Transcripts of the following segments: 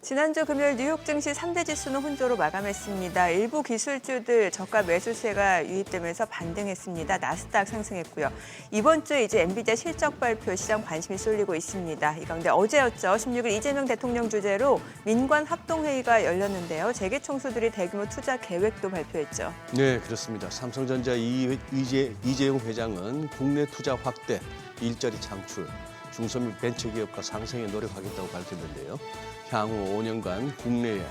지난주 금요일 뉴욕 증시 3대 지수는 혼조로 마감했습니다. 일부 기술주들 저가 매수세가 유입되면서 반등했습니다. 나스닥 상승했고요. 이번 주에 이제 엔비디아 실적 발표 시장 관심이 쏠리고 있습니다. 이 가운데 어제였죠. 16일 이재명 대통령 주재로 민관 합동회의가 열렸는데요. 재계 총수들이 대규모 투자 계획도 발표했죠. 네, 그렇습니다. 삼성전자 이재용 회장은 국내 투자 확대, 일자리 창출, 중소및 벤처기업과 상생에 노력하겠다고 밝혔는데요. 향후 5년간 국내에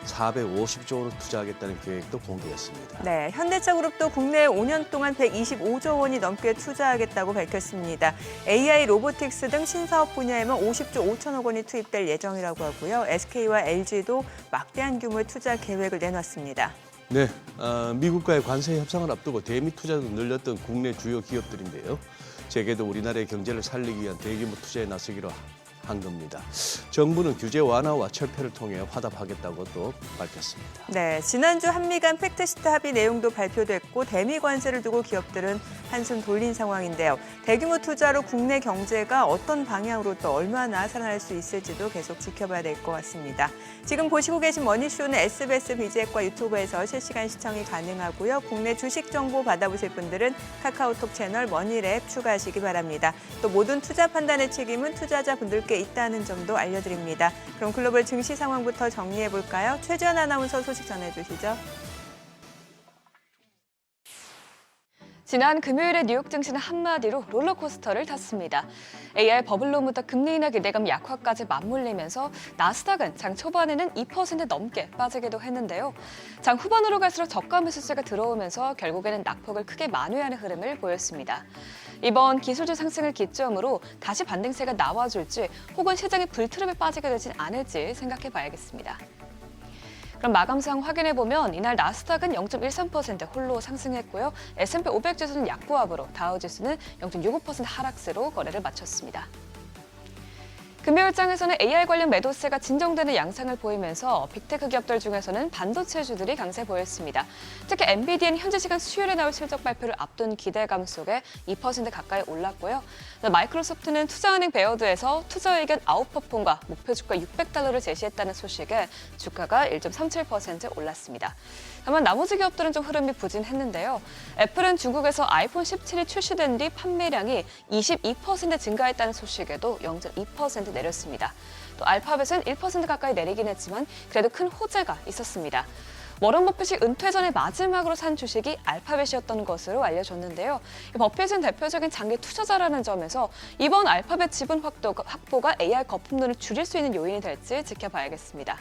450조 원을 투자하겠다는 계획도 공개했습니다. 네, 현대차그룹도 국내에 5년 동안 125조 원이 넘게 투자하겠다고 밝혔습니다. AI, 로보틱스 등 신사업 분야에만 50조 5천억 원이 투입될 예정이라고 하고요. SK와 LG도 막대한 규모의 투자 계획을 내놨습니다. 네, 미국과의 관세 협상을 앞두고 대미 투자도 늘렸던 국내 주요 기업들인데요. 재계도 우리나라의 경제를 살리기 위한 대규모 투자에 나서기로 한 겁니다. 정부는 규제 완화와 철폐를 통해 화답하겠다고 또 밝혔습니다. 네, 지난주 한미 간 팩트시트 합의 내용도 발표됐고 대미 관세를 두고 기업들은 한숨 돌린 상황인데요. 대규모 투자로 국내 경제가 어떤 방향으로 또 얼마나 살아날 수 있을지도 계속 지켜봐야 될 것 같습니다. 지금 보시고 계신 머니쇼는 SBS 비즈앱과 유튜브에서 실시간 시청이 가능하고요. 국내 주식 정보 받아보실 분들은 카카오톡 채널 머니랩 추가하시기 바랍니다. 또 모든 투자 판단의 책임은 투자자분들께 있다는 점도 알려드립니다. 그럼 글로벌 증시 상황부터 정리해볼까요? 최지연 아나운서 소식 전해주시죠. 지난 금요일에 뉴욕 증시는 한마디로 롤러코스터를 탔습니다. AI 버블로부터 금리 인하 기대감 약화까지 맞물리면서 나스닥은 장 초반에는 2% 넘게 빠지기도 했는데요. 장 후반으로 갈수록 저가 매수세가 들어오면서 결국에는 낙폭을 크게 만회하는 흐름을 보였습니다. 이번 기술주 상승을 기점으로 다시 반등세가 나와줄지 혹은 시장이 불트름에 빠지게 되진 않을지 생각해 봐야겠습니다. 그럼 마감상 확인해보면 이날 나스닥은 0.13% 홀로 상승했고요. S&P 500 지수는 약보합으로 다우지수는 0.65% 하락세로 거래를 마쳤습니다. 금요일장에서는 AI 관련 매도세가 진정되는 양상을 보이면서 빅테크 기업들 중에서는 반도체주들이 강세 보였습니다. 특히 엔비디아는 현재 시간 수요일에 나올 실적 발표를 앞둔 기대감 속에 2% 가까이 올랐고요. 마이크로소프트는 투자은행 베어드에서 투자 의견 아웃퍼폼과 목표 주가 $600를 제시했다는 소식에 주가가 1.37% 올랐습니다. 다만 나머지 기업들은 좀 흐름이 부진했는데요. 애플은 중국에서 아이폰 17이 출시된 뒤 판매량이 22% 증가했다는 소식에도 0.2% 내렸습니다. 또 알파벳은 1% 가까이 내리긴 했지만 그래도 큰 호재가 있었습니다. 워런 버핏이 은퇴 전에 마지막으로 산 주식이 알파벳이었던 것으로 알려졌는데요. 버핏은 대표적인 장기 투자자라는 점에서 이번 알파벳 지분 확보가 AI 거품론을 줄일 수 있는 요인이 될지 지켜봐야겠습니다.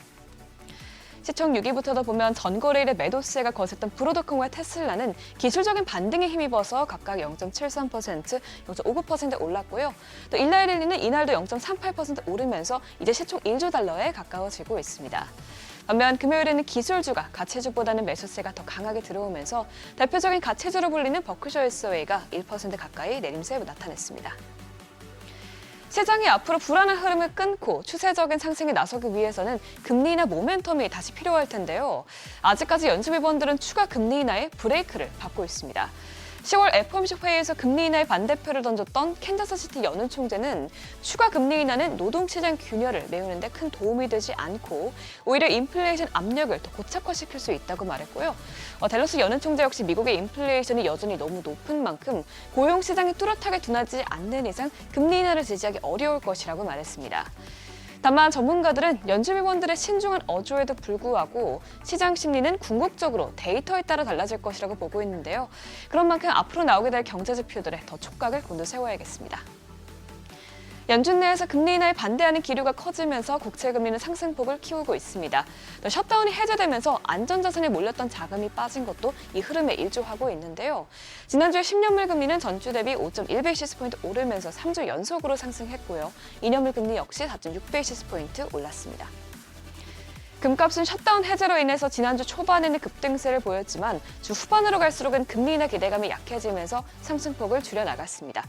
시청 6위부터도 보면 전거래일에 매도세가 거셌던 브로드컴과 테슬라는 기술적인 반등에 힘입어서 각각 0.73%, 0.59% 올랐고요. 또 일라이릴리는 이날도 0.38% 오르면서 이제 시총 1조 달러에 가까워지고 있습니다. 반면 금요일에는 기술주가 가치주보다는 매수세가 더 강하게 들어오면서 대표적인 가치주로 불리는 버크셔 해서웨이가 1% 가까이 내림세 나타냈습니다. 시장이 앞으로 불안한 흐름을 끊고 추세적인 상승에 나서기 위해서는 금리 인하 모멘텀이 다시 필요할 텐데요. 아직까지 연준위원들은 추가 금리 인하에 브레이크를 밟고 있습니다. 10월 FOMC 회의에서 금리 인하의 반대표를 던졌던 캔자스시티 연은 총재는 추가 금리 인하는 노동시장 균열을 메우는 데 큰 도움이 되지 않고 오히려 인플레이션 압력을 더 고착화시킬 수 있다고 말했고요. 댈러스 연은 총재 역시 미국의 인플레이션이 여전히 너무 높은 만큼 고용시장이 뚜렷하게 둔하지 않는 이상 금리 인하를 지지하기 어려울 것이라고 말했습니다. 다만 전문가들은 연준위원들의 신중한 어조에도 불구하고 시장 심리는 궁극적으로 데이터에 따라 달라질 것이라고 보고 있는데요. 그런 만큼 앞으로 나오게 될 경제 지표들에 더 촉각을 곤두세워야겠습니다. 연준 내에서 금리 인하에 반대하는 기류가 커지면서 국채 금리는 상승폭을 키우고 있습니다. 또 셧다운이 해제되면서 안전자산에 몰렸던 자금이 빠진 것도 이 흐름에 일조하고 있는데요. 지난주에 10년물 금리는 전주 대비 5.1베이시스포인트 오르면서 3주 연속으로 상승했고요. 2년물 금리 역시 4.6베이시스포인트 올랐습니다. 금값은 셧다운 해제로 인해서 지난주 초반에는 급등세를 보였지만 주 후반으로 갈수록은 금리 인하 기대감이 약해지면서 상승폭을 줄여나갔습니다.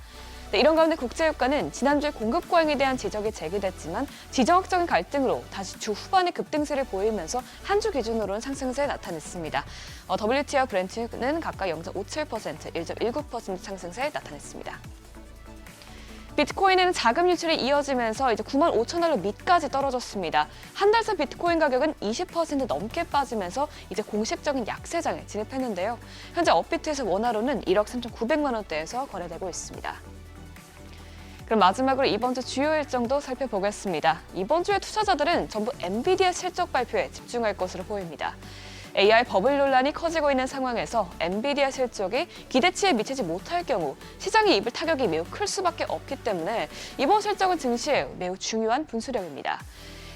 이런 가운데 국제유가는 지난주에 공급 과잉에 대한 지적이 제기됐지만 지정학적인 갈등으로 다시 주 후반에 급등세를 보이면서 한 주 기준으로는 상승세 나타냈습니다. WTI와 브렌트는 각각 0.57%, 1.19% 상승세 나타냈습니다. 비트코인은 자금 유출이 이어지면서 이제 9만 5천 달러 밑까지 떨어졌습니다. 한 달 새 비트코인 가격은 20% 넘게 빠지면서 이제 공식적인 약세장에 진입했는데요. 현재 업비트에서 원화로는 1억 3,900만 원대에서 거래되고 있습니다. 그럼 마지막으로 이번 주 주요 일정도 살펴보겠습니다. 이번 주에 투자자들은 전부 엔비디아 실적 발표에 집중할 것으로 보입니다. AI 버블 논란이 커지고 있는 상황에서 엔비디아 실적이 기대치에 미치지 못할 경우 시장이 입을 타격이 매우 클 수밖에 없기 때문에 이번 실적은 증시에 매우 중요한 분수령입니다.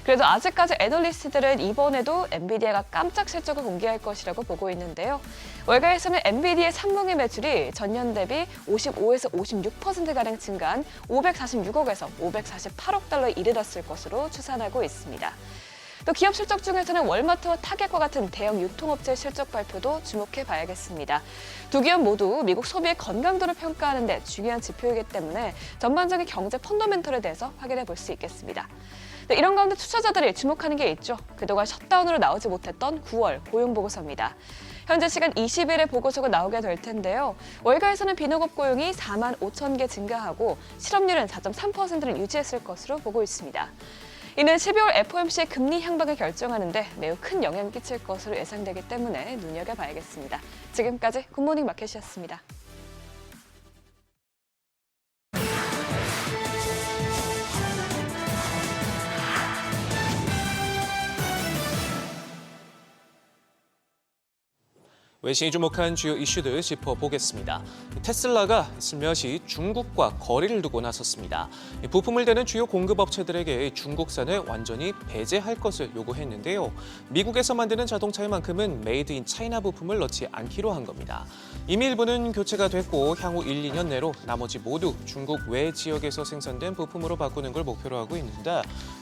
그래도 아직까지 애널리스트들은 이번에도 엔비디아가 깜짝 실적을 공개할 것이라고 보고 있는데요. 월가에서는 엔비디아의 3분기 매출이 전년 대비 55에서 56%가량 증가한 546억에서 548억 달러에 이르렀을 것으로 추산하고 있습니다. 또 기업 실적 중에서는 월마트와 타겟과 같은 대형 유통업체 실적 발표도 주목해 봐야겠습니다. 두 기업 모두 미국 소비의 건강도를 평가하는 데 중요한 지표이기 때문에 전반적인 경제 펀더멘털에 대해서 확인해 볼 수 있겠습니다. 네, 이런 가운데 투자자들이 주목하는 게 있죠. 그동안 셧다운으로 나오지 못했던 9월 고용보고서입니다. 현재 시간 20일에 보고서가 나오게 될 텐데요. 월가에서는 비농업 고용이 4만 5천 개 증가하고 실업률은 4.3%를 유지했을 것으로 보고 있습니다. 이는 12월 FOMC의 금리 향방을 결정하는데 매우 큰 영향을 끼칠 것으로 예상되기 때문에 눈여겨봐야겠습니다. 지금까지 굿모닝 마켓이었습니다. 외신이 주목한 주요 이슈들 짚어보겠습니다. 테슬라가 슬며시 중국과 거리를 두고 나섰습니다. 부품을 대는 주요 공급업체들에게 중국산을 완전히 배제할 것을 요구했는데요. 미국에서 만드는 자동차에만큼은 메이드 인 차이나 부품을 넣지 않기로 한 겁니다. 이미 일부는 교체가 됐고 향후 1, 2년 내로 나머지 모두 중국 외 지역에서 생산된 부품으로 바꾸는 걸 목표로 하고 있는데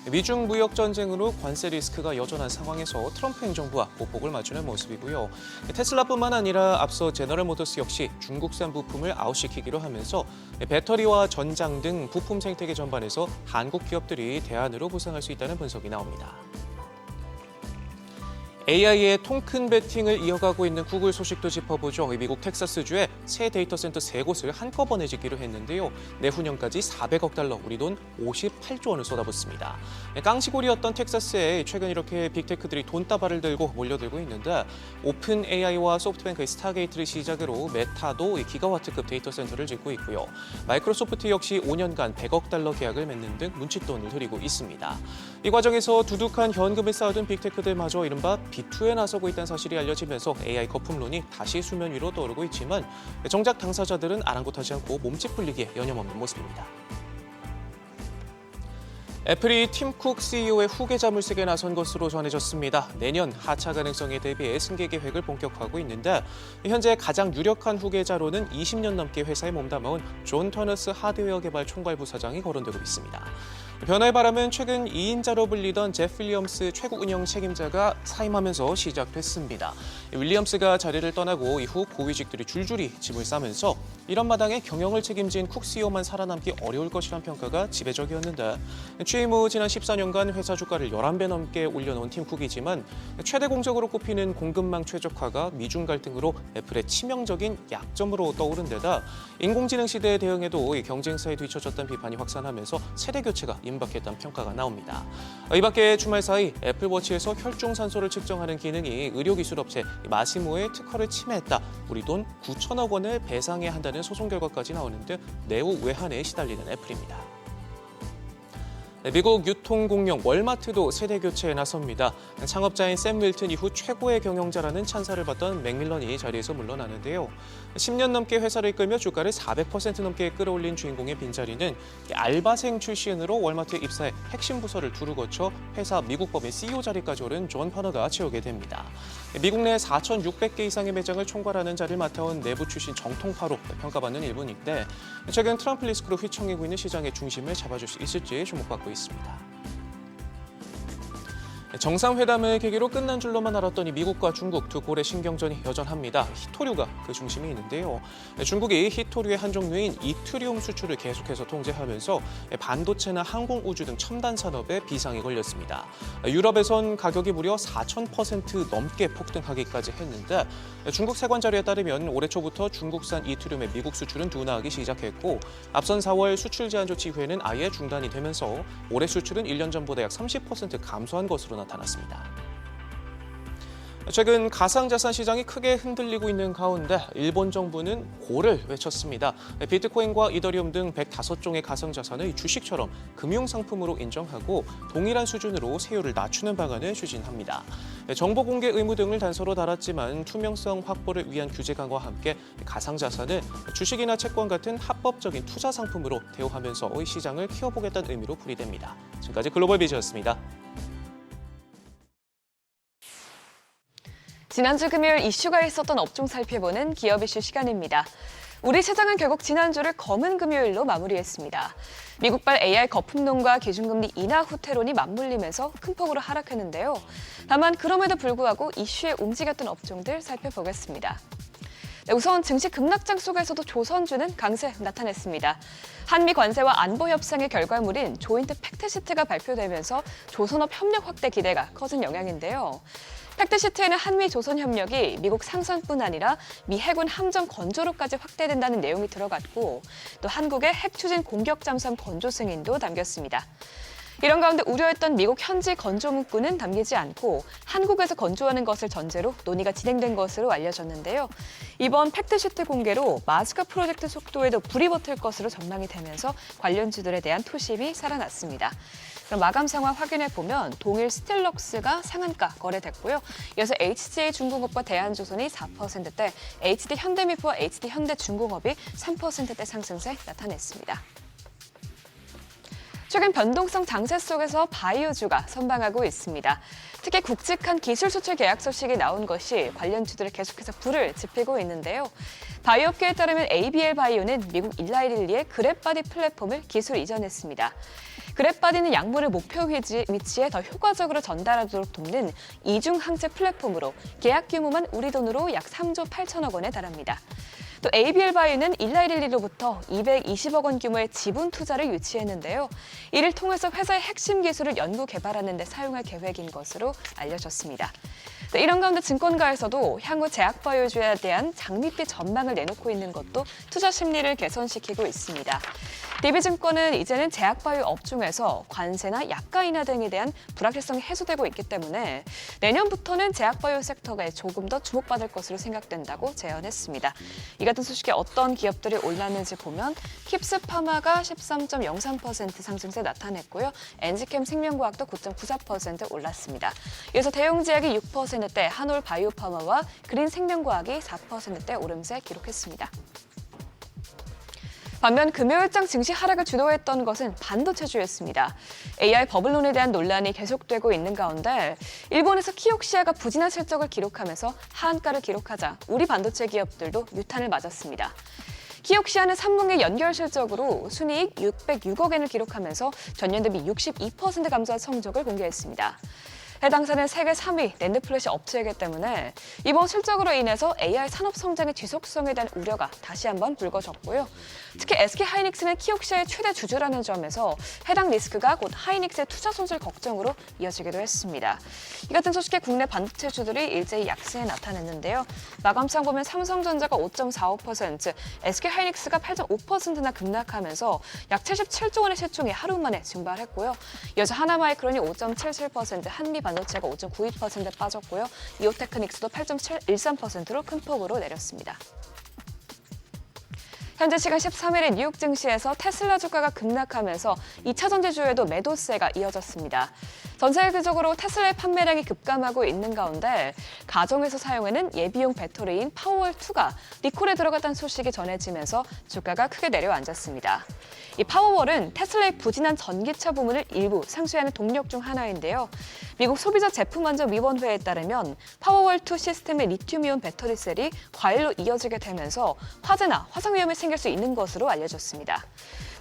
미중 무역 전쟁으로 관세 리스크가 여전한 상황에서 트럼프 행정부와 보복을 맞추는 모습이고요. 테슬라뿐만 아니라 앞서 제너럴 모터스 역시 중국산 부품을 아웃시키기로 하면서 배터리와 전장 등 부품 생태계 전반에서 한국 기업들이 대안으로 부상할 수 있다는 분석이 나옵니다. AI의 통큰 배팅을 이어가고 있는 구글 소식도 짚어보죠. 미국 텍사스주에 새 데이터 센터 3곳을 한꺼번에 짓기로 했는데요. 내후년까지 400억 달러, 우리 돈 58조 원을 쏟아붓습니다. 깡시골이었던 텍사스에 최근 이렇게 빅테크들이 돈다발을 들고 몰려들고 있는데 오픈 AI와 소프트뱅크의 스타게이트를 시작으로 메타도 기가와트급 데이터 센터를 짓고 있고요. 마이크로소프트 역시 5년간 100억 달러 계약을 맺는 등 문칫돈을 들이고 있습니다. 이 과정에서 두둑한 현금을 쌓아둔 빅테크들마저 이른바 B2에 나서고 있다는 사실이 알려지면서 AI 거품론이 다시 수면 위로 떠오르고 있지만 정작 당사자들은 아랑곳하지 않고 몸집 불리기에 여념없는 모습입니다. 애플이 팀 쿡 CEO의 후계 자물쇠에 나선 것으로 전해졌습니다. 내년 하차 가능성에 대비해 승계 계획을 본격화하고 있는데 현재 가장 유력한 후계자로는 20년 넘게 회사에 몸담아온 존 터너스 하드웨어 개발 총괄 부사장이 거론되고 있습니다. 변화의 바람은 최근 2인자로 불리던 제프 윌리엄스 최고 운영 책임자가 사임하면서 시작됐습니다. 윌리엄스가 자리를 떠나고 이후 고위직들이 줄줄이 짐을 싸면서 이런 마당에 경영을 책임진 쿡 CEO만 살아남기 어려울 것이란 평가가 지배적이었는데 취임 후 지난 14년간 회사 주가를 11배 넘게 올려놓은 팀 쿡이지만 최대 공적으로 꼽히는 공급망 최적화가 미중 갈등으로 애플의 치명적인 약점으로 떠오른 데다 인공지능 시대에 대응해도 경쟁사에 뒤처졌다는 비판이 확산하면서 세대 교체가 임박했다는 평가가 나옵니다. 이 밖에 주말 사이 애플워치에서 혈중산소를 측정하는 기능이 의료기술업체 마시모의 특허를 침해했다. 우리 돈 9천억 원을 배상해야 한다는 소송 결과까지 나오는 등 내후 외환에 시달리는 애플입니다. 미국 유통공룡 월마트도 세대 교체에 나섭니다. 창업자인 샘 윌튼 이후 최고의 경영자라는 찬사를 받던 맥밀런이 자리에서 물러나는데요. 10년 넘게 회사를 이끌며 주가를 400% 넘게 끌어올린 주인공의 빈자리는 알바생 출신으로 월마트에 입사해 핵심 부서를 두루 거쳐 회사 미국법인 CEO 자리까지 오른 존 파너가 채우게 됩니다. 미국 내 4,600개 이상의 매장을 총괄하는 자리를 맡아온 내부 출신 정통파로 평가받는 일본인데 최근 트럼프 리스크로 휘청이고 있는 시장의 중심을 잡아줄 수 있을지 주목받고 있습니다. 정상회담을 계기로 끝난 줄로만 알았더니 미국과 중국 두 골의 신경전이 여전합니다. 히토류가 그 중심에 있는데요. 중국이 히토류의 한 종류인 이트리움 수출을 계속해서 통제하면서 반도체나 항공우주 등 첨단 산업에 비상이 걸렸습니다. 유럽에선 가격이 무려 4,000% 넘게 폭등하기까지 했는데 중국 세관 자료에 따르면 올해 초부터 중국산 이트리움의 미국 수출은 둔화하기 시작했고 앞선 4월 수출 제한 조치 이후에는 아예 중단이 되면서 올해 수출은 1년 전보다 약 30% 감소한 것으로 나타났습니다. 최근 가상자산 시장이 크게 흔들리고 있는 가운데 일본 정부는 고를 외쳤습니다. 비트코인과 이더리움 등 105종의 가상자산을 주식처럼 금융상품으로 인정하고 동일한 수준으로 세율을 낮추는 방안을 추진합니다. 정보 공개 의무 등을 단서로 달았지만 투명성 확보를 위한 규제 강화와 함께 가상자산을 주식이나 채권 같은 합법적인 투자 상품으로 대우하면서 시장을 키워보겠다는 의미로 풀이됩니다. 지금까지 글로벌 비즈였습니다. 지난주 금요일 이슈가 있었던 업종 살펴보는 기업 이슈 시간입니다. 우리 시장은 결국 지난주를 검은 금요일로 마무리했습니다. 미국발 AI 거품론과 기준금리 인하 후퇴론이 맞물리면서 큰 폭으로 하락했는데요. 다만 그럼에도 불구하고 이슈에 움직였던 업종들 살펴보겠습니다. 네, 우선 증시 급락장 속에서도 조선주는 강세 나타냈습니다. 한미 관세와 안보 협상의 결과물인 조인트 팩트시트가 발표되면서 조선업 협력 확대 기대가 커진 영향인데요. 팩트시트에는 한미 조선 협력이 미국 상선뿐 아니라 미 해군 함정 건조로까지 확대된다는 내용이 들어갔고 또 한국의 핵 추진 공격 잠수함 건조 승인도 담겼습니다. 이런 가운데 우려했던 미국 현지 건조 문구는 담기지 않고 한국에서 건조하는 것을 전제로 논의가 진행된 것으로 알려졌는데요. 이번 팩트시트 공개로 마스크 프로젝트 속도에도 불이 붙을 것으로 전망이 되면서 관련주들에 대한 투심이 살아났습니다. 그럼 마감 상황 확인해 보면 동일 스틸럭스가 상한가 거래됐고요. 이어서 HJ 중공업과 대한조선이 4%대, HD 현대미프와 HD 현대중공업이 3%대 상승세 나타냈습니다. 최근 변동성 장세 속에서 바이오주가 선방하고 있습니다. 특히 굵직한 기술 수출 계약 소식이 나온 것이 관련주들을 계속해서 불을 지피고 있는데요. 바이오업계에 따르면 ABL 바이오는 미국 일라이릴리의 그랩바디 플랫폼을 기술 이전했습니다. 그랩바디는 약물을 목표 위치에 더 효과적으로 전달하도록 돕는 이중 항체 플랫폼으로 계약 규모만 우리 돈으로 약 3조 8천억 원에 달합니다. 또 ABL 바이오는 일라이릴리로부터 220억 원 규모의 지분 투자를 유치했는데요. 이를 통해서 회사의 핵심 기술을 연구 개발하는 데 사용할 계획인 것으로 알려졌습니다. 이런 가운데 증권가에서도 향후 제약바이오주에 대한 장밋빛 전망을 내놓고 있는 것도 투자 심리를 개선시키고 있습니다. DB증권은 이제는 제약바이오 업종에서 관세나 약가 인하 등에 대한 불확실성이 해소되고 있기 때문에 내년부터는 제약바이오 섹터가 조금 더 주목받을 것으로 생각된다고 제언했습니다. 이 같은 소식에 어떤 기업들이 올랐는지 보면 킵스파마가 13.03% 상승세 나타냈고요. 엔지캠 생명과학도 9.94% 올랐습니다. 이어서 대웅제약이 6%대, 한올바이오파마와 그린생명과학이 4%대 오름세 기록했습니다. 반면 금요일장 증시 하락을 주도했던 것은 반도체주였습니다. AI 버블론에 대한 논란이 계속되고 있는 가운데 일본에서 키옥시아가 부진한 실적을 기록하면서 하한가를 기록하자 우리 반도체 기업들도 유탄을 맞았습니다. 키옥시아는 3분기 연결 실적으로 순이익 606억 엔을 기록하면서 전년 대비 62% 감소한 성적을 공개했습니다. 해당사는 세계 3위 낸드플래시 업체이기 때문에 이번 실적으로 인해서 AI 산업 성장의 지속성에 대한 우려가 다시 한번 불거졌고요. 특히 SK하이닉스는 키옥시아의 최대 주주라는 점에서 해당 리스크가 곧 하이닉스의 투자 손실 걱정으로 이어지기도 했습니다. 이 같은 소식에 국내 반도체주들이 일제히 약세에 나타냈는데요. 마감상 보면 삼성전자가 5.45%, SK하이닉스가 8.5%나 급락하면서 약 77조 원의 시총이 하루 만에 증발했고요. 이어서 하나마이크론이 5.77%, 한미반도체가 5.92% 빠졌고요. 이오테크닉스도 8.13%로 큰 폭으로 내렸습니다. 현재 시간 13일에 뉴욕 증시에서 테슬라 주가가 급락하면서 2차 전지주에도 매도세가 이어졌습니다. 전 세계적으로 테슬라의 판매량이 급감하고 있는 가운데 가정에서 사용하는 예비용 배터리인 파워월2가 리콜에 들어갔다는 소식이 전해지면서 주가가 크게 내려앉았습니다. 이 파워월은 테슬라의 부진한 전기차 부문을 일부 상쇄하는 동력 중 하나인데요. 미국 소비자 제품안전위원회에 따르면 파워월2 시스템의 리튬이온 배터리 셀이 과열로 이어지게 되면서 화재나 화상 위험이 생길 수 있는 것으로 알려졌습니다.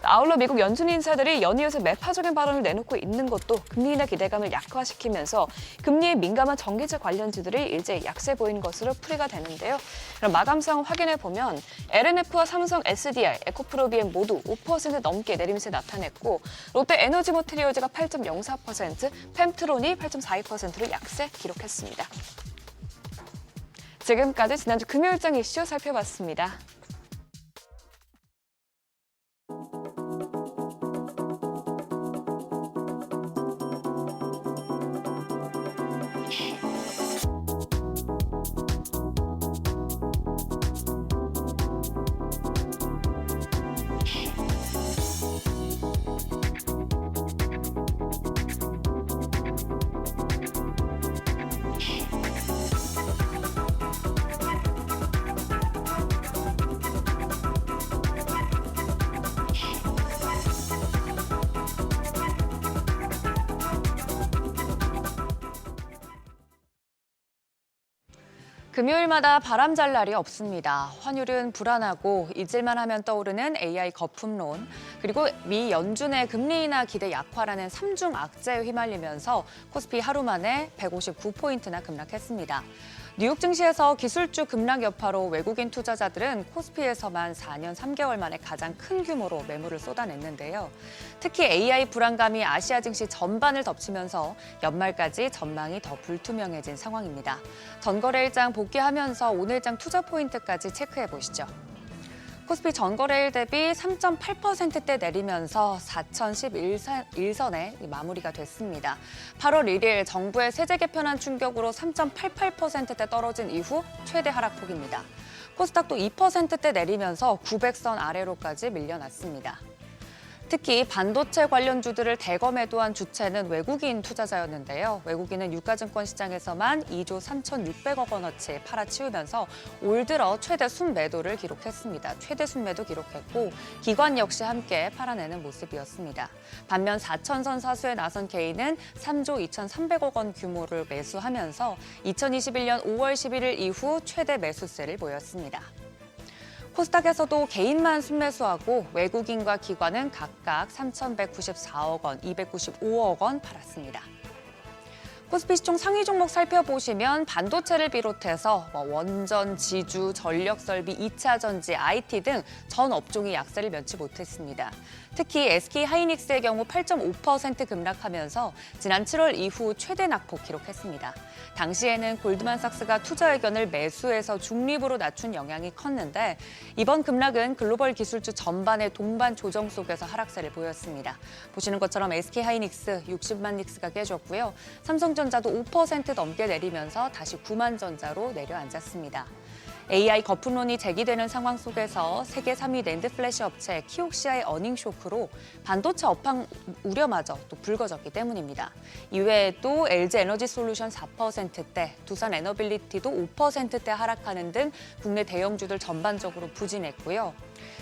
아울러 미국 연준 인사들이 연이어서 매파적인 발언을 내놓고 있는 것도 금리 인하 기대감을 약화시키면서 금리에 민감한 전기차 관련주들이 일제히 약세 보이는 것으로 풀이가 되는데요. 그럼 마감 상황 확인해 보면 LNF와 삼성 SDI, 에코프로비엠 모두 5% 넘게 내리면서 나타냈고 롯데 에너지 머티리얼즈가 8.04%, 펜트론이 8.42%로 약세 기록했습니다. 지금까지 지난주 금요일장 이슈 살펴봤습니다. 금요일마다 바람 잘 날이 없습니다. 환율은 불안하고 잊을만 하면 떠오르는 AI 거품론, 그리고 미 연준의 금리 인하 기대 약화라는 3중 악재에 휘말리면서 코스피 하루 만에 159포인트나 급락했습니다. 뉴욕 증시에서 기술주 급락 여파로 외국인 투자자들은 코스피에서만 4년 3개월 만에 가장 큰 규모로 매물을 쏟아냈는데요. 특히 AI 불안감이 아시아 증시 전반을 덮치면서 연말까지 전망이 더 불투명해진 상황입니다. 전거래일장 복귀하면서 오늘장 투자 포인트까지 체크해 보시죠. 코스피 전거래일 대비 3.8%대 내리면서 4,011선에 마무리가 됐습니다. 8월 1일 정부의 세제 개편안 충격으로 3.88%대 떨어진 이후 최대 하락폭입니다. 코스닥도 2%대 내리면서 900선 아래로까지 밀려났습니다. 특히 반도체 관련주들을 대거 매도한 주체는 외국인 투자자였는데요. 외국인은 유가증권 시장에서만 2조 3,600억 원어치 팔아치우면서 올 들어 최대 순매도를 기록했습니다. 최대 순매도 기록했고 기관 역시 함께 팔아내는 모습이었습니다. 반면 4천선 사수에 나선 개인은 3조 2,300억 원 규모를 매수하면서 2021년 5월 11일 이후 최대 매수세를 보였습니다. 코스닥에서도 개인만 순매수하고 외국인과 기관은 각각 3,194억 원, 295억 원 팔았습니다. 코스피 시총 상위 종목 살펴보시면 반도체를 비롯해서 원전, 지주, 전력설비, 2차 전지, IT 등 전 업종이 약세를 면치 못했습니다. 특히 SK 하이닉스의 경우 8.5% 급락하면서 지난 7월 이후 최대 낙폭 기록했습니다. 당시에는 골드만삭스가 투자 의견을 매수해서 중립으로 낮춘 영향이 컸는데 이번 급락은 글로벌 기술주 전반의 동반 조정 속에서 하락세를 보였습니다. 보시는 것처럼 SK 하이닉스 60만 닉스가 깨졌고요. 삼성전자도 5% 넘게 내리면서 다시 9만 전자로 내려앉았습니다. AI 거품론이 제기되는 상황 속에서 세계 3위 낸드 플래시 업체 키옥시아의 어닝 쇼크로 반도체 업황 우려마저 또 불거졌기 때문입니다. 이외에도 LG 에너지 솔루션 4%대, 두산 에너빌리티도 5%대 하락하는 등 국내 대형주들 전반적으로 부진했고요.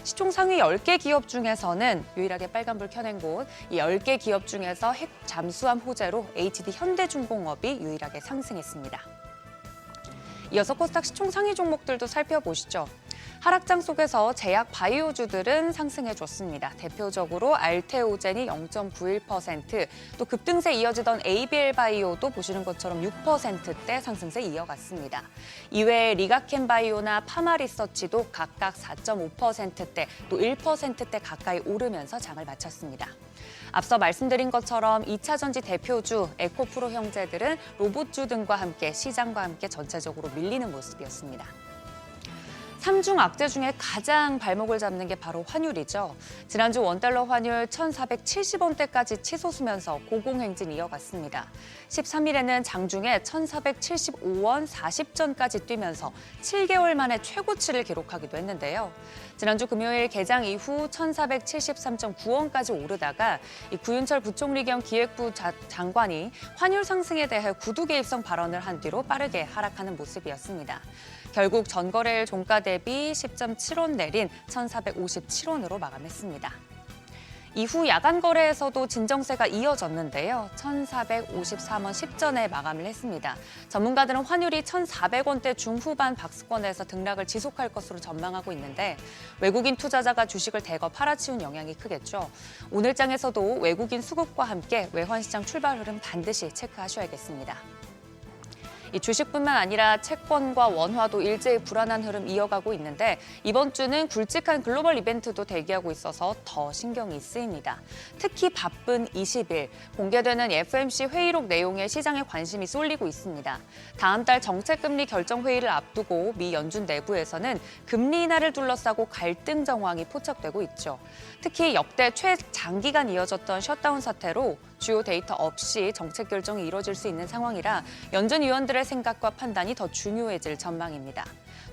시총 상위 10개 기업 중에서는 유일하게 빨간불 켜낸 곳, 이 10개 기업 중에서 핵 잠수함 호재로 HD 현대중공업이 유일하게 상승했습니다. 이어서 코스닥 시총 상위 종목들도 살펴보시죠. 하락장 속에서 제약 바이오주들은 상승해줬습니다. 대표적으로 알테오젠이 0.91%, 또 급등세 이어지던 ABL 바이오도 보시는 것처럼 6%대 상승세 이어갔습니다. 이외에 리가켄 바이오나 파마리서치도 각각 4.5%대, 또 1%대 가까이 오르면서 장을 마쳤습니다. 앞서 말씀드린 것처럼 2차 전지 대표주 에코프로 형제들은 로봇주 등과 함께 시장과 함께 전체적으로 밀리는 모습이었습니다. 3중 악재 중에 가장 발목을 잡는 게 바로 환율이죠. 지난주 원달러 환율 1,470원대까지 치솟으면서 고공행진 이어갔습니다. 13일에는 장중에 1,475원 40전까지 뛰면서 7개월 만에 최고치를 기록하기도 했는데요. 지난주 금요일 개장 이후 1,473.9원까지 오르다가 구윤철 부총리 겸 기획부 장관이 환율 상승에 대해 구두 개입성 발언을 한 뒤로 빠르게 하락하는 모습이었습니다. 결국 전거래일 종가 대비 10.7원 내린 1,457원으로 마감했습니다. 이후 야간 거래에서도 진정세가 이어졌는데요. 1,454원 10전에 마감을 했습니다. 전문가들은 환율이 1,400원대 중후반 박스권에서 등락을 지속할 것으로 전망하고 있는데 외국인 투자자가 주식을 대거 팔아치운 영향이 크겠죠. 오늘 장에서도 외국인 수급과 함께 외환시장 출발 흐름 반드시 체크하셔야겠습니다. 이 주식뿐만 아니라 채권과 원화도 일제히 불안한 흐름 이어가고 있는데 이번 주는 굵직한 글로벌 이벤트도 대기하고 있어서 더 신경이 쓰입니다. 특히 바쁜 20일 공개되는 FOMC 회의록 내용에 시장에 관심이 쏠리고 있습니다. 다음 달 정책금리 결정 회의를 앞두고 미 연준 내부에서는 금리 인하를 둘러싸고 갈등 정황이 포착되고 있죠. 특히 역대 최장기간 이어졌던 셧다운 사태로 주요 데이터 없이 정책 결정이 이뤄질 수 있는 상황이라 연준 위원들의 생각과 판단이 더 중요해질 전망입니다.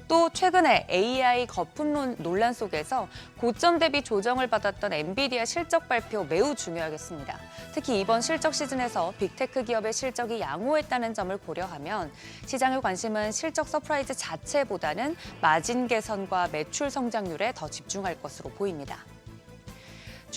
또 최근에 AI 거품론 논란 속에서 고점 대비 조정을 받았던 엔비디아 실적 발표 매우 중요하겠습니다. 특히 이번 실적 시즌에서 빅테크 기업의 실적이 양호했다는 점을 고려하면 시장의 관심은 실적 서프라이즈 자체보다는 마진 개선과 매출 성장률에 더 집중할 것으로 보입니다.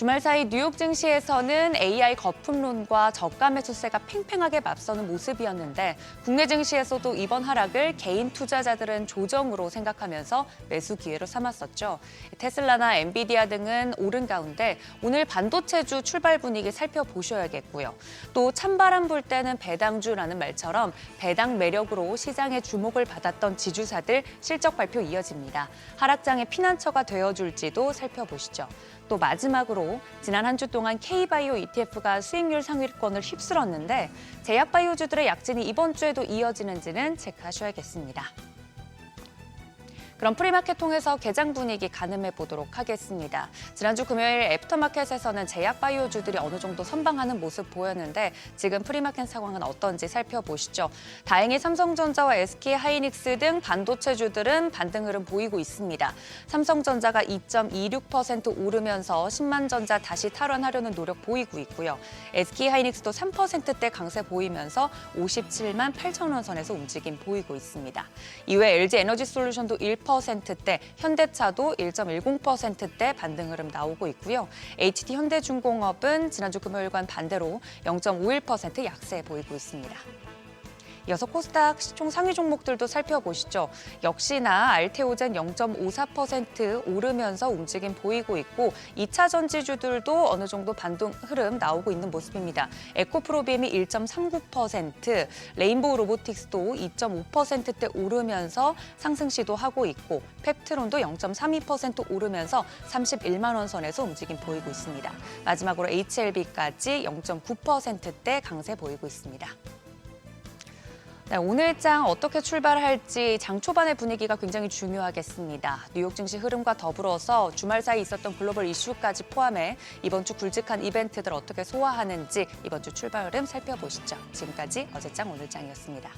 주말 사이 뉴욕 증시에서는 AI 거품론과 저가 매수세가 팽팽하게 맞서는 모습이었는데 국내 증시에서도 이번 하락을 개인 투자자들은 조정으로 생각하면서 매수 기회로 삼았었죠. 테슬라나 엔비디아 등은 오른 가운데 오늘 반도체주 출발 분위기 살펴보셔야겠고요. 또 찬바람 불 때는 배당주라는 말처럼 배당 매력으로 시장의 주목을 받았던 지주사들 실적 발표 이어집니다. 하락장의 피난처가 되어줄지도 살펴보시죠. 또 마지막으로 지난 한 주 동안 K바이오 ETF가 수익률 상위권을 휩쓸었는데 제약바이오주들의 약진이 이번 주에도 이어지는지는 체크하셔야겠습니다. 그럼 프리마켓 통해서 개장 분위기 가늠해 보도록 하겠습니다. 지난주 금요일 애프터마켓에서는 제약바이오주들이 어느 정도 선방하는 모습 보였는데 지금 프리마켓 상황은 어떤지 살펴보시죠. 다행히 삼성전자와 SK하이닉스 등 반도체주들은 반등 흐름 보이고 있습니다. 삼성전자가 2.26% 오르면서 10만전자 다시 탈환하려는 노력 보이고 있고요. SK하이닉스도 3%대 강세 보이면서 57만 8천 원 선에서 움직임 보이고 있습니다. 이외 LG에너지솔루션도 1%대, 현대차도 1.10%대 반등 흐름 나오고 있고요. HT 현대중공업은 지난주 금요일과는 반대로 0.51% 약세 보이고 있습니다. 이어서 코스닥 시총 상위 종목들도 살펴보시죠. 역시나 알테오젠 0.54% 오르면서 움직임 보이고 있고 2차 전지주들도 어느 정도 반등 흐름 나오고 있는 모습입니다. 에코프로비엠이 1.39%, 레인보우 로보틱스도 2.5%대 오르면서 상승 시도하고 있고 펩트론도 0.32% 오르면서 31만 원 선에서 움직임 보이고 있습니다. 마지막으로 HLB까지 0.9%대 강세 보이고 있습니다. 네, 오늘 장 어떻게 출발할지 장 초반의 분위기가 굉장히 중요하겠습니다. 뉴욕 증시 흐름과 더불어서 주말 사이 있었던 글로벌 이슈까지 포함해 이번 주 굵직한 이벤트들 어떻게 소화하는지 이번 주 출발 흐름 살펴보시죠. 지금까지 어제장 오늘장이었습니다.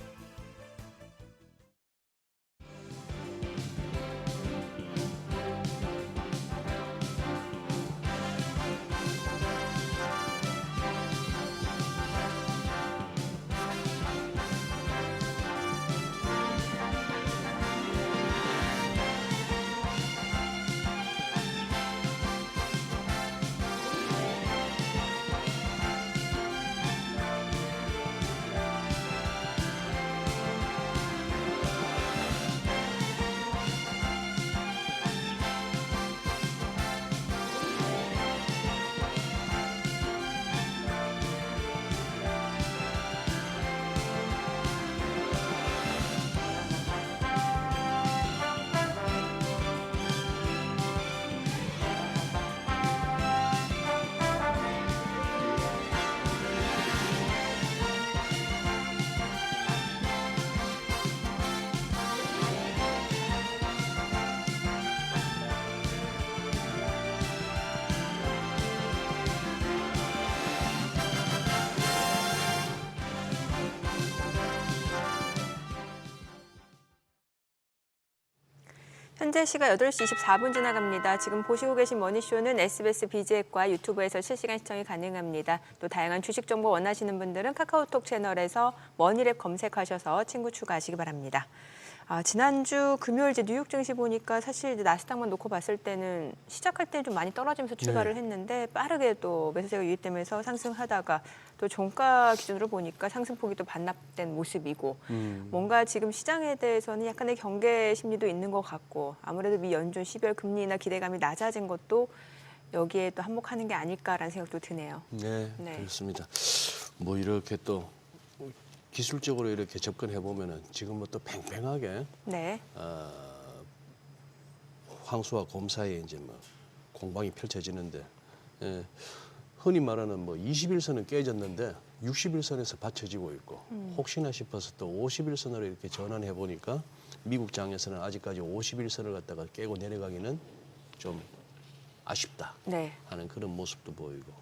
현재 시각 8시 24분 지나갑니다. 지금 보시고 계신 머니쇼는 SBS BG앱과 유튜브에서 실시간 시청이 가능합니다. 또 다양한 주식 정보 원하시는 분들은 카카오톡 채널에서 머니랩 검색하셔서 친구 추가하시기 바랍니다. 지난주 금요일 이제 뉴욕 증시 보니까 사실 이제 나스닥만 놓고 봤을 때는 시작할 때 좀 많이 떨어지면서 출발을 했는데 빠르게 또 매수세가 유입되면서 상승하다가 또 종가 기준으로 보니까 상승폭이 또 반납된 모습이고 뭔가 지금 시장에 대해서는 약간의 경계 심리도 있는 것 같고 아무래도 미 연준 12월 금리나 기대감이 낮아진 것도 여기에 또 한몫하는 게 아닐까라는 생각도 드네요. 네, 네. 그렇습니다. 뭐 이렇게 또 기술적으로 이렇게 접근해 보면은 지금 뭐 또 팽팽하게 네. 황소와 곰 사이에 이제 뭐 공방이 펼쳐지는데 흔히 말하는 뭐 21선은 깨졌는데 61선에서 받쳐지고 있고 혹시나 싶어서 또 51선으로 이렇게 전환해 보니까 미국 장에서는 아직까지 51선을 갖다가 깨고 내려가기는 좀 아쉽다 네. 하는 그런 모습도 보이고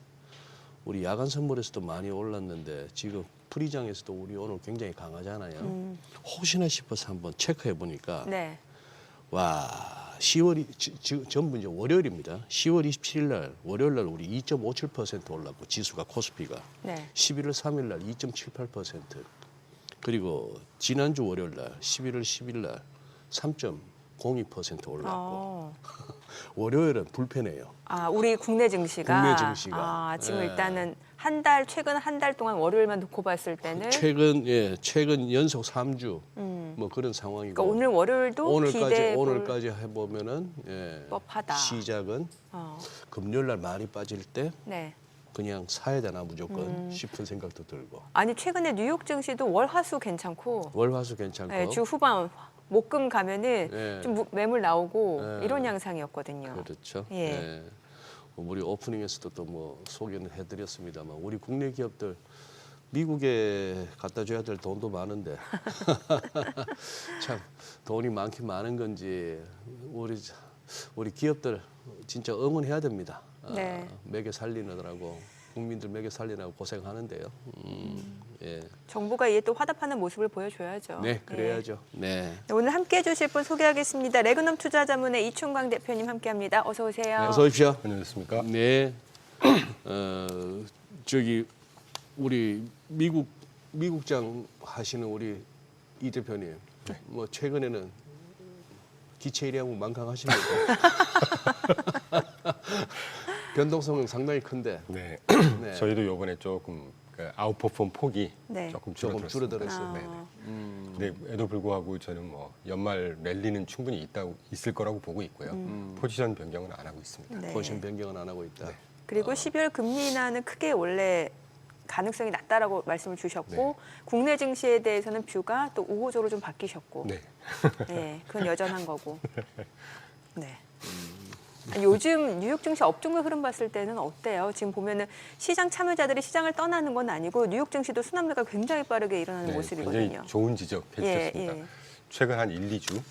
우리 야간 선물에서도 많이 올랐는데 지금 프리장에서도 우리 오늘 굉장히 강하잖아요. 혹시나 싶어서 한번 체크해 보니까 네. 와 10월이 전부 이제 월요일입니다. 10월 27일 날 월요일 날 우리 2.57% 올랐고 지수가 코스피가 네. 11월 3일 날 2.78% 그리고 지난주 월요일 날 11월 10일 날 3.02% 올랐고 월요일은 불편해요. 우리 국내 증시가. 국내 증시가. 지금 예. 일단은 최근 한 달 동안 월요일만 놓고 봤을 때는 최근 연속 3주 뭐 그런 상황이고. 그러니까 오늘 월요일도 기대해 볼 오늘까지 해보면은 법하다. 시작은 어, 금요일 날 많이 빠질 때 네. 그냥 사야 되나 무조건 싶은 생각도 들고. 아니 최근에 뉴욕 증시도 월화수 괜찮고 월화수 괜찮고. 네, 주 후반 목금 가면은 예. 좀 매물 나오고 예. 이런 양상이었거든요. 그렇죠. 예. 예. 우리 오프닝에서도 또 뭐 소개는 해드렸습니다만 우리 국내 기업들 미국에 갖다 줘야 될 돈도 많은데 참 돈이 많긴 많은 건지 우리 기업들 진짜 응원해야 됩니다. 네. 먹여 살리느라고 국민들 먹여 살리느라고 고생하는데요. 예. 정부가 이에 또 화답하는 모습을 보여줘야죠. 네, 그래야죠. 네. 네, 오늘 함께해 주실 분 소개하겠습니다. 레그넘 투자자문의 이충광 대표님 함께합니다. 어서 오세요. 네, 어서 오십시오. 안녕하십니까? 네. 저기 우리 미국장 하시는 우리 이 대표님, 뭐 최근에는 기체 일하고 만강하십니까? 변동성은 상당히 큰데. 네. 네. 저희도 요번에 조금 아웃퍼폼 폭이 네. 조금 조금 줄어들었습니다. 줄어들었어요. 네. 근데에도 불구하고 저는 뭐 연말 랠리는 충분히 있을 거라고 보고 있고요. 포지션 변경은 안 하고 있습니다. 네. 포지션 변경은 안 하고 있다. 네. 그리고 12월 금리 인하는 크게 원래 가능성이 낮다라고 말씀을 주셨고 국내 증시에 대해서는 뷰가 또 우호적으로 좀 바뀌셨고 네. 네, 그건 여전한 거고. 네. 요즘 뉴욕 증시 업종별 흐름 봤을 때는 어때요? 지금 보면은 시장 참여자들이 시장을 떠나는 건 아니고 뉴욕 증시도 순환매가 굉장히 빠르게 일어나는 네, 모습이거든요. 굉장히 좋은 지적 해주셨습니다. 예. 최근 한 1, 2주,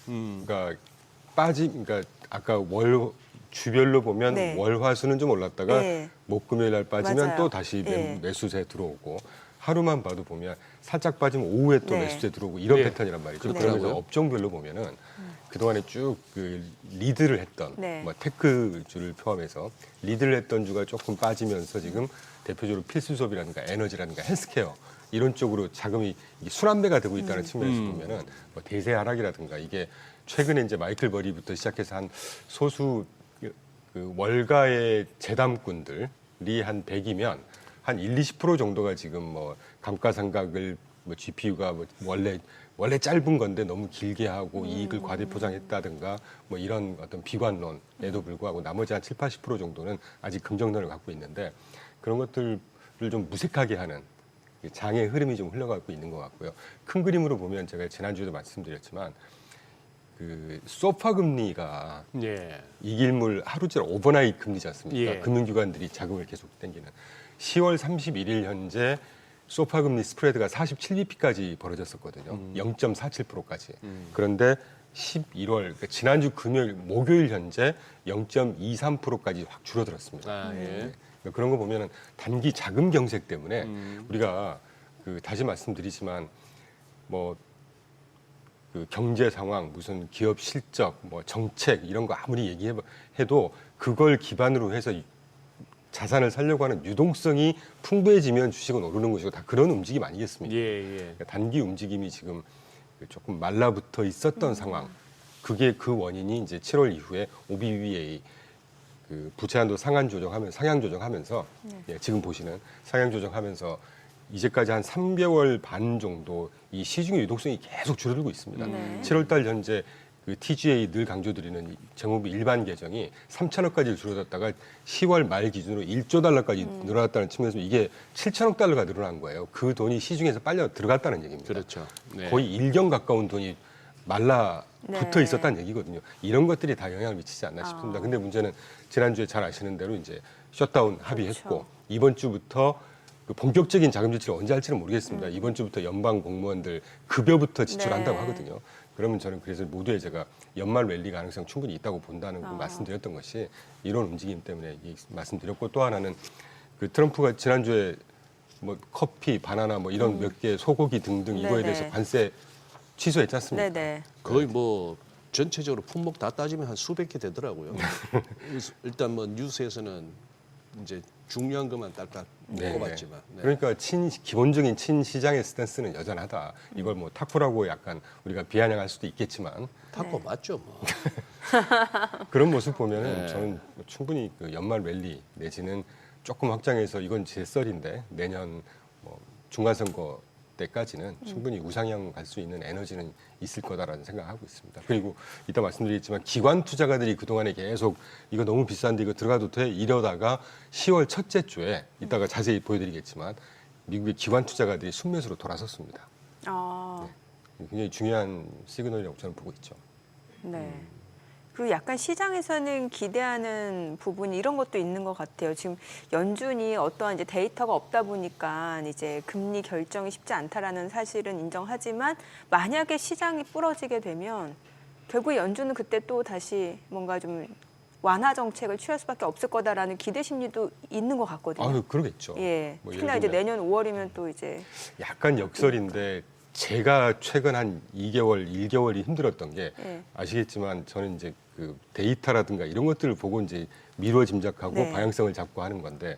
그러니까 그러니까 아까 주별로 보면 네. 월화수는 좀 올랐다가 예. 목금요일 날 빠지면 맞아요. 또 다시 예. 매수세 들어오고 하루만 봐도 보면 살짝 빠지면 오후에 또 네. 매수세 들어오고 이런 네. 패턴이란 말이죠. 네. 그러면서 업종별로 보면은 그동안에 쭉 리드를 했던 네. 뭐 테크주를 포함해서 리드를 했던 주가 조금 빠지면서 지금 대표적으로 필수 수업이라든가 에너지라든가 헬스케어 이런 쪽으로 자금이 이게 순환매가 되고 있다는 측면에서 보면은 뭐 대세 하락이라든가 이게 최근에 이제 마이클 버리부터 시작해서 한 소수 그 월가의 재담꾼들이 한 100이면 한 1-20% 정도가 지금 뭐 감가상각을 뭐 GPU가 뭐 원래 짧은 건데 너무 길게 하고 이익을 과대포장했다든가 뭐 이런 어떤 비관론에도 불구하고 나머지 한 7-80% 정도는 아직 긍정론을 갖고 있는데 그런 것들을 좀 무색하게 하는 장의 흐름이 좀 흘러가고 있는 것 같고요. 큰 그림으로 보면 제가 지난주에도 말씀드렸지만 그 소파 금리가 예. 이길물 하루째 오버나잇 금리지 않습니까? 예. 금융기관들이 자금을 계속 땡기는 10월 31일 현재 소파 금리 스프레드가 47bp까지 벌어졌었거든요. 0.47%까지. 그런데 11월 그러니까 지난주 목요일 현재 0.23%까지 확 줄어들었습니다. 아, 예. 그러니까 그런 거 보면은 단기 자금 경색 때문에 우리가 다시 말씀드리지만 뭐 그 경제 상황, 무슨 기업 실적, 뭐 정책 이런 거 아무리 얘기해도 그걸 기반으로 해서 자산을 살려고 하는 유동성이 풍부해지면 주식은 오르는 것이고 다 그런 움직임 아니겠습니까? 예, 예. 그러니까 단기 움직임이 지금 조금 말라붙어 있었던 상황. 그게 그 원인이 이제 7월 이후에 OBBA 그 부채한도 상향 조정하면서 예, 지금 보시는 상향 조정하면서 이제까지 한 3개월 반 정도 이 시중의 유동성이 계속 줄어들고 있습니다. 7월달 현재 그 TGA 늘 강조드리는 재무부 일반 계정이 3천억까지 줄어들었다가 10월 말 기준으로 1조 달러까지 늘어났다는 측면에서 이게 7천억 달러가 늘어난 거예요. 그 돈이 시중에서 빨려 들어갔다는 얘기입니다. 그렇죠. 네. 거의 1경 가까운 돈이 말라 붙어 네. 있었다는 얘기거든요. 이런 것들이 다 영향을 미치지 않나 싶습니다. 근데 문제는 지난주에 잘 아시는 대로 이제 셧다운 합의했고 그렇죠. 이번 주부터 그 본격적인 자금 지출을 언제 할지는 모르겠습니다. 이번 주부터 연방 공무원들 급여부터 지출한다고 네. 하거든요. 그러면 저는 그래서 모두에 제가 연말 랠리 가능성 충분히 있다고 본다는 거 말씀드렸던 것이 이런 움직임 때문에 말씀드렸고 또 하나는 그 트럼프가 지난주에 뭐 커피, 바나나 뭐 이런 몇 개 소고기 등등 이거에 네네. 대해서 관세 취소했지 않습니까? 네네. 거의 뭐 전체적으로 품목 다 따지면 한 수백 개 되더라고요. 그래서 일단 뭐 뉴스에서는 이제 중요한 것만 딸딱 네. 꼽았지만. 네. 그러니까 기본적인 친시장의 스탠스는 여전하다. 이걸 뭐 탁구라고 약간 우리가 비아냥할 수도 있겠지만 탁구 맞죠, 뭐. 그런 모습 보면은 네. 저는 충분히 그 연말 랠리 내지는 조금 확장해서 이건 제 썰인데 내년 뭐 중간선거 때까지는 충분히 우상향 갈 수 있는 에너지는 있을 거다라는 생각하고 있습니다. 그리고 이따 말씀드리겠지만 기관 투자가들이 그동안에 계속 이거 너무 비싼데 이거 들어가도 돼 이러다가 10월 첫째 주에 이따가 자세히 보여드리겠지만 미국의 기관 투자가들이 순매수로 돌아섰습니다. 굉장히 중요한 시그널이라고 저는 보고 있죠. 네. 그리고 약간 시장에서는 기대하는 부분이 이런 것도 있는 것 같아요. 지금 연준이 어떠한 이제 데이터가 없다 보니까 이제 금리 결정이 쉽지 않다라는 사실은 인정하지만 만약에 시장이 부러지게 되면 결국 연준은 그때 또 다시 뭔가 좀 완화 정책을 취할 수밖에 없을 거다라는 기대 심리도 있는 것 같거든요. 아, 그러겠죠. 예. 뭐 특히나 예를 이제 들면 내년 5월이면 또 이제 약간 역설인데 제가 최근 한 2개월, 1개월이 힘들었던 게 예. 아시겠지만 저는 이제 그 데이터라든가 이런 것들을 보고 이제 미루어 짐작하고 네. 방향성을 잡고 하는 건데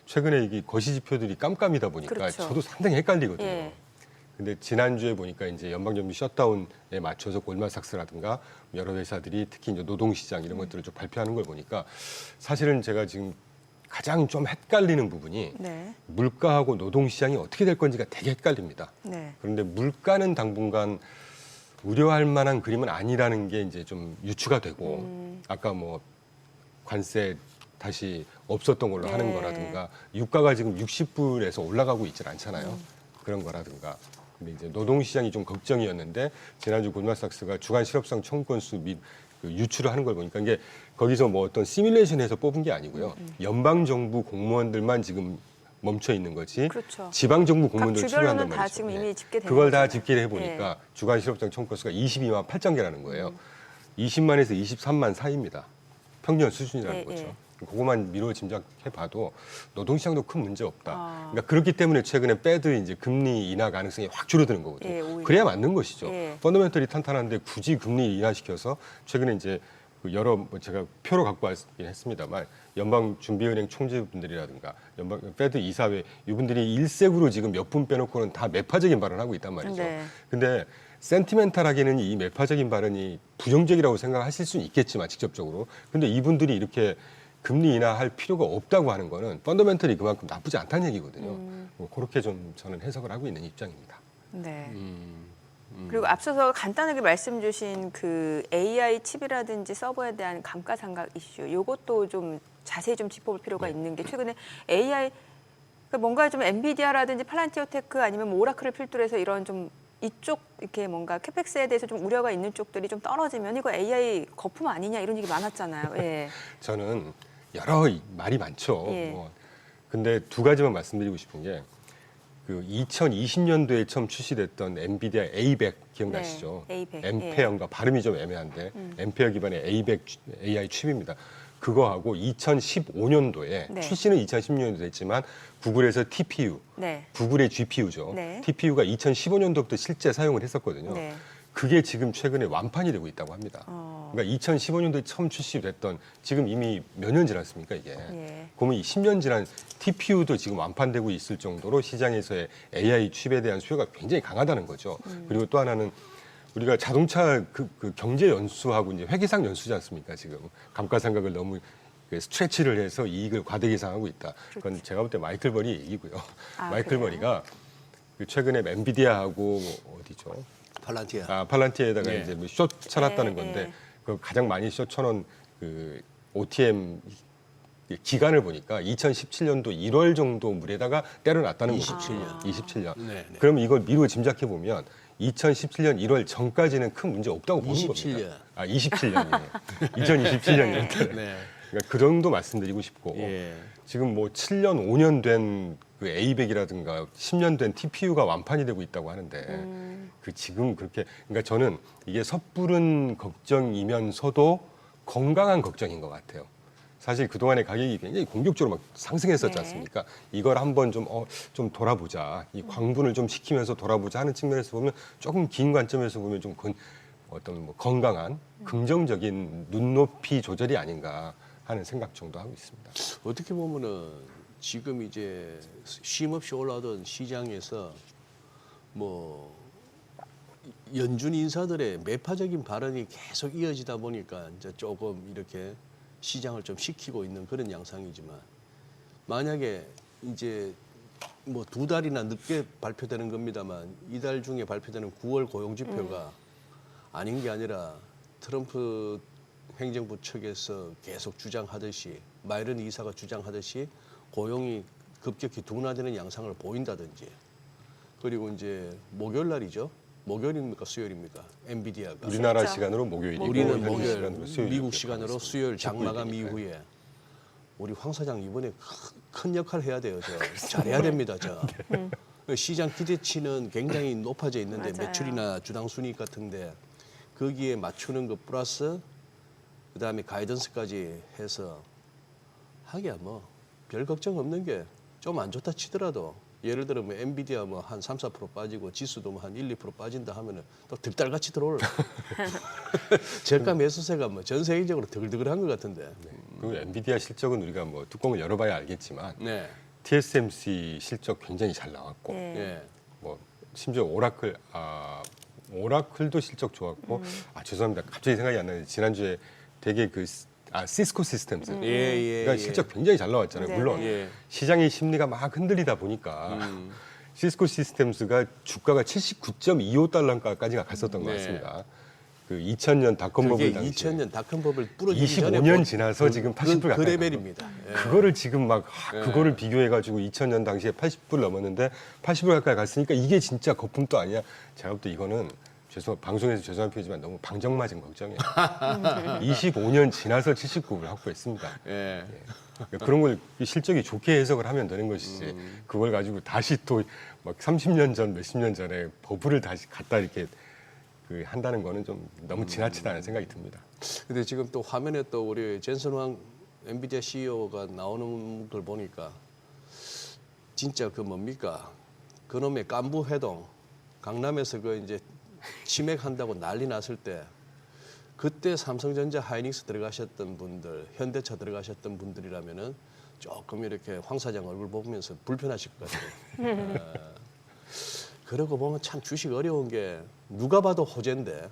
최근에 이게 거시 지표들이 깜깜이다 보니까 그렇죠. 저도 상당히 헷갈리거든요. 예. 근데 지난주에 보니까 이제 연방정부 셧다운에 맞춰서 골드만삭스라든가 여러 회사들이 특히 이제 노동시장 이런 것들을 좀 발표하는 걸 보니까 사실은 제가 지금 가장 좀 헷갈리는 부분이 네. 물가하고 노동시장이 어떻게 될 건지가 되게 헷갈립니다. 네. 그런데 물가는 당분간 우려할 만한 그림은 아니라는 게 이제 좀 유추가 되고 아까 뭐 관세 다시 없었던 걸로 하는 네. 거라든가 유가가 지금 60불에서 올라가고 있질 않잖아요. 그런 거라든가. 근데 이제 노동시장이 좀 걱정이었는데 지난주 골드만삭스가 주간 실업성 청구 건수 및 그 유추를 하는 걸 보니까 이게 거기서 뭐 어떤 시뮬레이션에서 뽑은 게 아니고요. 연방 정부 공무원들만 지금 멈춰 있는 거지. 그렇죠. 지방 정부 각 공무원들 주별로는 추가한단 다 말이죠. 지금 네. 이미 집계된 그걸 다 거잖아요. 집계를 해보니까 주간 실업성 청구 건수가 22만 8천 개라는 거예요. 20만에서 23만 사이입니다. 평균 수준이라는 예, 거죠. 예. 그거만 미루어 짐작해봐도 노동시장도 큰 문제 없다. 그러니까 그렇기 때문에 최근에 페드 이제 금리 인하 가능성이 확 줄어드는 거거든요. 예, 오히려. 그래야 맞는 것이죠. 예. 펀더멘털이 탄탄한데 굳이 금리 인하시켜서 최근에 이제 그 여러 뭐 제가 표로 갖고 왔긴 했습니다만 연방준비은행 총재분들이라든가 연방 페드 이사회 이분들이 일색으로 지금 몇 분 빼놓고는 다 매파적인 발언을 하고 있단 말이죠. 네. 근데 센티멘탈하게는 이 매파적인 발언이 부정적이라고 생각하실 수는 있겠지만 직접적으로 근데 이분들이 이렇게 금리 인하할 필요가 없다고 하는 거는 펀더멘털이 그만큼 나쁘지 않다는 얘기거든요. 뭐 그렇게 좀 저는 해석을 하고 있는 입장입니다. 네. 그리고 앞서서 간단하게 말씀 주신 그 AI 칩이라든지 서버에 대한 감가상각 이슈, 이것도 좀 자세히 좀 짚어볼 필요가 있는 게 최근에 AI 그러니까 뭔가 좀 엔비디아라든지 팔란티어테크 아니면 뭐 오라클을 필두로 해서 이런 좀 이쪽 이렇게 뭔가 캐펙스에 대해서 좀 우려가 있는 쪽들이 좀 떨어지면 이거 AI 거품 아니냐 이런 얘기 많았잖아요. 예. 저는 여러 말이 많죠. 예. 뭐. 근데 두 가지만 말씀드리고 싶은 게 그 2020년도에 처음 출시됐던 엔비디아 A100 기억나시죠? 네, A100, 엠페어인가 발음이 좀 애매한데 엠페어 기반의 A100 AI 칩입니다. 그거하고 2015년도에 네. 출시는 2016년도 됐지만 구글에서 TPU, 네. 구글의 GPU죠. 네. TPU가 2015년도부터 실제 사용을 했었거든요. 네. 그게 지금 최근에 완판이 되고 있다고 합니다. 그러니까 2015년도에 처음 출시됐던 지금 이미 몇 년 지났습니까 이게. 예. 그러면 이 10년 지난 TPU도 지금 완판되고 있을 정도로 시장에서의 AI 칩에 대한 수요가 굉장히 강하다는 거죠. 그리고 또 하나는 우리가 자동차 그 경제 연수하고 이제 회계상 연수지 않습니까? 지금 감가상각을 너무 스트레치를 해서 이익을 과대 계상하고 있다. 그건 제가 볼 때 마이클 버리 얘기고요. 마이클 그래요? 버리가 그 최근에 엔비디아하고 어디죠? 팔란티아. 팔란티아에다가 네. 이제 뭐숏 쳐놨다는 네, 건데 네. 그 가장 많이 숏 쳐놓은 그 OTM 기간을 보니까 2017년도 1월 정도 물에다가 때려놨다는 거죠. 27년. 27년. 네, 네. 그럼 이걸 미루어 짐작해 보면 2017년 1월 전까지는 큰 문제 없다고 보는 27년. 겁니다. 27년이에요. 2027년이니까. 네. 그러니까 그 정도 말씀드리고 싶고 예. 지금 뭐 7년, 5년 된 그 A100이라든가 10년 된 TPU가 완판이 되고 있다고 하는데 그 지금 그렇게 그러니까 저는 이게 섣부른 걱정이면서도 건강한 걱정인 것 같아요. 사실 그동안의 가격이 굉장히 공격적으로 막 상승했었지 네. 않습니까? 이걸 한번 좀 돌아보자. 이 광분을 좀 시키면서 돌아보자 하는 측면에서 보면 조금 긴 관점에서 보면 좀 어떤 뭐 건강한 긍정적인 눈높이 조절이 아닌가 하는 생각 정도 하고 있습니다. 어떻게 보면은 지금 이제 쉼없이 올라오던 시장에서 뭐 연준 인사들의 매파적인 발언이 계속 이어지다 보니까 이제 조금 이렇게 시장을 좀 식히고 있는 그런 양상이지만 만약에 이제 뭐 2달이나 늦게 발표되는 겁니다만 이달 중에 발표되는 9월 고용 지표가 아닌 게 아니라 트럼프 행정부 측에서 계속 주장하듯이 바이든 이사가 주장하듯이 고용이 급격히 둔화되는 양상을 보인다든지 그리고 이제 목요일 날이죠. 목요일입니까 수요일입니까? 엔비디아가 우리나라 그렇죠. 시간으로 목요일이고 우리는 현지 목요일, 시간으로 수요일 미국 이렇게 시간으로 가겠습니다. 수요일 장마감 19일이니까요. 이후에 우리 황 사장 이번에 큰 역할 해야 돼요. 잘해야 됩니다. 시장 기대치는 굉장히 높아져 있는데 맞아요. 매출이나 주당 순이익 같은데 거기에 맞추는 것 플러스 그다음에 가이던스까지 해서 하기야 뭐 별 걱정 없는 게 좀 안 좋다 치더라도 예를 들어 뭐 엔비디아 뭐 한 3-4% 빠지고 지수도 뭐 한 1-2% 빠진다 하면은 또 득달같이 들어올. 저가 매수세가 뭐 전 세계적으로 드글드글한 것 같은데. 그리고 엔비디아 실적은 우리가 뭐 뚜껑을 열어봐야 알겠지만 네. TSMC 실적 굉장히 잘 나왔고 네. 예. 뭐 심지어 오라클도 실적 좋았고 죄송합니다. 갑자기 생각이 안 나는데 지난주에 되게 시스코 시스템스 예. 그러니까 실적 굉장히 잘 나왔잖아요. 네, 물론 예. 시장의 심리가 막 흔들리다 보니까 시스코 시스템스가 주가가 79.25달러까지 갔었던 것 네. 같습니다. 그 2000년 닷컴 그게 버블 당시에 2000년 닷컴 버블 뿌려지기 전에 25년 지나서 지금 80불 그 가까이 레벨입니다. 예. 그거를 지금 그거를 비교해가지고 2000년 당시에 80불 넘었는데 80불 가까이 갔으니까 이게 진짜 거품도 아니야. 제가 볼 때 이거는 방송에서 죄송한 표현이지만 너무 방정맞은 걱정이에요. 25년 지나서 79불 확보했습니다. 예. 그러니까 그런 걸 실적이 좋게 해석을 하면 되는 것이지 그걸 가지고 다시 또 막 30년 전, 몇십 년 전에 버블을 다시 갖다 이렇게 한다는 거는 좀 너무 지나치다는 생각이 듭니다. 근데 지금 또 화면에 또 우리 젠슨 황 엔비디아 CEO가 나오는 걸 보니까 진짜 그 뭡니까? 그놈의 깐부 회동 강남에서 그 이제 치맥한다고 난리 났을 때 그때 삼성전자 하이닉스 들어가셨던 분들, 현대차 들어가셨던 분들이라면은 조금 이렇게 황 사장 얼굴 보면서 불편하실 것 같아요. 그러고 보면 참 주식 어려운 게 누가 봐도 호재인데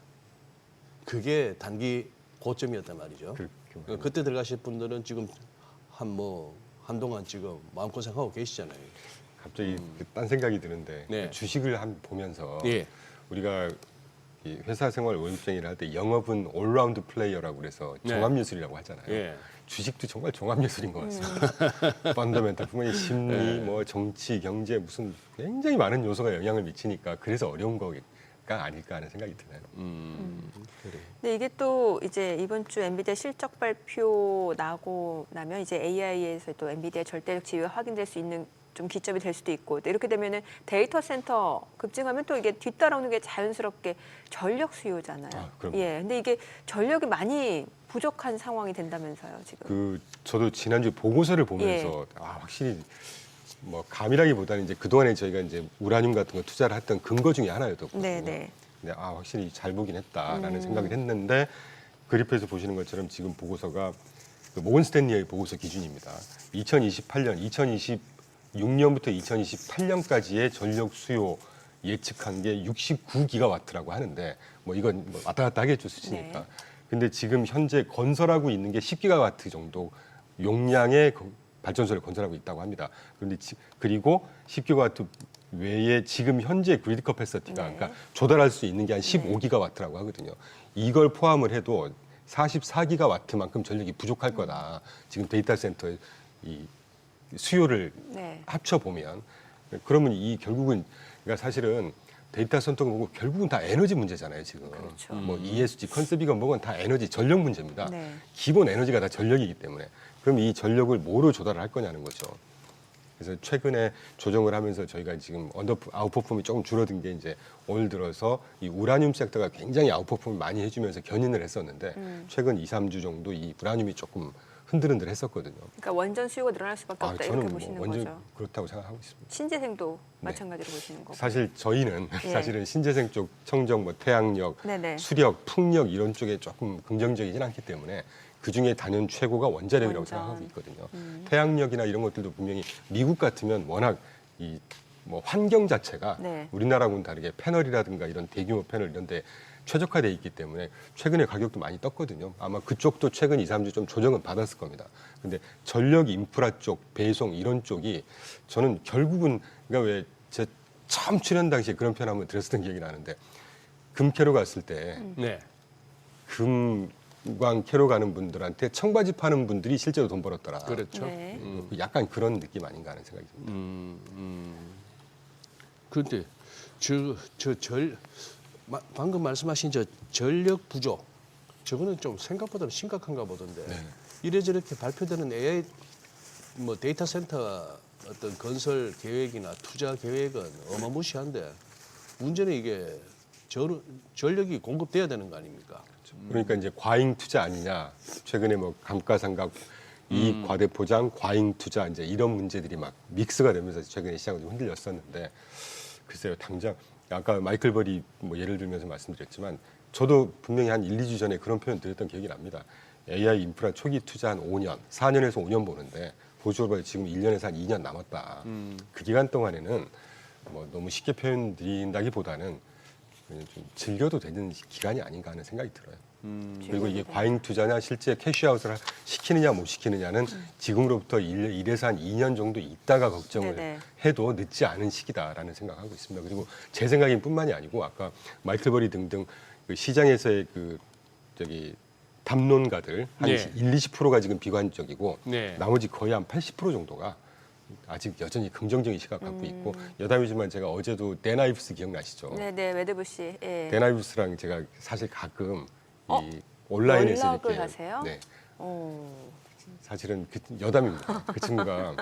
그게 단기 고점이었단 말이죠. 그때 들어가실 분들은 지금 한동안 지금 마음고생하고 계시잖아요. 갑자기 딴 생각이 드는데 네. 주식을 보면서 예. 우리가 이 회사 생활 월급쟁이를 할 때 영업은 올라운드 플레이어라고 그래서 네. 종합예술이라고 하잖아요. 예. 주식도 정말 종합예술인 것 같습니다. 펀더멘탈 뿐만이 심리, 뭐 정치, 경제 무슨 굉장히 많은 요소가 영향을 미치니까 그래서 어려운 거가 아닐까 하는 생각이 드네요. 근데 이게 또 이제 이번 주 엔비디아 실적 발표 나고 나면 이제 AI에서 또 엔비디아 절대적 지위가 확인될 수 있는 좀 기점이 될 수도 있고 또 이렇게 되면은 데이터 센터 급증하면 또 이게 뒤따라오는 게 자연스럽게 전력 수요잖아요. 그럼요. 예. 근데 이게 전력이 많이 부족한 상황이 된다면서요, 지금. 저도 지난주 보고서를 보면서 확실히 뭐 감이라기보다는 이제 그동안에 저희가 이제 우라늄 같은 거 투자를 했던 근거 중에 하나였거든요. 네네. 근데 확실히 잘 보긴 했다라는 생각을 했는데 그래프에서 보시는 것처럼 지금 보고서가 모건 스탠리의 보고서 기준입니다. 2028년, 2026년부터 2028년까지의 전력 수요 예측한 게 69기가와트라고 하는데 뭐 이건 뭐 왔다 갔다 하겠죠 수치니까. 네. 근데 지금 현재 건설하고 있는 게 10기가와트 정도 용량의 발전소를 건설하고 있다고 합니다. 그런데 그리고 10기가와트 외에 지금 현재 그리드 커패시티가 네. 그러니까 조달할 수 있는 게 한 15기가와트라고 하거든요. 이걸 포함을 해도 44기가와트만큼 전력이 부족할 거다. 지금 데이터 센터의 이 수요를 네. 합쳐 보면 그러면 이 결국은 그러니까 사실은 데이터 센터가 보고 결국은 다 에너지 문제잖아요 지금. 그렇죠. 뭐 ESG 컨셉이건 뭐건 다 에너지 전력 문제입니다. 네. 기본 에너지가 다 전력이기 때문에 그럼 이 전력을 뭐로 조달을 할 거냐는 거죠. 그래서 최근에 조정을 하면서 저희가 지금 아웃퍼폼이 조금 줄어든 게 이제 올 들어서 이 우라늄 섹터가 굉장히 아웃퍼폼을 많이 해주면서 견인을 했었는데 최근 2, 3주 정도 이 우라늄이 조금 흔들흔들 했었거든요. 그러니까 원전 수요가 늘어날 수밖에 없다 저는 이렇게 보시는 완전 거죠. 그렇다고 생각하고 있습니다. 신재생도 마찬가지로 보시는 거고. 사실 저희는 예. 사실은 신재생 쪽 청정, 뭐 태양력, 네네. 수력, 풍력 이런 쪽에 조금 긍정적이진 않기 때문에 그 중에 단연 최고가 원자력이라고 원전. 생각하고 있거든요. 태양력이나 이런 것들도 분명히 미국 같으면 워낙 이 뭐 환경 자체가 네. 우리나라하고는 다르게 패널이라든가 이런 대규모 패널 이런 데 최적화되어 있기 때문에 최근에 가격도 많이 떴거든요. 아마 그쪽도 최근 2, 3주 좀 조정은 받았을 겁니다. 근데 전력 인프라 쪽, 배송 이런 쪽이 저는 결국은 그러니까 왜 제 처음 출연 당시에 그런 표현 한번 들었던 기억이 나는데 금 캐러 갔을 때 네. 금광 캐러 가는 분들한테 청바지 파는 분들이 실제로 돈 벌었더라. 그렇죠. 네. 약간 그런 느낌 아닌가 하는 생각이 듭니다. 그런데 방금 말씀하신 저 전력 부족 저거는 좀 생각보다는 심각한가 보던데 이래저렇게 발표되는 AI 뭐 데이터 센터 어떤 건설 계획이나 투자 계획은 어마무시한데 문제는 이게 전력이 공급돼야 되는 거 아닙니까? 그러니까 이제 과잉 투자 아니냐. 최근에 뭐 감가상각 이익 과대 포장, 과잉 투자 이제 이런 문제들이 막 믹스가 되면서 최근에 시장을 좀 흔들렸었는데 글쎄요. 당장 아까 마이클 버리 뭐 예를 들면서 말씀드렸지만 저도 분명히 한 1, 2주 전에 그런 표현 드렸던 기억이 납니다. AI 인프라 초기 투자 한 5년, 4년에서 5년 보는데 보조적으로 지금 1년에서 한 2년 남았다. 그 기간 동안에는 뭐 너무 쉽게 표현 드린다기보다는 그냥 좀 즐겨도 되는 기간이 아닌가 하는 생각이 들어요. 그리고 이게 과잉 투자냐 실제 캐시아웃을 시키느냐 못 시키느냐는 지금으로부터 1에서 한 2년 정도 있다가 걱정을 네네. 해도 늦지 않은 시기다라는 생각하고 있습니다. 그리고 제 생각인 뿐만이 아니고 아까 마이클 버리 등등 그 시장에서의 그 저기 담론가들 한 네. 1, 20%가 지금 비관적이고 네. 나머지 거의 한 80% 정도가 아직 여전히 긍정적인 시각 갖고 있고 여담이지만 제가 어제도 데나이브스 기억나시죠? 네네 매드부시. 예. 데나이브스랑 제가 사실 가끔 이 온라인에서 연락을 이렇게 하세요? 네, 오. 사실은 그 여담입니다. 그 친구가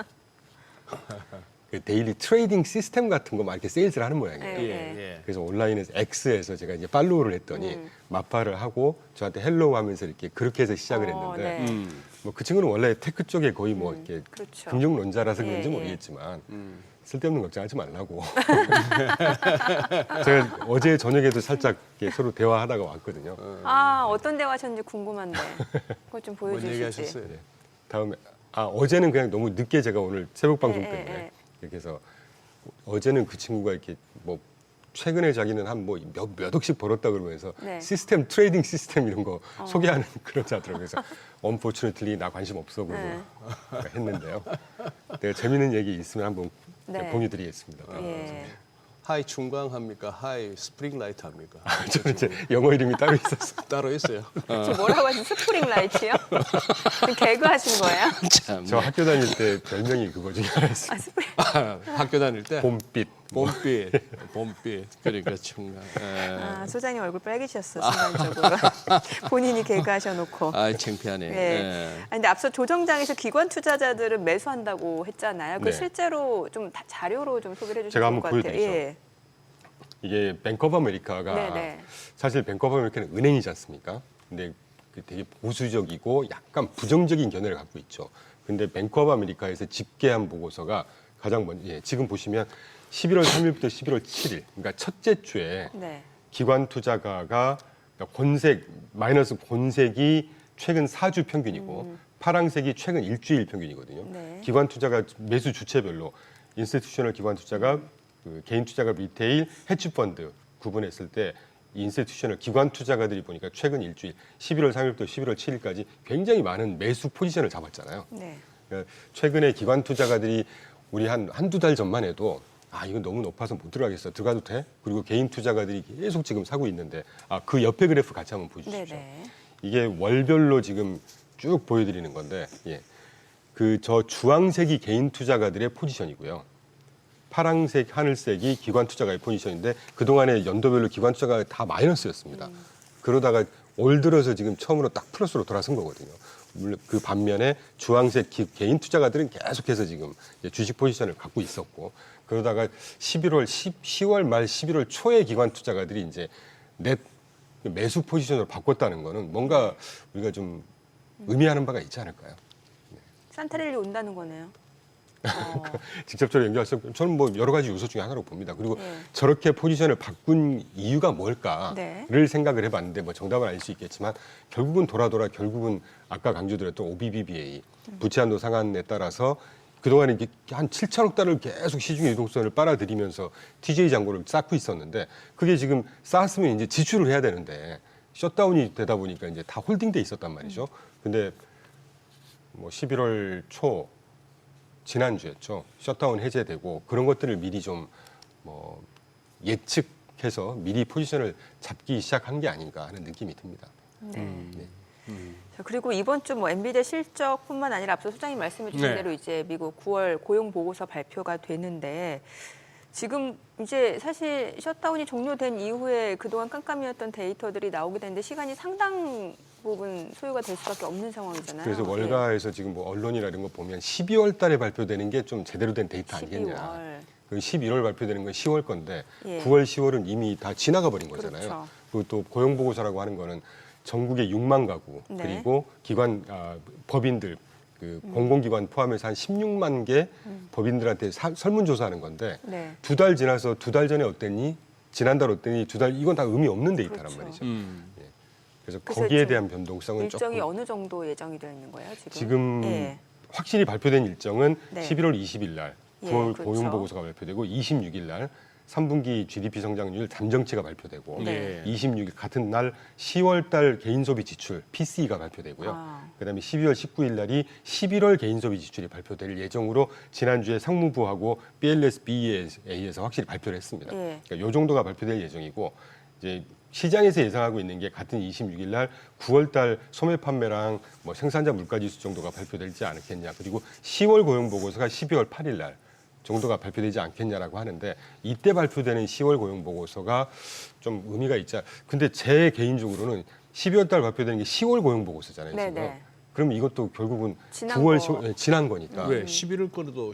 그 데일리 트레이딩 시스템 같은 거 막 이렇게 세일즈를 하는 모양이에요. 네. 예. 그래서 온라인에서 X에서 제가 이제 팔로우를 했더니 마파를 하고 저한테 헬로우 하면서 이렇게 그렇게 해서 시작을 했는데 네. 뭐 그 친구는 원래 테크 쪽에 거의 뭐 이렇게 그렇죠. 금융론자라서 그런지 예, 예. 모르겠지만 쓸데없는 걱정하지 말라고. 제가 어제 저녁에도 살짝 이렇게 서로 대화하다가 왔거든요. 아 어떤 대화하셨는지 궁금한데 그거 좀 뭔 보여주시지. 얘기하셨어요? 네. 다음에 어제는 그냥 너무 늦게 제가 오늘 새벽 방송 예, 예, 때문에 예. 이렇게 해서 어제는 그 친구가 이렇게 뭐 최근에 자기는 한 뭐 몇 억씩 벌었다 그러면서 네. 시스템 트레이딩 시스템 이런 거 소개하는 그런 자더라고요. 그래서 unfortunately 나 관심 없어 그러고 네. 했는데요. 내가 재밌는 얘기 있으면 한번 네. 공유드리겠습니다. 예. 하이 충광 합니까? 하이 스프링 라이트 합니까? 저는 이제 영어 이름이 따로 있었어요. 따로 있어요. 지금 뭐라고 하신 스프링 라이트요? 지금 개그 하신 거예요? 참. 저 학교 다닐 때 별명이 그거 중에 하나였어요. 아 스프링. 학교 다닐 때 봄빛. 봄빛. 그러니까 충광. 아 소장님 얼굴 빨개지셨어 순간적으로. 본인이 개그 하셔놓고. 아, 창피하네. 네. 예. 아니, 근데 앞서 조정장에서 기관 투자자들은 매수한다고 했잖아요. 그 네. 실제로 좀 자료로 좀 소개를 해주시면 제가 좋을 한번 것 같아요. 보여드리죠. 예. 이게 뱅크 오브 아메리카가 네네. 사실 뱅크 오브 아메리카는 은행이지 않습니까? 근데 그 되게 보수적이고 약간 부정적인 견해를 갖고 있죠. 근데 뱅크 오브 아메리카에서 집계한 보고서가 가장 먼저 지금 보시면 11월 3일부터 11월 7일 그러니까 첫째 주에 네. 기관 투자가가 그러니까 마이너스 본색이 최근 4주 평균이고 파랑색이 최근 일주일 평균이거든요. 네. 기관 투자가 매수 주체별로 인스티튜셔널 기관 투자가 그 개인 투자가 리테일, 헤지펀드 구분했을 때 인스티튜셔널 기관 투자가들이 보니까 최근 일주일 11월 3일부터 11월 7일까지 굉장히 많은 매수 포지션을 잡았잖아요. 네. 그러니까 최근에 기관 투자가들이 우리 한두 달 전만 해도 이건 너무 높아서 못 들어가겠어. 들어가도 돼? 그리고 개인 투자가들이 계속 지금 사고 있는데 그 옆에 그래프 같이 한번 보여주십시오. 네네. 이게 월별로 지금 쭉 보여드리는 건데 그 저 주황색이 개인 투자가들의 포지션이고요. 파랑색, 하늘색이 기관 투자가의 포지션인데 그동안에 연도별로 기관 투자가 다 마이너스였습니다. 그러다가 올 들어서 지금 처음으로 딱 플러스로 돌아선 거거든요. 물론 그 반면에 주황색 개인 투자가들은 계속해서 지금 이제 주식 포지션을 갖고 있었고 그러다가 10월 말 11월 초에 기관 투자가들이 이제 넷 매수 포지션으로 바꿨다는 거는 뭔가 우리가 좀 의미하는 바가 있지 않을까요? 산타렐리 온다는 거네요. 직접적으로 연결해서 저는 뭐 여러 가지 요소 중에 하나로 봅니다. 그리고 네. 저렇게 포지션을 바꾼 이유가 뭘까를 네. 생각을 해봤는데 뭐 정답은 아닐 수 있겠지만 결국은 돌아 결국은 아까 강조드렸던 OBBBA 부채 한도 상한에 따라서 그동안에 한 7천억 달러를 계속 시중의 유동성을 빨아들이면서 TJ 잔고를 쌓고 있었는데 그게 지금 쌓았으면 이제 지출을 해야 되는데 셧다운이 되다 보니까 이제 다 홀딩돼 있었단 말이죠. 근데 뭐 11월 초 지난주였죠. 셧다운 해제되고 그런 것들을 미리 좀 뭐 예측해서 미리 포지션을 잡기 시작한 게 아닌가 하는 느낌이 듭니다. 네. 자, 그리고 이번 주 뭐 엔비디아 실적뿐만 아니라 앞서 소장님 말씀해 주신 네. 대로 이제 미국 9월 고용 보고서 발표가 되는데 지금 이제 사실 셧다운이 종료된 이후에 그동안 깜깜이었던 데이터들이 나오게 되는데 시간이 상당 부분 소요가 될 수밖에 없는 상황이잖아요. 그래서 월가에서 지금 뭐 언론이나 이런 거 보면 12월 달에 발표되는 게 좀 제대로 된 데이터 아니겠냐. 12월. 그 11월 발표되는 건 10월 건데 예. 9월, 10월은 이미 다 지나가 버린 거잖아요. 그렇죠. 그리고 또 고용 보고서라고 하는 거는 전국의 6만 가구 네. 그리고 기관 법인들 그 공공기관 포함해서 한 16만 개 법인들한테 설문조사하는 건데 네. 2달 지나서 2달 전에 어땠니? 지난달 어땠니? 2달 이건 다 의미 없는 데이터란 그렇죠. 말이죠. 그래서 그래서 거기에 지금 대한 변동성은 일정이 조금 어느 정도 예정이 되어 있는 거예요, 지금? 지금 예. 확실히 발표된 일정은 네. 11월 20일 날 예, 9월 그렇죠. 고용 보고서가 발표되고 26일 날 3분기 GDP 성장률 잠정치가 발표되고 네. 26일 같은 날 10월 달 개인 소비 지출 PCE가 발표되고요. 그다음에 12월 19일 날이 11월 개인 소비 지출이 발표될 예정으로 지난주에 상무부하고 BLSBEA에서 확실히 발표를 했습니다. 예. 그러니까 이 정도가 발표될 예정이고 이제 시장에서 예상하고 있는 게 같은 26일 날 9월 달 소매 판매랑 뭐 생산자 물가 지수 정도가 발표되지 않겠냐. 그리고 10월 고용 보고서가 12월 8일 날 정도가 발표되지 않겠냐라고 하는데 이때 발표되는 10월 고용 보고서가 좀 의미가 있자. 근데 제 개인적으로는 12월 달 발표되는 게 10월 고용 보고서잖아요. 지금. 네네. 그럼 이것도 결국은 지난 9월 거. 지난 거니까. 왜 11월 거라도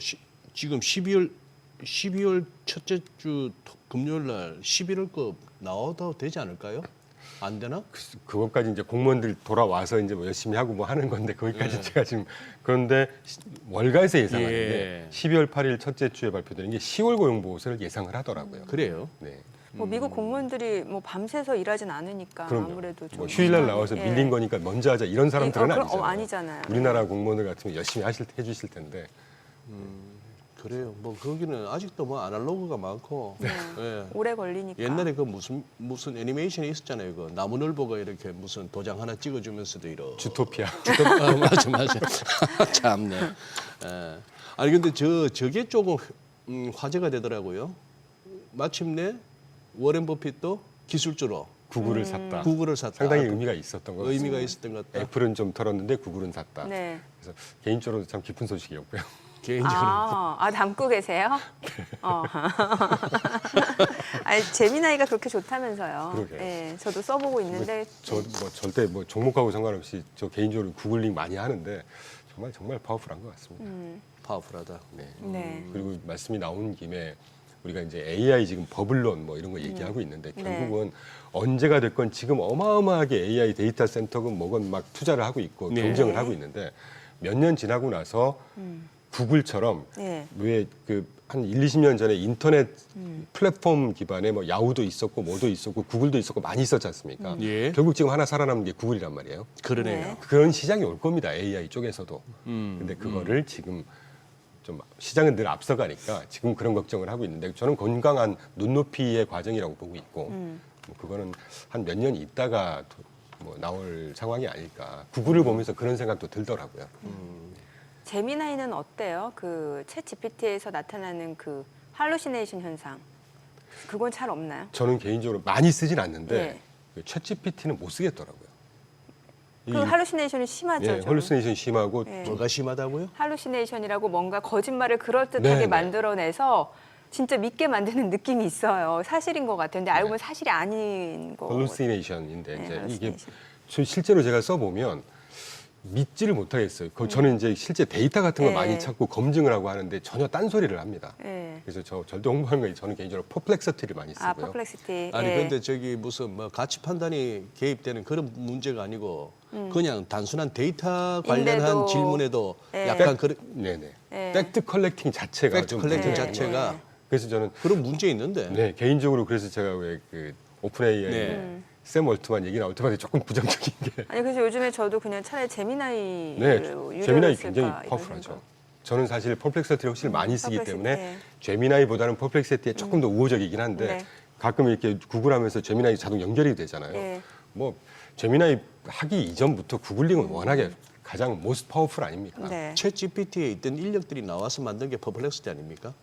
지금 12월 첫째 주 금요일 날 11월 거 나와도 되지 않을까요? 안 되나? 그것까지 이제 공무원들 돌아와서 이제 뭐 열심히 하고 뭐 하는 건데 거기까지 제가 지금 그런데 월가에서 예상하는데 예. 12월 8일 첫째 주에 발표되는 게 10월 고용 보고서를 예상을 하더라고요. 그래요. 네. 뭐 미국 공무원들이 뭐 밤새서 일하진 않으니까 그럼요. 아무래도 좀 뭐 휴일날 나와서 예. 밀린 거니까 먼저 하자 이런 사람들은 그럼, 아니잖아요. 아니잖아요. 우리나라 공무원들 같으면 열심히 해주실 텐데 그래요. 뭐 거기는 아직도 뭐 아날로그가 많고. 예. 오래 걸리니까. 옛날에 그 무슨 애니메이션이 있었잖아요. 그 나무늘보가 이렇게 무슨 도장 하나 찍어주면서도 이런. 주토피아. 맞아. 참네. 예. 아니 근데 저게 조금 화제가 되더라고요. 마침내 워렌 버핏도 기술주로 구글을 샀다. 구글을 샀다. 상당히 의미가 있었던 것 같습니다. 의미가 있었던 것 같다. 애플은 좀 털었는데 구글은 샀다. 네. 그래서 개인적으로도 참 깊은 소식이었고요. 개인적으로. 담고 계세요? 아니, 재미나이가 그렇게 좋다면서요. 그러게요. 예, 저도 써보고 있는데. 저 뭐 절대 뭐 종목하고 상관없이 저 개인적으로 구글링 많이 하는데 정말 파워풀한 것 같습니다. 파워풀하다. 네. 네. 그리고 말씀이 나온 김에 우리가 이제 AI 지금 버블론 뭐 이런 거 얘기하고 있는데 결국은 언제가 됐건 지금 어마어마하게 AI 데이터 센터건 뭐건 막 투자를 하고 있고 네. 경쟁을 하고 있는데 몇 년 지나고 나서 구글처럼 네. 왜 그 한 20년 전에 인터넷 플랫폼 기반에 뭐 야후도 있었고 뭐도 있었고 구글도 있었고 많이 있었지 않습니까? 예. 결국 지금 하나 살아남은 게 구글이란 말이에요. 그러네요. 네. 그런 시장이 올 겁니다. AI 쪽에서도. 근데 그거를 지금 좀 시장은 늘 앞서가니까 지금 그런 걱정을 하고 있는데 저는 건강한 눈높이의 과정이라고 보고 있고 뭐 그거는 한 몇 년 있다가 뭐 나올 상황이 아닐까. 구글을 보면서 그런 생각도 들더라고요. 제미나이는 어때요? 그 챗 GPT에서 나타나는 그 할루시네이션 현상. 그건 잘 없나요? 저는 개인적으로 많이 쓰진 않는데 예. 그 챗 GPT는 못 쓰겠더라고요. 그 할루시네이션이 심하죠. 예, 좀. 할루시네이션 심하고 예. 뭐가 심하다고요? 할루시네이션이라고 뭔가 거짓말을 그럴듯하게 네네. 만들어내서 진짜 믿게 만드는 느낌이 있어요. 사실인 것 같아요. 근데 알고 보면 사실이 아닌 거. 할루시네이션인데 네, 이제 이게 할루시네이션. 실제로 제가 써보면 믿지를 못하겠어요. 저는 이제 실제 데이터 같은 걸 예. 많이 찾고 검증을 하고 하는데 전혀 딴소리를 합니다. 예. 그래서 절대 홍보하는 거 저는 개인적으로 퍼플렉서티를 많이 쓰고요. 아, 퍼플렉시티. 아니 예. 근데 저기 무슨 뭐 가치 판단이 개입되는 그런 문제가 아니고 그냥 단순한 데이터 관련한 인데도, 질문에도 예. 약간 그런 네네. 예. 팩트 컬렉팅 자체가 팩트 좀 컬렉팅 문제가 자체가 있는 거예요. 그래서 저는 그런 문제 있는데. 네 개인적으로 그래서 제가 왜 그 오픈 AI 네. 샘 올트만 얘기 나올 때마다 조금 부정적인 게 아니 그래서 요즘에 저도 그냥 차라리 제미나이 네, 제미나이 쓸까, 굉장히 이런 파워풀하죠. 생각. 저는 사실 퍼플렉서티를 훨씬 많이 쓰기 퍼플렉시티, 때문에 네. 제미나이보다는 퍼플렉서티에 조금 더 우호적이긴 한데 네. 가끔 이렇게 구글하면서 제미나이 자동 연결이 되잖아요. 네. 뭐 제미나이 하기 이전부터 구글링은 워낙에 가장 모스트 파워풀 아닙니까? 네. 챗 GPT에 있던 인력들이 나와서 만든 게 퍼플렉시티 아닙니까?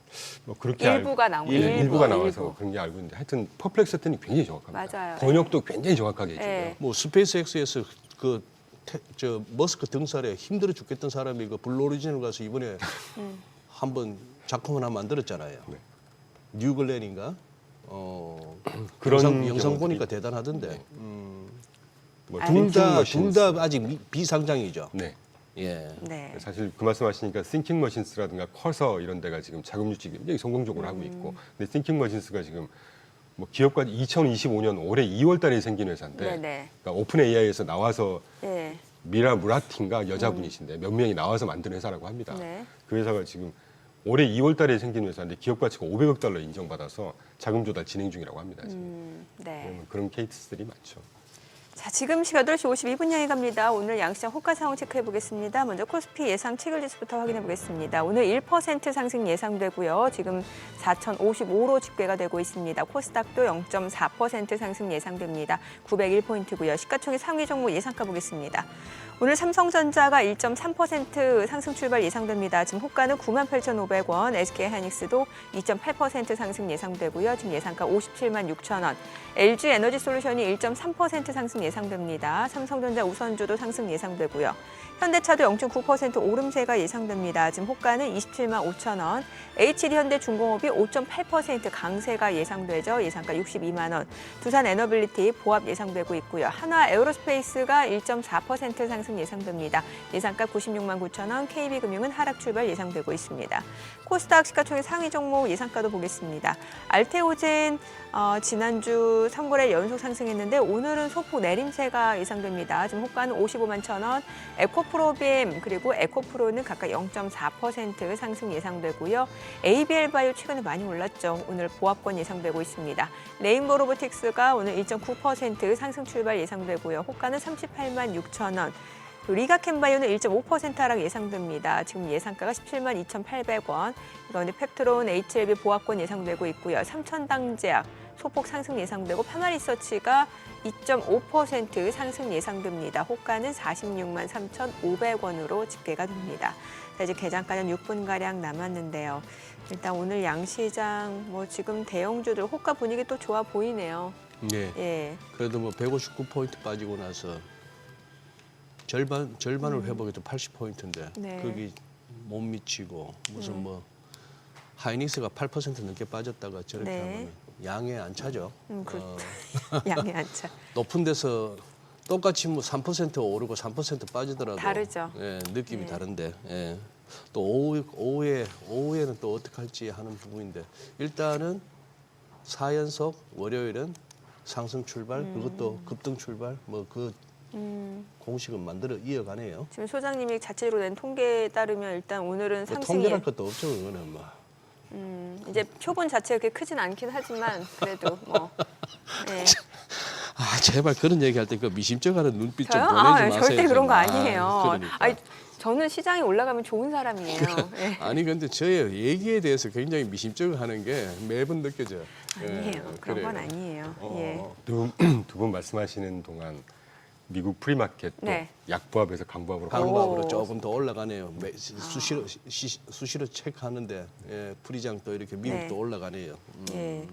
뭐 그렇게 일부가 나온 거예요. 일부가 나와서 일부. 그런 게 알고 있는데 하여튼 퍼플렉서티는 굉장히 정확합니다. 맞아요. 번역도 굉장히 정확하게 해줘요. 네. 뭐 스페이스X에서 저 머스크 등살에 힘들어 죽겠던 사람이 그 블루 오리진을 가서 이번에 한번 작품 하나 만들었잖아요. 네. 뉴글렌인가? 그런 영상 경우들이- 보니까 대단하던데. 뭐 둘 다 띵킹머신스. 아직 비상장이죠. 네. 예. 네. 사실 그 말씀하시니까 띵킹 머신스라든가 커서 이런 데가 지금 자금 유치 굉장히 성공적으로 하고 있고 근데 띵킹 머신스가 지금 뭐 기업가 2025년 올해 2월 달에 생긴 회사인데 네네. 그러니까 오픈 AI에서 나와서 예. 미라 무라틴가 여자분이신데 몇 명이 나와서 만든 회사라고 합니다. 네. 그 회사가 지금 올해 2월 달에 생긴 회사인데 기업 가치가 500억 달러 인정받아서 자금 조달 진행 중이라고 합니다. 지금. 네. 그런 케이스들이 많죠. 자, 지금 시각 8시 52분 향해 갑니다. 오늘 양시장 호가 상황 체크해 보겠습니다. 먼저 코스피 예상 체결지수부터 확인해 보겠습니다. 오늘 1% 상승 예상되고요. 지금 4,055로 집계가 되고 있습니다. 코스닥도 0.4% 상승 예상됩니다. 901포인트고요. 시가총액 상위 종목 예상가 보겠습니다. 오늘 삼성전자가 1.3% 상승 출발 예상됩니다. 지금 호가는 98,500원, SK하이닉스도 2.8% 상승 예상되고요. 지금 예상가 576,000원. LG에너지솔루션이 1.3% 상승 예상됩니다. 삼성전자 우선주도 상승 예상되고요. 현대차도 0.9% 오름세가 예상됩니다. 지금 호가는 275,000원. HD현대중공업이 5.8% 강세가 예상되죠. 예상가 62만 원. 두산에너빌리티 보합 예상되고 있고요. 한화에어로스페이스가 1.4% 상승 예상됩니다. 예상가 96만 9천 원. KB금융은 하락 출발 예상되고 있습니다. 코스닥 시가총액 상위 종목 예상가도 보겠습니다. 알테오젠 지난주 3거래 연속 상승했는데 오늘은 소폭 내림세가 예상됩니다. 지금 호가는 55만 1,000원. 에코프로빔 그리고 에코프로는 각각 0.4% 상승 예상되고요. ABL바이오 최근에 많이 올랐죠. 오늘 보합권 예상되고 있습니다. 레인보 로보틱스가 오늘 1.9% 상승 출발 예상되고요. 호가는 38만 6천 원. 리가캔바이오는 1.5% 하락 예상됩니다. 지금 예상가가 17만 2,800원. 가운데 펩트론, HLB 보합권 예상되고 있고요. 삼천당제약 소폭 상승 예상되고 파마리서치가 2.5% 상승 예상됩니다. 호가는 46만 3,500원으로 집계가 됩니다. 자, 이제 개장까지 6분가량 남았는데요. 일단 오늘 양시장 뭐 지금 대형주들 호가 분위기 또 좋아 보이네요. 예. 예. 그래도 뭐 159포인트 빠지고 나서 절반을 회복해도 80포인트인데 네. 거기 못 미치고 무슨 뭐 하이닉스가 8% 넘게 빠졌다가 저렇게 네. 하면 양에 안 차죠. 그렇죠. 양이 안 차. 높은 데서 똑같이 뭐 3% 오르고 3% 빠지더라도 다르죠. 예, 느낌이 네. 다른데 예. 또 오후에는 또 어떻게 할지 하는 부분인데 일단은 4연속 월요일은 상승 출발 그것도 급등 출발 뭐 그 공식은 만들어 이어가네요. 지금 소장님이 자체로 낸 통계에 따르면 일단 오늘은 뭐 상승이 통계할 것도 없죠 그거는 뭐. 이제 표본 자체가 그렇게 크진 않긴 하지만 그래도 뭐 네. 아 제발 그런 얘기할 때 그 미심쩍어하는 눈빛 좀 저요? 보내지 마세요. 절대 그런 거 정말. 아니에요. 그러니까. 아니, 저는 시장이 올라가면 좋은 사람이에요. 예. 아니 근데 저의 얘기에 대해서 굉장히 미심쩍어 하는 게 매번 느껴져요. 아니에요. 그런 그래요. 건 아니에요. 예. 두 분 말씀하시는 동안 미국 프리마켓도 네. 약보합에서 강보합으로 강보합으로 오. 조금 더 올라가네요. 수시로 체크하는데 프리장 또 이렇게 미국도 네. 올라가네요. 예.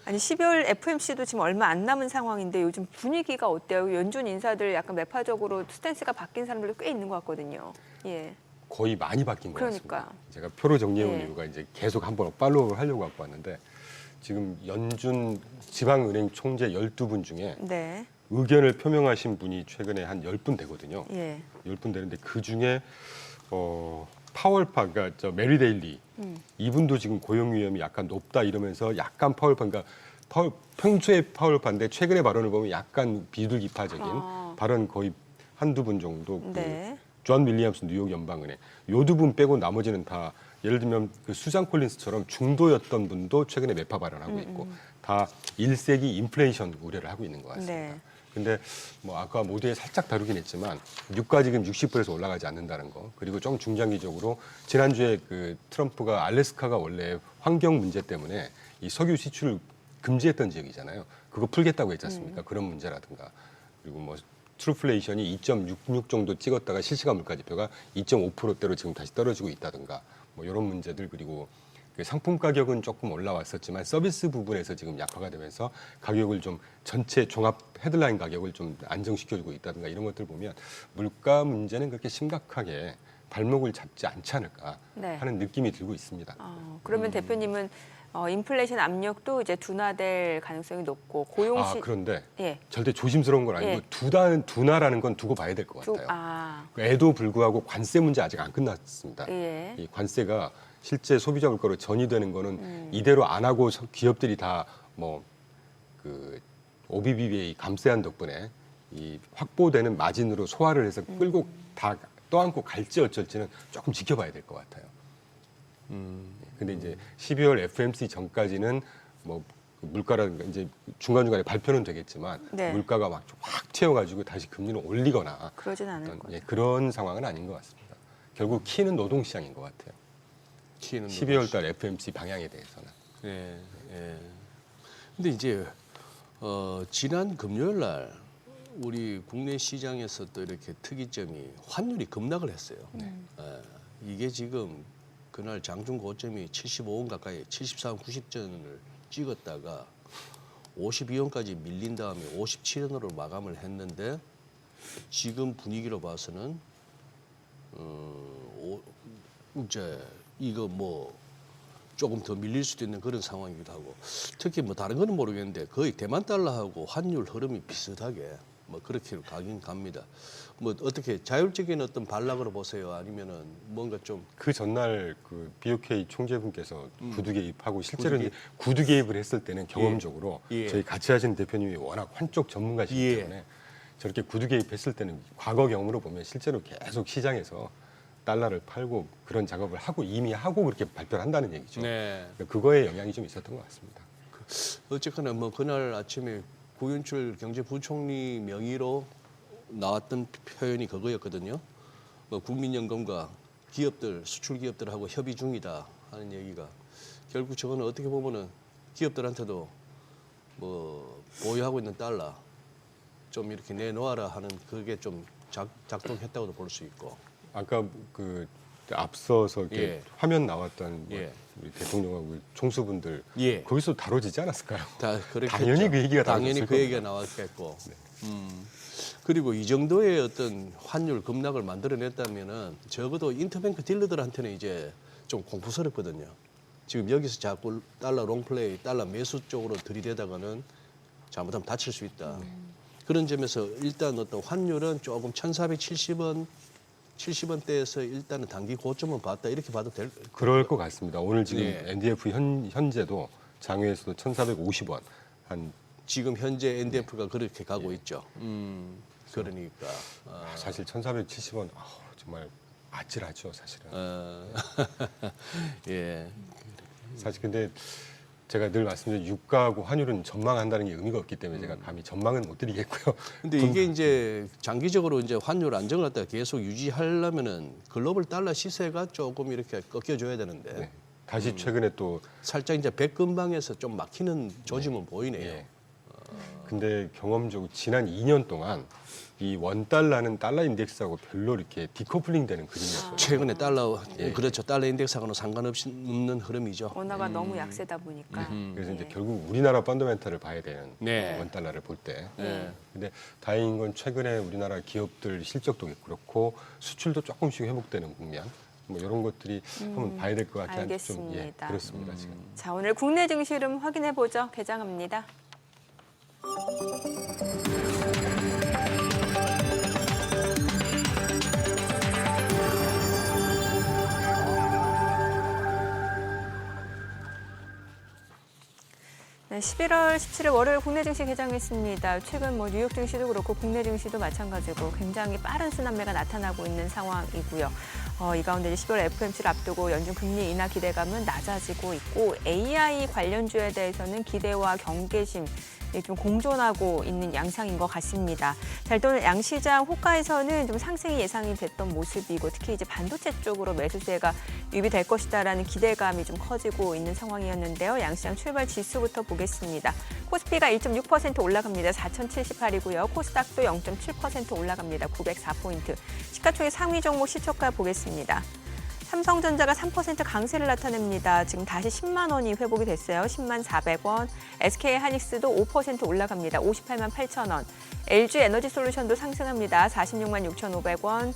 아니 12월 FMC도 지금 얼마 안 남은 상황인데 요즘 분위기가 어때요? 연준 인사들 약간 매파적으로 스탠스가 바뀐 사람들도 꽤 있는 것 같거든요. 예. 거의 많이 바뀐 것 그러니까요. 같습니다. 제가 표로 정리해 온 예. 이유가 이제 계속 한번 팔로우를 하려고 갖고 왔는데 지금 연준 지방은행 총재 12분 중에 네. 의견을 표명하신 분이 최근에 한 10분 되거든요. 예. 10분 되는데 그중에 파월파, 그러니까 저 메리 데일리 이분도 지금 고용 위험이 약간 높다 이러면서 약간 파월파, 그러니까 평소에 파월파인데 최근에 발언을 보면 약간 비둘기파적인 발언 거의 한두 분 정도. 네. 존 윌리엄스 뉴욕 연방은행 요 두 분 빼고 나머지는 다 예를 들면 그 수잔 콜린스처럼 중도였던 분도 최근에 매파 발언하고 있고 다 1세기 인플레이션 우려를 하고 있는 것 같습니다. 네. 근데 뭐 아까 모두에 살짝 다루긴 했지만 유가 지금 60%에서 올라가지 않는다는 거, 그리고 좀 중장기적으로 지난주에 그 트럼프가 알래스카가 원래 환경 문제 때문에 이 석유 시출을 금지했던 지역이잖아요. 그거 풀겠다고 했지 않습니까? 그런 문제라든가, 그리고 뭐 트루플레이션이 2.66 정도 찍었다가 실시간 물가지표가 2.5%대로 지금 다시 떨어지고 있다든가 뭐 이런 문제들, 그리고 그 상품 가격은 조금 올라왔었지만 서비스 부분에서 지금 약화가 되면서 가격을 좀 전체 종합 헤드라인 가격을 좀 안정시켜주고 있다든가 이런 것들 보면 물가 문제는 그렇게 심각하게 발목을 잡지 않지 않을까 네. 하는 느낌이 들고 있습니다. 그러면 대표님은 인플레이션 압력도 이제 둔화될 가능성이 높고 고용시 그런데 예. 절대 조심스러운 건 아니고 예. 둔화라는 건 두고 봐야 될 것 같아요. 에도 불구하고 관세 문제 아직 안 끝났습니다. 예. 이 관세가 실제 소비자 물가로 전이되는 거는 이대로 안 하고 기업들이 다 뭐 그 OBBBA 감세한 덕분에 이 확보되는 마진으로 소화를 해서 끌고 다 떠안고 갈지 어쩔지는 조금 지켜봐야 될 것 같아요. 근데 이제 12월 FMC 전까지는 뭐 물가라든가 이제 중간중간에 발표는 되겠지만 네. 물가가 막 확 튀어가지고 다시 금리를 올리거나 그러진 않을 어떤, 거죠. 그런 상황은 아닌 것 같습니다. 결국 키는 노동시장인 것 같아요. 키는 12월 달 FMC 방향에 대해서는. 예, 예. 근데 이제 지난 금요일 날 우리 국내 시장에서 또 이렇게 특이점이 환율이 급락을 했어요. 예, 이게 지금 그날 장중 고점이 75원 가까이 74원 90전을 찍었다가 52원까지 밀린 다음에 57원으로 마감을 했는데 지금 분위기로 봐서는 이제 이거 뭐 조금 더 밀릴 수도 있는 그런 상황이기도 하고, 특히 뭐 다른 거는 모르겠는데 거의 대만 달러하고 환율 흐름이 비슷하게 뭐 그렇게 가긴 갑니다. 뭐 어떻게 자율적인 어떤 반락으로 보세요? 아니면은 뭔가 좀 그 전날 그 BOK 총재분께서 구두 개입하고 실제로 이제 구두 개입을 했을 때는 경험적으로 예. 저희 같이 하시는 대표님이 워낙 환쪽 전문가시기 예. 때문에 저렇게 구두 개입했을 때는 과거 경험으로 보면 실제로 계속 시장에서 달러를 팔고 그런 작업을 하고 이미 하고 그렇게 발표를 한다는 얘기죠. 네. 그거에 영향이 좀 있었던 것 같습니다. 어쨌거나 뭐 그날 아침에 구윤출 경제부총리 명의로 나왔던 표현이 그거였거든요. 뭐 국민연금과 기업들, 수출 기업들하고 협의 중이다 하는 얘기가 결국 저거는 어떻게 보면은 기업들한테도 뭐 보유하고 있는 달러 좀 이렇게 내놓아라 하는 그게 좀 작동했다고도 볼 수 있고. 아까 그 앞서서 이렇게 예. 화면 나왔던 뭐 예. 우리 대통령하고 총수분들 예. 거기서 다뤄지지 않았을까요? 다 그렇겠죠. 당연히 그 얘기가 당연히 나왔을 그 얘기가 겁니다. 나왔겠고. 그리고 이 정도의 어떤 환율 급락을 만들어냈다면은 적어도 인터뱅크 딜러들한테는 이제 좀 공포스럽거든요. 지금 여기서 자꾸 달러 롱플레이, 달러 매수 쪽으로 들이대다가는 잘못하면 다칠 수 있다. 그런 점에서 일단 어떤 환율은 조금 1,470원대에서 일단은 단기 고점은 봤다 이렇게 봐도 될. 그럴 것 같습니다. 오늘 지금 예. NDF 현재도 장외에서도 1,450원 한 지금 현재 NDF가 그렇게 가고 있죠. 그러니까 사실 1,470원 정말 아찔하죠, 사실은. 예. 사실 근데 제가 늘 말씀드린 유가하고 환율은 전망한다는 게 의미가 없기 때문에 제가 감히 전망은 못 드리겠고요. 근데 이게 이제 장기적으로 이제 환율 안정을 갖다가 계속 유지하려면은 글로벌 달러 시세가 조금 이렇게 꺾여줘야 되는데 네. 다시 최근에 또 살짝 이제 백근방에서 좀 막히는 조짐은 보이네요. 예. 근데 경험적으로 지난 2년 동안 이 원달러는 달러 인덱스하고 별로 이렇게 디커플링 되는 그림이었어요. 최근에 달러 예. 그렇죠. 달러 인덱스하고는 상관없이 없는 흐름이죠. 원화가 너무 약세다 보니까. 그래서 이제 결국 우리나라 펀더멘탈을 봐야 되는 네. 원달러를 볼 때. 네. 근데 다행인 건 최근에 우리나라 기업들 실적도 그렇고 수출도 조금씩 회복되는 국면. 뭐 이런 것들이 한번 봐야 될 것 같아요. 알겠습니다. 그렇습니다. 지금. 자, 오늘 국내 증시 흐름 확인해 보죠. 개장합니다. 네, 11월 17일 월요일 국내 증시 개장했습니다. 최근 뭐 뉴욕 증시도 그렇고 국내 증시도 마찬가지고 굉장히 빠른 순환매가 나타나고 있는 상황이고요. 이 가운데 이제 12월 FOMC를 앞두고 연준 금리 인하 기대감은 낮아지고 있고 AI 관련주에 대해서는 기대와 경계심 좀 공존하고 있는 양상인 것 같습니다. 자, 일단 양시장 호가에서는 좀 상승이 예상이 됐던 모습이고 특히 이제 반도체 쪽으로 매수세가 유입될 것이다라는 기대감이 좀 커지고 있는 상황이었는데요. 양시장 출발 지수부터 보겠습니다. 코스피가 1.6% 올라갑니다. 4,078이고요. 코스닥도 0.7% 올라갑니다. 904포인트. 시가총액 상위 종목 시초가 보겠습니다. 삼성전자가 3% 강세를 나타냅니다. 지금 다시 10만 원이 회복이 됐어요. 10만 400원. SK하이닉스도 5% 올라갑니다. 58만 8천 원. LG에너지솔루션도 상승합니다. 46만 6,500원.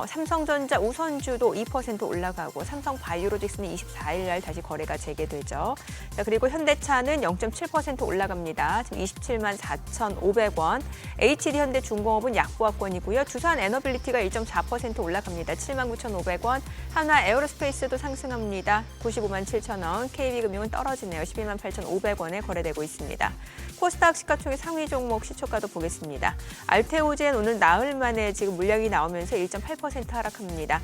삼성전자 우선주도 2% 올라가고 삼성바이오로직스는 24일 날 다시 거래가 재개되죠. 자, 그리고 현대차는 0.7% 올라갑니다. 지금 27만 4,500원. HD현대중공업은 약보합권이고요. 두산에너빌리티가 1.4% 올라갑니다. 7만 9,500원. 하나에어로스페이스도 상승합니다. 95만 7천 원. KB금융은 떨어지네요. 12만 8,500원에 거래되고 있습니다. 코스닥 시가총액 상위 종목 시초가도 보겠습니다. 알테오젠 오늘 나흘 만에 지금 물량이 나오면서 1.8% 하락합니다.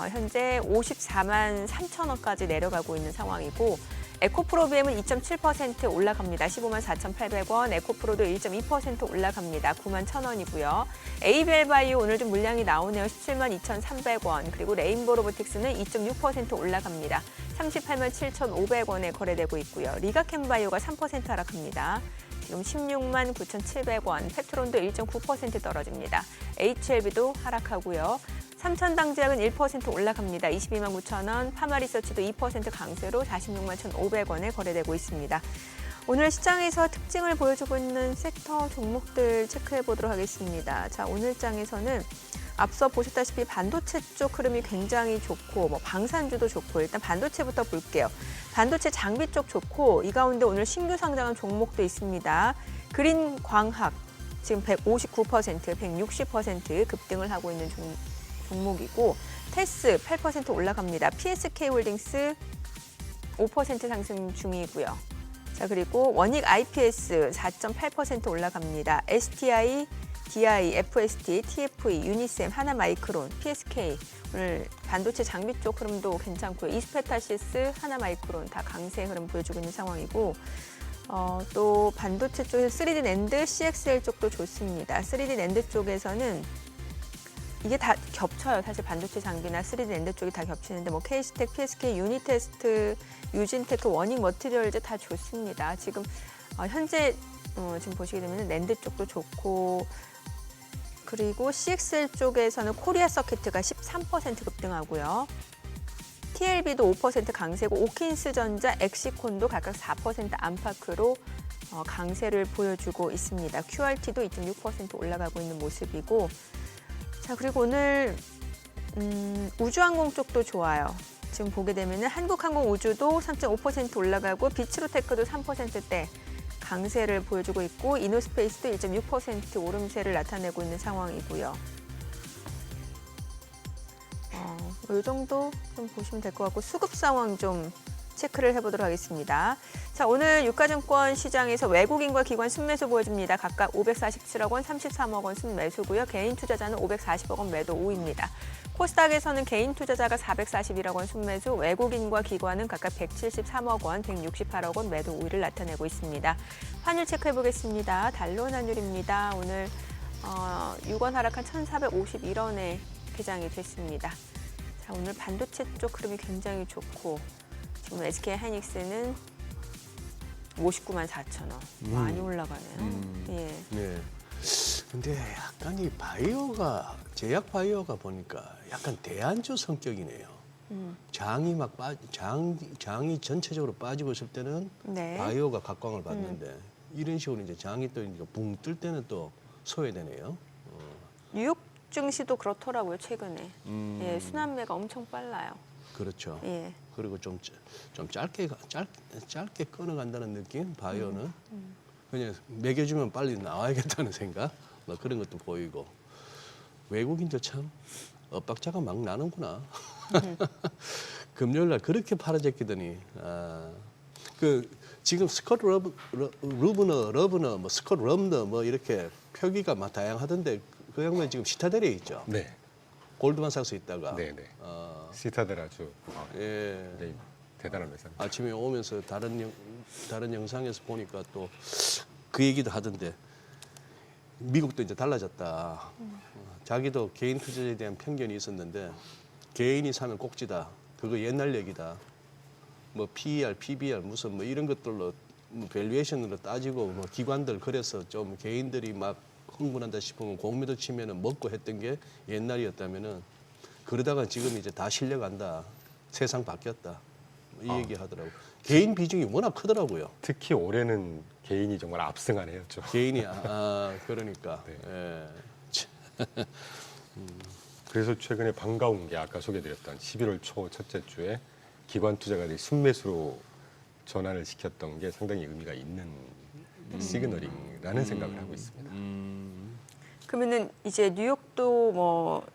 현재 54만 3천 원까지 내려가고 있는 상황이고 에코프로비엠은 2.7% 올라갑니다. 15만 4,800원. 에코프로도 1.2% 올라갑니다. 9만 1,000원이고요. 에이벨바이오 오늘 좀 물량이 나오네요. 17만 2,300원. 그리고 레인보로보틱스는 2.6% 올라갑니다. 38만 7,500원에 거래되고 있고요. 리가캠바이오가 3% 하락합니다. 지금 16만 9,700원, 페트론도 1.9% 떨어집니다. HLB도 하락하고요. 삼천당제약은 1% 올라갑니다. 22만 9천 원, 파마리서치도 2% 강세로 46만 1,500원에 거래되고 있습니다. 오늘 시장에서 특징을 보여주고 있는 섹터 종목들 체크해 보도록 하겠습니다. 자, 오늘 장에서는 앞서 보셨다시피 반도체 쪽 흐름이 굉장히 좋고 방산주도 좋고 일단 반도체부터 볼게요. 반도체 장비 쪽 좋고 이 가운데 오늘 신규 상장한 종목도 있습니다. 그린광학 지금 159%, 160% 급등을 하고 있는 종목이고 테스 8% 올라갑니다. PSK홀딩스 5% 상승 중이고요. 자, 그리고 원익 IPS 4.8% 올라갑니다. STI, DI, FST, TFE, 유니셈, 하나마이크론, PSK 오늘 반도체 장비 쪽 흐름도 괜찮고요. 이스페타시스, 하나마이크론 다 강세 흐름 보여주고 있는 상황이고 또 반도체 쪽에서 3D 낸드, CXL 쪽도 좋습니다. 3D 낸드 쪽에서는 이게 다 겹쳐요. 사실 반도체 장비나 3D 낸드 쪽이 다 겹치는데 KC텍, PSK, 유니테스트, 유진테크, 원익 머티리얼즈 다 좋습니다. 지금 현재 지금 보시게 되면 낸드 쪽도 좋고 그리고 CXL 쪽에서는 코리아 서킷가 13% 급등하고요. TLB도 5% 강세고 오킨스전자, 엑시콘도 각각 4% 안팎으로 강세를 보여주고 있습니다. QRT도 2.6% 올라가고 있는 모습이고 자, 그리고 오늘 우주항공 쪽도 좋아요. 지금 보게 되면 한국항공우주도 3.5% 올라가고 비츠로테크도 3%대 강세를 보여주고 있고 이노스페이스도 1.6% 오름세를 나타내고 있는 상황이고요. 이 정도 좀 보시면 될 것 같고 수급 상황 좀 체크를 해보도록 하겠습니다. 자, 오늘 유가증권 시장에서 외국인과 기관 순매수 보여줍니다. 각각 547억 원, 33억 원 순매수고요. 개인 투자자는 540억 원 매도 우입니다. 코스닥에서는 개인 투자자가 441억 원 순매수, 외국인과 기관은 각각 173억 원, 168억 원 매도 우위를 나타내고 있습니다. 환율 체크해보겠습니다. 달러 환율입니다. 오늘 6원 하락한 1,451원에 개장이 됐습니다. 자, 오늘 반도체 쪽 흐름이 굉장히 좋고 지금 SK 하이닉스는 59만 4천 원. 많이 올라가네요. 예. 네. 근데 약간 이 바이오가 제약 바이오가 보니까 약간 대안주 성격이네요. 장이 막 장이 전체적으로 빠지고 있을 때는 네. 바이오가 각광을 받는데 이런 식으로 이제 장이 또 붕 뜰 때는 또 소외되네요. 뉴욕 증시도 그렇더라고요, 최근에. 예, 순환매가 엄청 빨라요. 그렇죠. 예. 그리고 좀 짧게 끊어간다는 느낌, 바이오는. 그냥 매겨주면 빨리 나와야겠다는 생각, 뭐 그런 것도 보이고. 외국인들 참 엇박자가 막 나는구나. 금요일 날 그렇게 팔아제끼더니, 지금 스콧 러브너, 뭐 스콧 럼너, 뭐 이렇게 표기가 막 다양하던데 그 양반이 지금 시타델에 있죠. 네, 골드만삭스 있다가. 네. 시타델 아주 예. 네, 대단한 회사입니다. 아침에 오면서 다른 영상에서 보니까 또 그 얘기도 하던데 미국도 이제 달라졌다. 자기도 개인 투자에 대한 편견이 있었는데 개인이 사면 꼭지다. 그거 옛날 얘기다. 뭐 PER, PBR 무슨 뭐 이런 것들로 뭐 밸류에이션으로 따지고 뭐 기관들 그래서 좀 개인들이 막 흥분한다 싶으면 공매도 치면은 먹고 했던 게 옛날이었다면은 그러다가 지금 이제 다 실려간다. 세상 바뀌었다. 이 얘기 하더라고. 개인 비중이 워낙 크더라고요. 특히 올해는 개인이 정말 압승하네요. 좀. 개인이 그러니까. 네. 예. 그래서 최근에 반가운 게 아까 소개드렸던 11월 초 첫째 주에 기관 투자가들이 순매수로 전환을 시켰던 게 상당히 의미가 있는 시그널이라는 생각을 하고 있습니다. 그러면은 이제 뉴욕도 뭐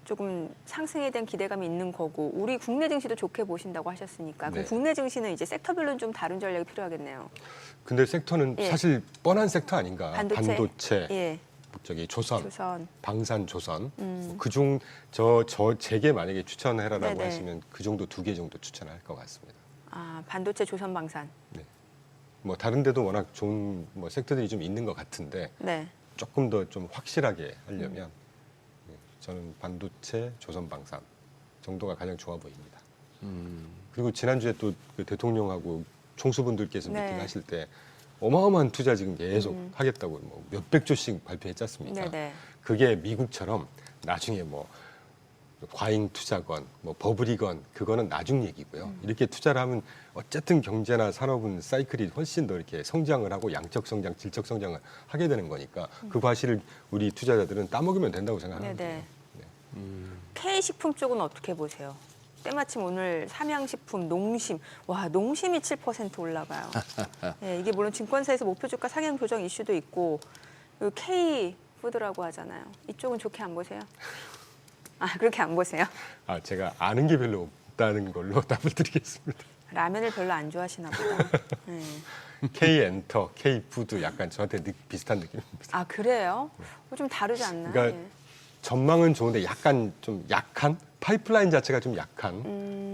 조금 상승에 대한 기대감이 있는 거고 우리 국내 증시도 좋게 보신다고 하셨으니까 그럼 네. 국내 증시는 이제 섹터별로는 좀 다른 전략이 필요하겠네요. 근데 섹터는 예. 사실 뻔한 섹터 아닌가? 반도체. 예. 저기 조선, 조선. 방산조선. 그중 제게 만약에 추천해라라고 네네. 하시면 그 정도 2개 정도 추천할 것 같습니다. 아, 반도체 조선 방산. 네. 뭐 다른 데도 워낙 좋은 뭐 섹터들이 좀 있는 것 같은데 네. 조금 더 좀 확실하게 하려면 저는 반도체, 조선 방산 정도가 가장 좋아 보입니다. 그리고 지난주에 또 그 대통령하고 총수분들께서 네. 미팅하실 때 어마어마한 투자 지금 계속 하겠다고 뭐 몇백 조씩 발표했지 않습니까? 네네. 그게 미국처럼 나중에 뭐 과잉 투자건, 뭐 버블이건 그거는 나중 얘기고요. 이렇게 투자를 하면 어쨌든 경제나 산업은 사이클이 훨씬 더 이렇게 성장을 하고 양적 성장, 질적 성장을 하게 되는 거니까 그 과실을 우리 투자자들은 따먹으면 된다고 생각합니다. 네네. K식품 쪽은 어떻게 보세요? 때마침 오늘 삼양식품, 농심, 와 농심이 7% 올라가요. 예, 이게 물론 증권사에서 목표 주가 상향 조정 이슈도 있고 그 K푸드라고 하잖아요. 이쪽은 좋게 안 보세요? 아 그렇게 안 보세요? 아, 제가 아는 게 별로 없다는 걸로 답을 드리겠습니다. 라면을 별로 안 좋아하시나 보다. 예. K엔터, K푸드 약간 저한테 비슷한 느낌입니다. 아 그래요? 좀 다르지 않나요? 그러니까 예. 전망은 좋은데 약간 좀 약한? 파이프라인 자체가 좀 약한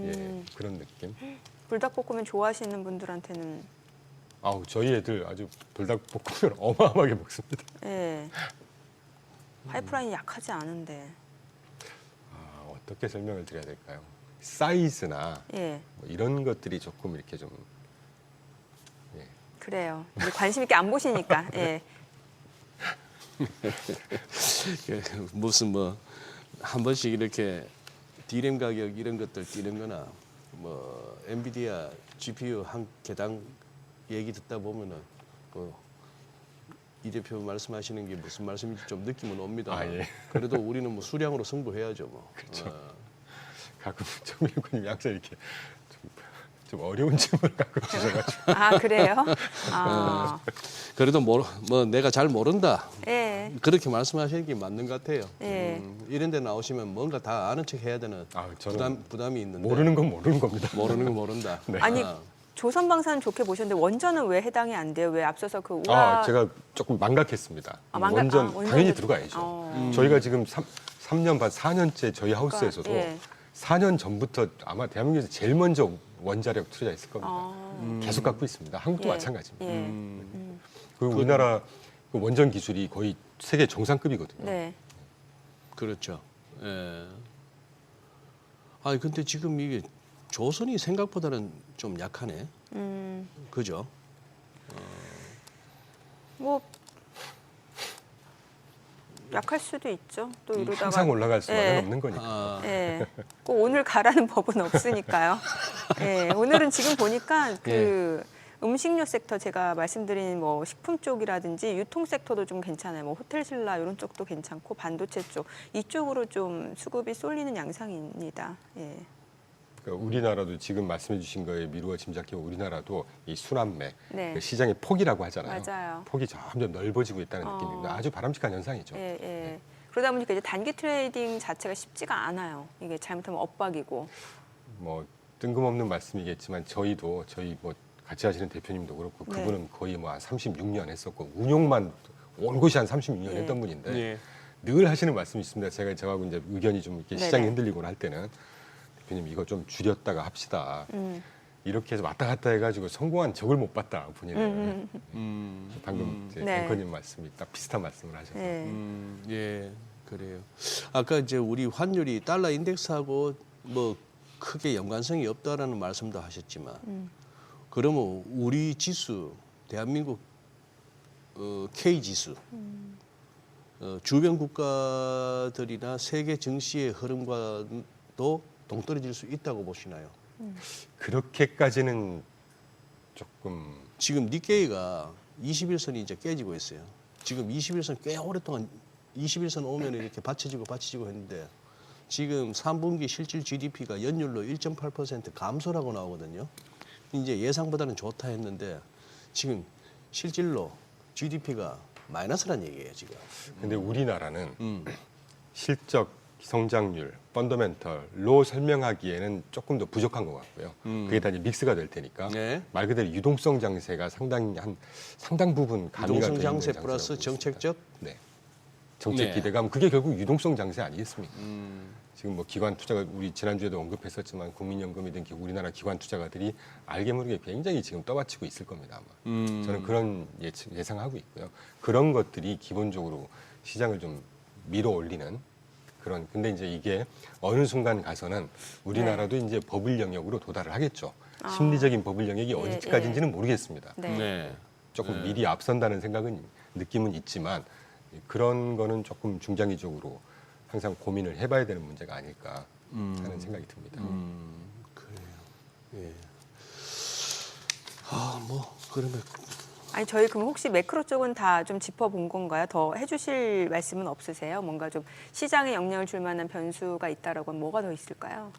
예, 그런 느낌. 불닭볶음면 좋아하시는 분들한테는 아우 저희 애들 아주 불닭볶음면 어마어마하게 먹습니다. 예. 파이프라인이 약하지 않은데. 아, 어떻게 설명을 드려야 될까요? 사이즈나 예. 뭐 이런 것들이 조금 이렇게 좀 예. 그래요. 이제 관심 있게 안 보시니까. 예. 무슨 뭐 한 번씩 이렇게 D램 가격 이런 것들 뛰는 거나 뭐 엔비디아 GPU 한 개당 얘기 듣다 보면은 이 대표 말씀하시는 게 무슨 말씀인지 좀 느낌은 옵니다. 아, 예. 그래도 우리는 뭐 수량으로 승부해야죠 뭐. 그렇죠. 가끔 정민구님이 항상 이렇게 좀 좀 어려운 질문을 갖고 주셔가지고. 아, 그래요? 아, 그래도 뭐 내가 잘 모른다. 예. 그렇게 말씀하시는 게 맞는 것 같아요. 예. 이런 데 나오시면 뭔가 다 아는 척 해야 되는 저는 부담이 있는데 모르는 건 모르는 겁니다. 모르는 건 모른다. 네. 아니, 아, 조선방사는 좋게 보셨는데 원전은 왜 해당이 안 돼요? 왜 앞서서 그 우라 제가 조금 망각했습니다. 망각- 원전 원전도- 당연히 들어가야죠. 저희가 지금 3년 반, 4년째 저희 하우스에서도 예. 4년 전부터 아마 대한민국에서 제일 먼저 원자력 투자했을 겁니다. 아, 계속 갖고 있습니다. 한국도 예. 마찬가지입니다. 예. 그 우리나라 그 원전 기술이 거의 세계 정상급이거든요. 네. 그렇죠. 예. 아 근데 지금 이게 조선이 생각보다는 좀 약하네. 그죠? 뭐 약할 수도 있죠. 또 이러다가 항상 올라갈 수만은 예. 없는 거니까. 아, 예. 꼭 오늘 가라는 법은 없으니까요. 예. 오늘은 지금 보니까 그 음식료 섹터 제가 말씀드린 뭐 식품 쪽이라든지 유통 섹터도 좀 괜찮아요. 뭐 호텔 신라 이런 쪽도 괜찮고 반도체 쪽 이쪽으로 좀 수급이 쏠리는 양상입니다. 예. 그러니까 우리나라도 지금 말씀해 주신 거에 미루어 짐작해 우리나라도 이 순환매 네. 그 시장의 폭이라고 하잖아요. 맞아요. 폭이 점점 넓어지고 있다는 느낌입니다. 아주 바람직한 현상이죠. 예, 예. 그러다 보니까 이제 단기 트레이딩 자체가 쉽지가 않아요. 이게 잘못하면 엇박이고. 뭐 뜬금없는 말씀이겠지만 저희 뭐 같이 하시는 대표님도 그렇고 네. 그분은 거의 뭐 한 36년 했었고 운용만 온 곳이 한 36년 예. 했던 분인데 예. 늘 하시는 말씀이 있습니다. 제가 저하고 이제 의견이 좀 이렇게 네네. 시장이 흔들리곤 할 때는 대표님 이거 좀 줄였다가 합시다. 이렇게 해서 왔다 갔다 해가지고 성공한 적을 못 봤다 본인은. 방금 이제 네. 앵커님 말씀이 딱 비슷한 말씀을 하셔서 예. 예, 그래요. 아까 이제 우리 환율이 달러 인덱스하고 뭐 크게 연관성이 없다라는 말씀도 하셨지만, 그러면 우리 지수, 대한민국 K 지수, 주변 국가들이나 세계 증시의 흐름과도 동떨어질 수 있다고 보시나요? 그렇게까지는 조금 지금 니케이가 21선이 이제 깨지고 있어요. 지금 21선 꽤 오랫동안 21선 오면 이렇게 받쳐지고 했는데 지금 3분기 실질 GDP가 연율로 1.8% 감소라고 나오거든요. 이제 예상보다는 좋다 했는데 지금 실질로 GDP가 마이너스란 얘기예요, 지금. 근데 우리나라는 실적 성장률, 펀더멘털로 설명하기에는 조금 더 부족한 것 같고요. 그게 다 이제 믹스가 될 테니까 네. 말 그대로 유동성 장세가 상당 부분 가미가 유동성 돼 있는 장세 장세라고 플러스 보고 있습니다. 정책적? 네. 정책 네. 기대감 그게 결국 유동성 장세 아니겠습니까? 지금 뭐 기관 투자가 우리 지난주에도 언급했었지만 국민연금이든 우리나라 기관 투자가들이 알게 모르게 굉장히 지금 떠받치고 있을 겁니다. 아마. 저는 그런 예상하고 있고요. 그런 것들이 기본적으로 시장을 좀 밀어 올리는 그런. 근데 이제 이게 어느 순간 가서는 우리나라도 이제 버블 영역으로 도달을 하겠죠. 심리적인 버블 영역이 예, 어디까지인지는 모르겠습니다. 네. 조금 미리 앞선다는 느낌은 있지만 그런 거는 조금 중장기적으로 항상 고민을 해봐야 되는 문제가 아닐까 하는 생각이 듭니다. 그래요. 예. 그러면 아니 저희 그럼 혹시 매크로 쪽은 다 좀 짚어본 건가요? 더 해주실 말씀은 없으세요? 뭔가 좀 시장에 영향을 줄 만한 변수가 있다라고 하면 뭐가 더 있을까요?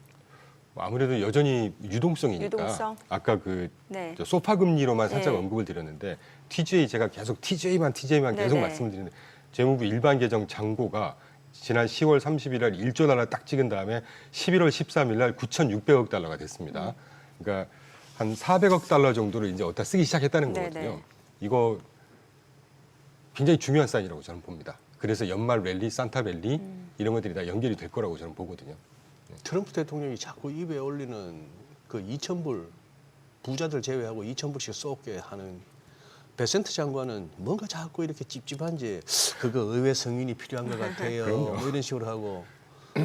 아무래도 여전히 유동성이니까 유동성? 아까 그 네. 소파 금리로만 살짝 네. 언급을 드렸는데 TJ 제가 계속 TJ만 계속 네네. 말씀을 드리는데 재무부 일반 계정 잔고가 지난 10월 30일 날 1조 달러 딱 찍은 다음에 11월 13일 날 9,600억 달러가 됐습니다. 그러니까 한 400억 달러 정도를 이제 어디다 쓰기 시작했다는 네네. 거거든요. 이거 굉장히 중요한 사인이라고 저는 봅니다. 그래서 연말 랠리, 산타 랠리 이런 것들이 다 연결이 될 거라고 저는 보거든요. 트럼프 대통령이 자꾸 입에 올리는 그 2,000불 부자들 제외하고 2,000불씩 쏘게 하는 베센트 장관은 뭔가 자꾸 이렇게 찝찝한지 그거 의회 승인이 필요한 것 같아요. 뭐 이런 식으로 하고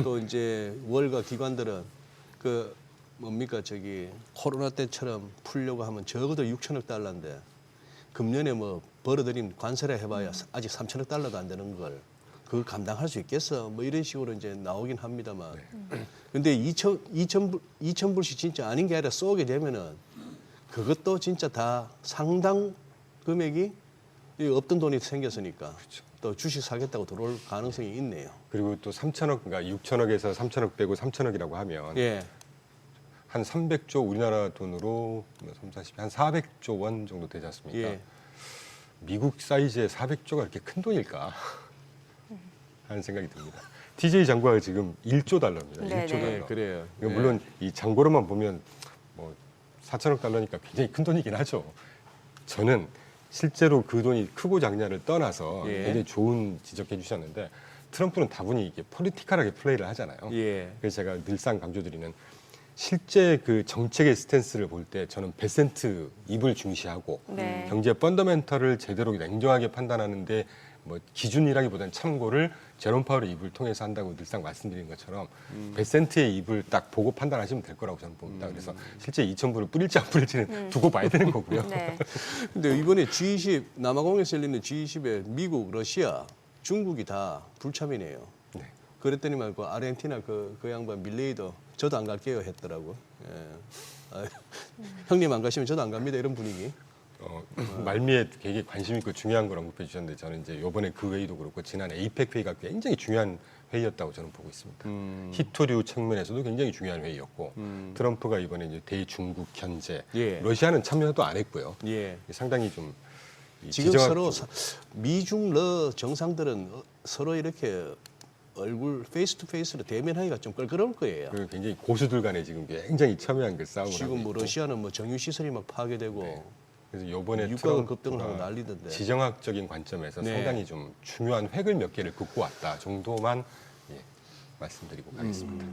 또 이제 월가 기관들은 그 뭡니까 저기 코로나 때처럼 풀려고 하면 적어도 6천억 달러인데 금년에 뭐 벌어들인 관세라 해봐야 아직 3천억 달러도 안 되는 걸 그걸 감당할 수 있겠어? 뭐 이런 식으로 이제 나오긴 합니다만. 근데 2,000불씩 진짜 아닌 게 아니라 쏘게 되면은 그것도 진짜 다 상당 금액이 없던 돈이 생겼으니까 또 주식 사겠다고 들어올 가능성이 있네요. 그리고 또 3천억, 그러니까 6천억에서 3천억 빼고 3천억이라고 하면 예. 한 300조 우리나라 돈으로 3, 40, 한 400조 원 정도 되지 않습니까? 예. 미국 사이즈의 400조가 이렇게 큰 돈일까 하는 생각이 듭니다. TJ 장고가 지금 1조 달러입니다. 네네. 1조 달러. 예, 그래요. 이거 물론 이 장고로만 보면 뭐 4천억 달러니까 굉장히 큰 돈이긴 하죠. 저는 실제로 그 돈이 크고 작냐를 떠나서 예. 굉장히 좋은 지적해 주셨는데 트럼프는 다분히 이게 포리티컬하게 플레이를 하잖아요. 예. 그래서 제가 늘상 강조드리는 실제 그 정책의 스탠스를 볼 때 저는 베센트 입을 중시하고 네. 경제 펀더멘털을 제대로 냉정하게 판단하는데 뭐 기준이라기보다는 참고를 제롬 파월의 입을 통해서 한다고 늘상 말씀드린 것처럼 베센트의 입을 딱 보고 판단하시면 될 거라고 저는 봅니다. 그래서 실제 2,000불을 뿌릴지 안 뿌릴지는 두고 봐야 되는 거고요. 네. 근데 이번에 G20 남아공에서 열리는 G20에 미국, 러시아, 중국이 다 불참이네요. 네. 그랬더니만 그 아르헨티나 그 양반 밀레이도 저도 안 갈게요 했더라고. 예. 아, 형님 안 가시면 저도 안 갑니다 이런 분위기. 말미에 되게 관심 있고 중요한 걸 언급해 주셨는데 저는 이제 이번에 그 회의도 그렇고 지난 에이펙 회의가 굉장히 중요한 회의였다고 저는 보고 있습니다. 히토류 측면에서도 굉장히 중요한 회의였고 트럼프가 이번에 이제 대중국 견제, 예. 러시아는 참여도 안 했고요. 예. 상당히 좀 지금 지정학 서로 쪽- 미중 러 정상들은 서로 이렇게 얼굴 페이스 투 페이스로 대면하기가 좀 껄끄러울 거예요. 그 굉장히 고수들 간에 지금 굉장히 첨예한 그 싸움을 하고 지금 뭐 있고. 러시아는 뭐 정유 시설이 막 파괴되고 그래서 이번에 유가가 급등을 하고 난리던데. 지정학적인 관점에서 네. 상당히 좀 중요한 획을 몇 개를 긋고 왔다 정도만 말씀드리고 가겠습니다.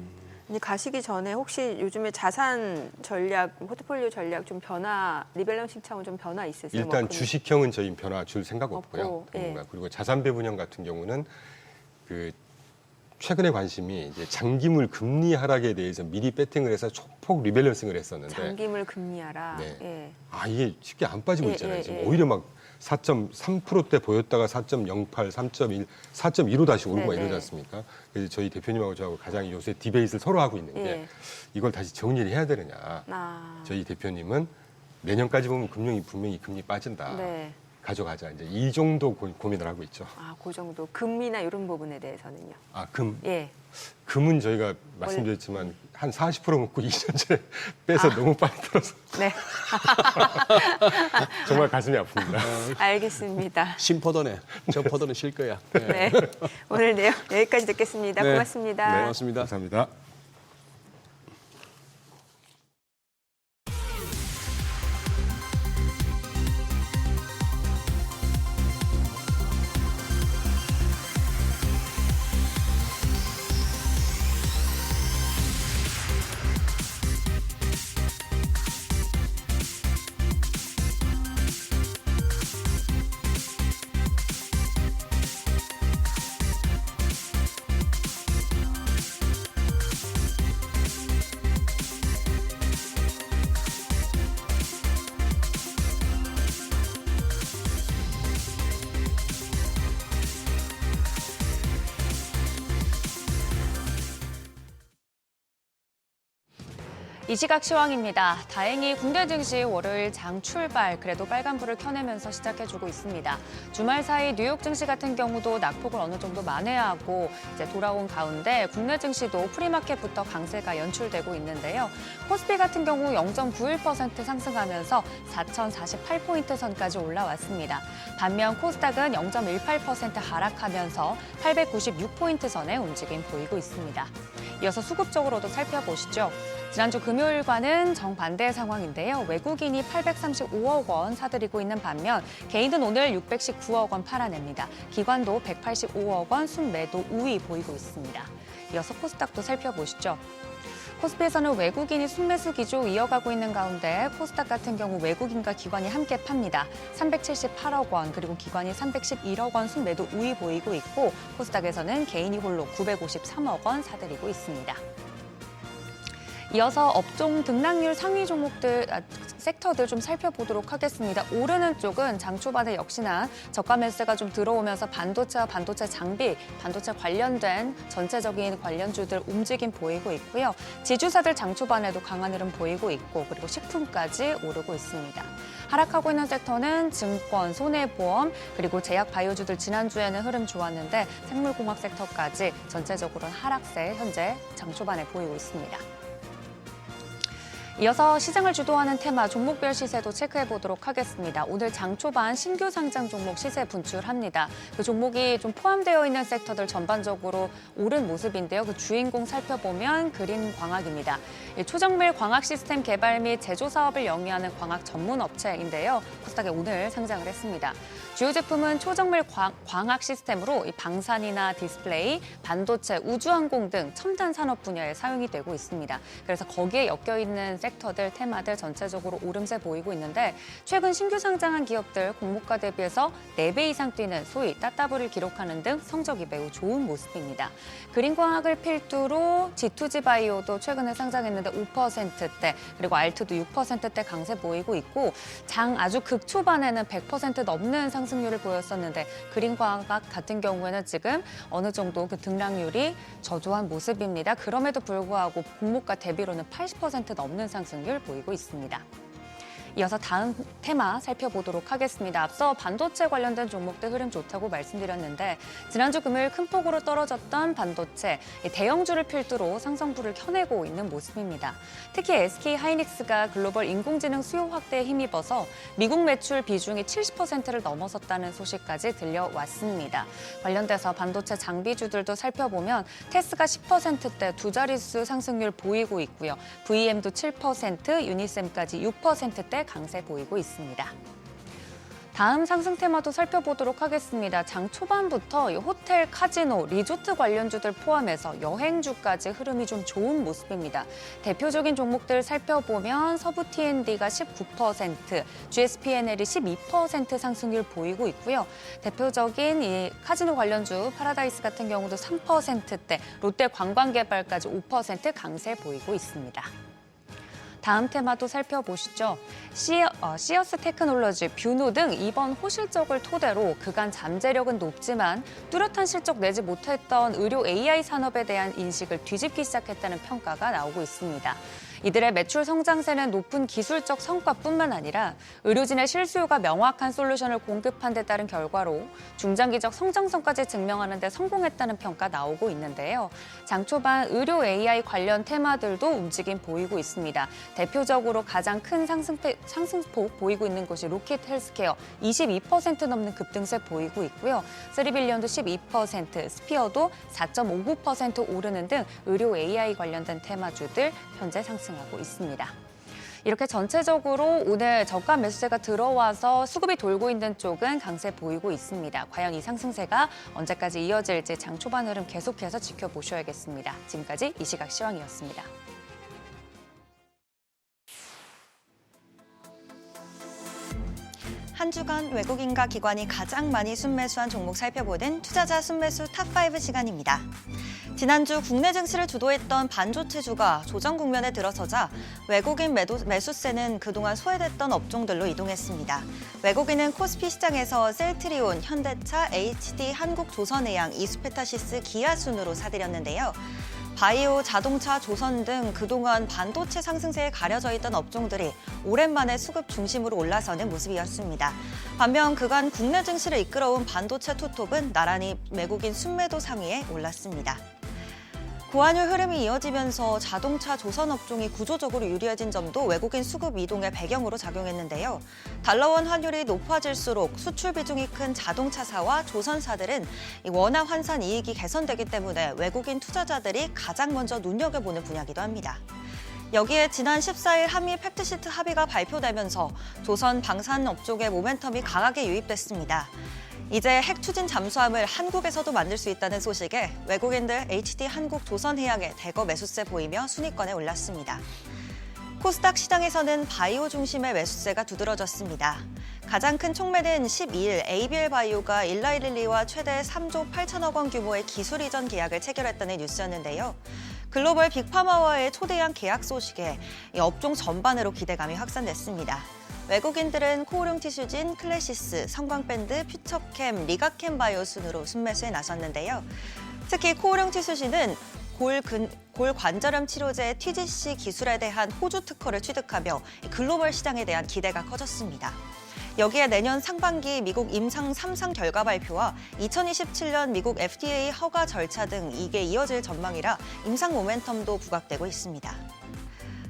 아니, 가시기 전에 혹시 요즘에 자산 전략, 포트폴리오 전략 좀 변화, 리밸런싱 차원 좀 변화 있으세요? 일단 뭐 주식형은 저희 변화 줄 생각 없고요. 없고, 예. 그리고 자산 배분형 같은 경우는 그 최근에 관심이 이제 장기물 금리 하락에 대해서 미리 배팅을 해서 소폭 리밸런싱을 했었는데 장기물 금리하라. 네. 예. 이게 쉽게 안 빠지고 예, 있잖아요. 예, 지금 예. 오히려 막 4.3%대 보였다가 4.08, 3.1, 4.2로 다시 오르고 막 네네. 이러지 않습니까? 그래서 저희 대표님하고 저하고 가장 요새 디베이트를 서로 하고 있는 게 예. 이걸 다시 정리를 해야 되느냐. 아. 저희 대표님은 내년까지 보면 금융이 분명히 금리 빠진다. 네. 가져가자. 이제 이 정도 고민을 하고 있죠. 아, 그 정도. 금리나 이런 부분에 대해서는요. 금. 예. 금은 저희가 말씀드렸지만 한 40% 먹고 2년째 빼서 너무 빨리 들어서 네. 정말 가슴이 아픕니다. 알겠습니다. 신포도네. 저 포도는 쉴 거야. 네. 네. 오늘 내용 여기까지 듣겠습니다. 네. 고맙습니다. 네, 고맙습니다. 감사합니다. 이 시각 시황입니다. 다행히 국내 증시 월요일 장 출발, 그래도 빨간불을 켜내면서 시작해주고 있습니다. 주말 사이 뉴욕 증시 같은 경우도 낙폭을 어느 정도 만회하고 이제 돌아온 가운데 국내 증시도 프리마켓부터 강세가 연출되고 있는데요. 코스피 같은 경우 0.91% 상승하면서 4,048포인트 선까지 올라왔습니다. 반면 코스닥은 0.18% 하락하면서 896포인트 선의 움직임 보이고 있습니다. 이어서 수급적으로도 살펴보시죠. 지난주 금요일과는 정반대 상황인데요. 외국인이 835억 원 사들이고 있는 반면 개인은 오늘 619억 원 팔아냅니다. 기관도 185억 원 순매도 우위 보이고 있습니다. 이어서 코스닥도 살펴보시죠. 코스피에서는 외국인이 순매수 기조 이어가고 있는 가운데 코스닥 같은 경우 외국인과 기관이 함께 팝니다. 378억 원 그리고 기관이 311억 원 순매도 우위 보이고 있고 코스닥에서는 개인이 홀로 953억 원 사들이고 있습니다. 이어서 업종 등락률 상위 종목들, 섹터들 좀 살펴보도록 하겠습니다. 오르는 쪽은 장 초반에 역시나 저가 매수가 좀 들어오면서 반도체와 반도체 장비, 반도체 관련된 전체적인 관련주들 움직임 보이고 있고요. 지주사들 장 초반에도 강한 흐름 보이고 있고 그리고 식품까지 오르고 있습니다. 하락하고 있는 섹터는 증권, 손해보험, 그리고 제약 바이오주들 지난주에는 흐름 좋았는데 생물공학 섹터까지 전체적으로는 하락세 현재 장 초반에 보이고 있습니다. 이어서 시장을 주도하는 테마 종목별 시세도 체크해 보도록 하겠습니다. 오늘 장 초반 신규 상장 종목 시세 분출합니다. 그 종목이 좀 포함되어 있는 섹터들 전반적으로 오른 모습인데요. 그 주인공 살펴보면 그린광학입니다. 초정밀 광학 시스템 개발 및 제조 사업을 영위하는 광학 전문 업체인데요. 코스닥에 오늘 상장을 했습니다. 주요 제품은 초정밀 광학 시스템으로 방산이나 디스플레이, 반도체, 우주항공 등 첨단 산업 분야에 사용이 되고 있습니다. 그래서 거기에 엮여 있는 섹터들, 테마들 전체적으로 오름세 보이고 있는데 최근 신규 상장한 기업들 공모가 대비해서 4배 이상 뛰는 소위 따따블을 기록하는 등 성적이 매우 좋은 모습입니다. 그린광학을 필두로 G2G 바이오도 최근에 상장했는데 5%대, 그리고 알트도 6%대 강세 보이고 있고 장 아주 극초반에는 100% 넘는 상승률을 보였었는데 그린광학 같은 경우에는 지금 어느 정도 그 등락률이 저조한 모습입니다. 그럼에도 불구하고 공모가 대비로는 80% 넘는 상승률 보이고 있습니다. 이어서 다음 테마 살펴보도록 하겠습니다. 앞서 반도체 관련된 종목들 흐름 좋다고 말씀드렸는데 지난주 금요일 큰 폭으로 떨어졌던 반도체, 대형주를 필두로 상승부를 켜내고 있는 모습입니다. 특히 SK 하이닉스가 글로벌 인공지능 수요 확대에 힘입어서 미국 매출 비중이 70%를 넘어섰다는 소식까지 들려왔습니다. 관련돼서 반도체 장비주들도 살펴보면 테스가 10%대 두 자릿수 상승률 보이고 있고요. VM도 7%, 유니셈까지 6%대 강세 보이고 있습니다. 다음 상승 테마도 살펴보도록 하겠습니다. 장 초반부터 호텔, 카지노, 리조트 관련주들 포함해서 여행주까지 흐름이 좀 좋은 모습입니다. 대표적인 종목들 살펴보면 서부 T&D가 19%, GSP&L이 12% 상승률 보이고 있고요. 대표적인 이 카지노 관련주 파라다이스 같은 경우도 3%대, 롯데 관광개발까지 5% 강세 보이고 있습니다. 다음 테마도 살펴보시죠. 시어스 테크놀로지, 뷰노 등 이번 호실적을 토대로 그간 잠재력은 높지만 뚜렷한 실적 내지 못했던 의료 AI 산업에 대한 인식을 뒤집기 시작했다는 평가가 나오고 있습니다. 이들의 매출 성장세는 높은 기술적 성과뿐만 아니라 의료진의 실수요가 명확한 솔루션을 공급한 데 따른 결과로 중장기적 성장성까지 증명하는 데 성공했다는 평가 나오고 있는데요. 장 초반 의료 AI 관련 테마들도 움직임 보이고 있습니다. 대표적으로 가장 큰 상승폭 보이고 있는 곳이 로켓 헬스케어 22% 넘는 급등세 보이고 있고요. 쓰리빌리언도 12%, 스피어도 4.59% 오르는 등 의료 AI 관련된 테마주들 현재 상승하고 있습니다. 이렇게 전체적으로 오늘 저가 매수세가 들어와서 수급이 돌고 있는 쪽은 강세 보이고 있습니다. 과연 이 상승세가 언제까지 이어질지 장 초반 흐름 계속해서 지켜보셔야겠습니다. 지금까지 이시각 시황이었습니다. 한 주간 외국인과 기관이 가장 많이 순매수한 종목 살펴보는 투자자 순매수 탑5 시간입니다. 지난주 국내 증시를 주도했던 반도체주가 조정 국면에 들어서자 외국인 매수세는 그동안 소외됐던 업종들로 이동했습니다. 외국인은 코스피 시장에서 셀트리온, 현대차, HD, 한국조선해양, 이수페타시스, 기아 순으로 사들였는데요. 바이오, 자동차, 조선 등 그동안 반도체 상승세에 가려져 있던 업종들이 오랜만에 수급 중심으로 올라서는 모습이었습니다. 반면 그간 국내 증시를 이끌어온 반도체 투톱은 나란히 외국인 순매도 상위에 올랐습니다. 고환율 흐름이 이어지면서 자동차 조선 업종이 구조적으로 유리해진 점도 외국인 수급 이동의 배경으로 작용했는데요. 달러원 환율이 높아질수록 수출 비중이 큰 자동차사와 조선사들은 원화 환산 이익이 개선되기 때문에 외국인 투자자들이 가장 먼저 눈여겨보는 분야이기도 합니다. 여기에 지난 14일 한미 팩트시트 합의가 발표되면서 조선 방산 업종의 모멘텀이 강하게 유입됐습니다. 이제 핵 추진 잠수함을 한국에서도 만들 수 있다는 소식에 외국인들 HD 한국조선해양에 대거 매수세 보이며 순위권에 올랐습니다. 코스닥 시장에서는 바이오 중심의 매수세가 두드러졌습니다. 가장 큰 총매는 12일 ABL 바이오가 일라이릴리와 최대 3조 8천억 원 규모의 기술 이전 계약을 체결했다는 뉴스였는데요. 글로벌 빅파마와의 초대형 계약 소식에 이 업종 전반으로 기대감이 확산됐습니다. 외국인들은 코오룡 티슈진, 클래시스, 성광밴드, 퓨처캠, 리가캠 바이오 순으로 순매수에 나섰는데요. 특히 코오룡 티슈진은 골 관절염 치료제 TGC 기술에 대한 호주 특허를 취득하며 글로벌 시장에 대한 기대가 커졌습니다. 여기에 내년 상반기 미국 임상 3상 결과 발표와 2027년 미국 FDA 허가 절차 등 이게 이어질 전망이라 임상 모멘텀도 부각되고 있습니다.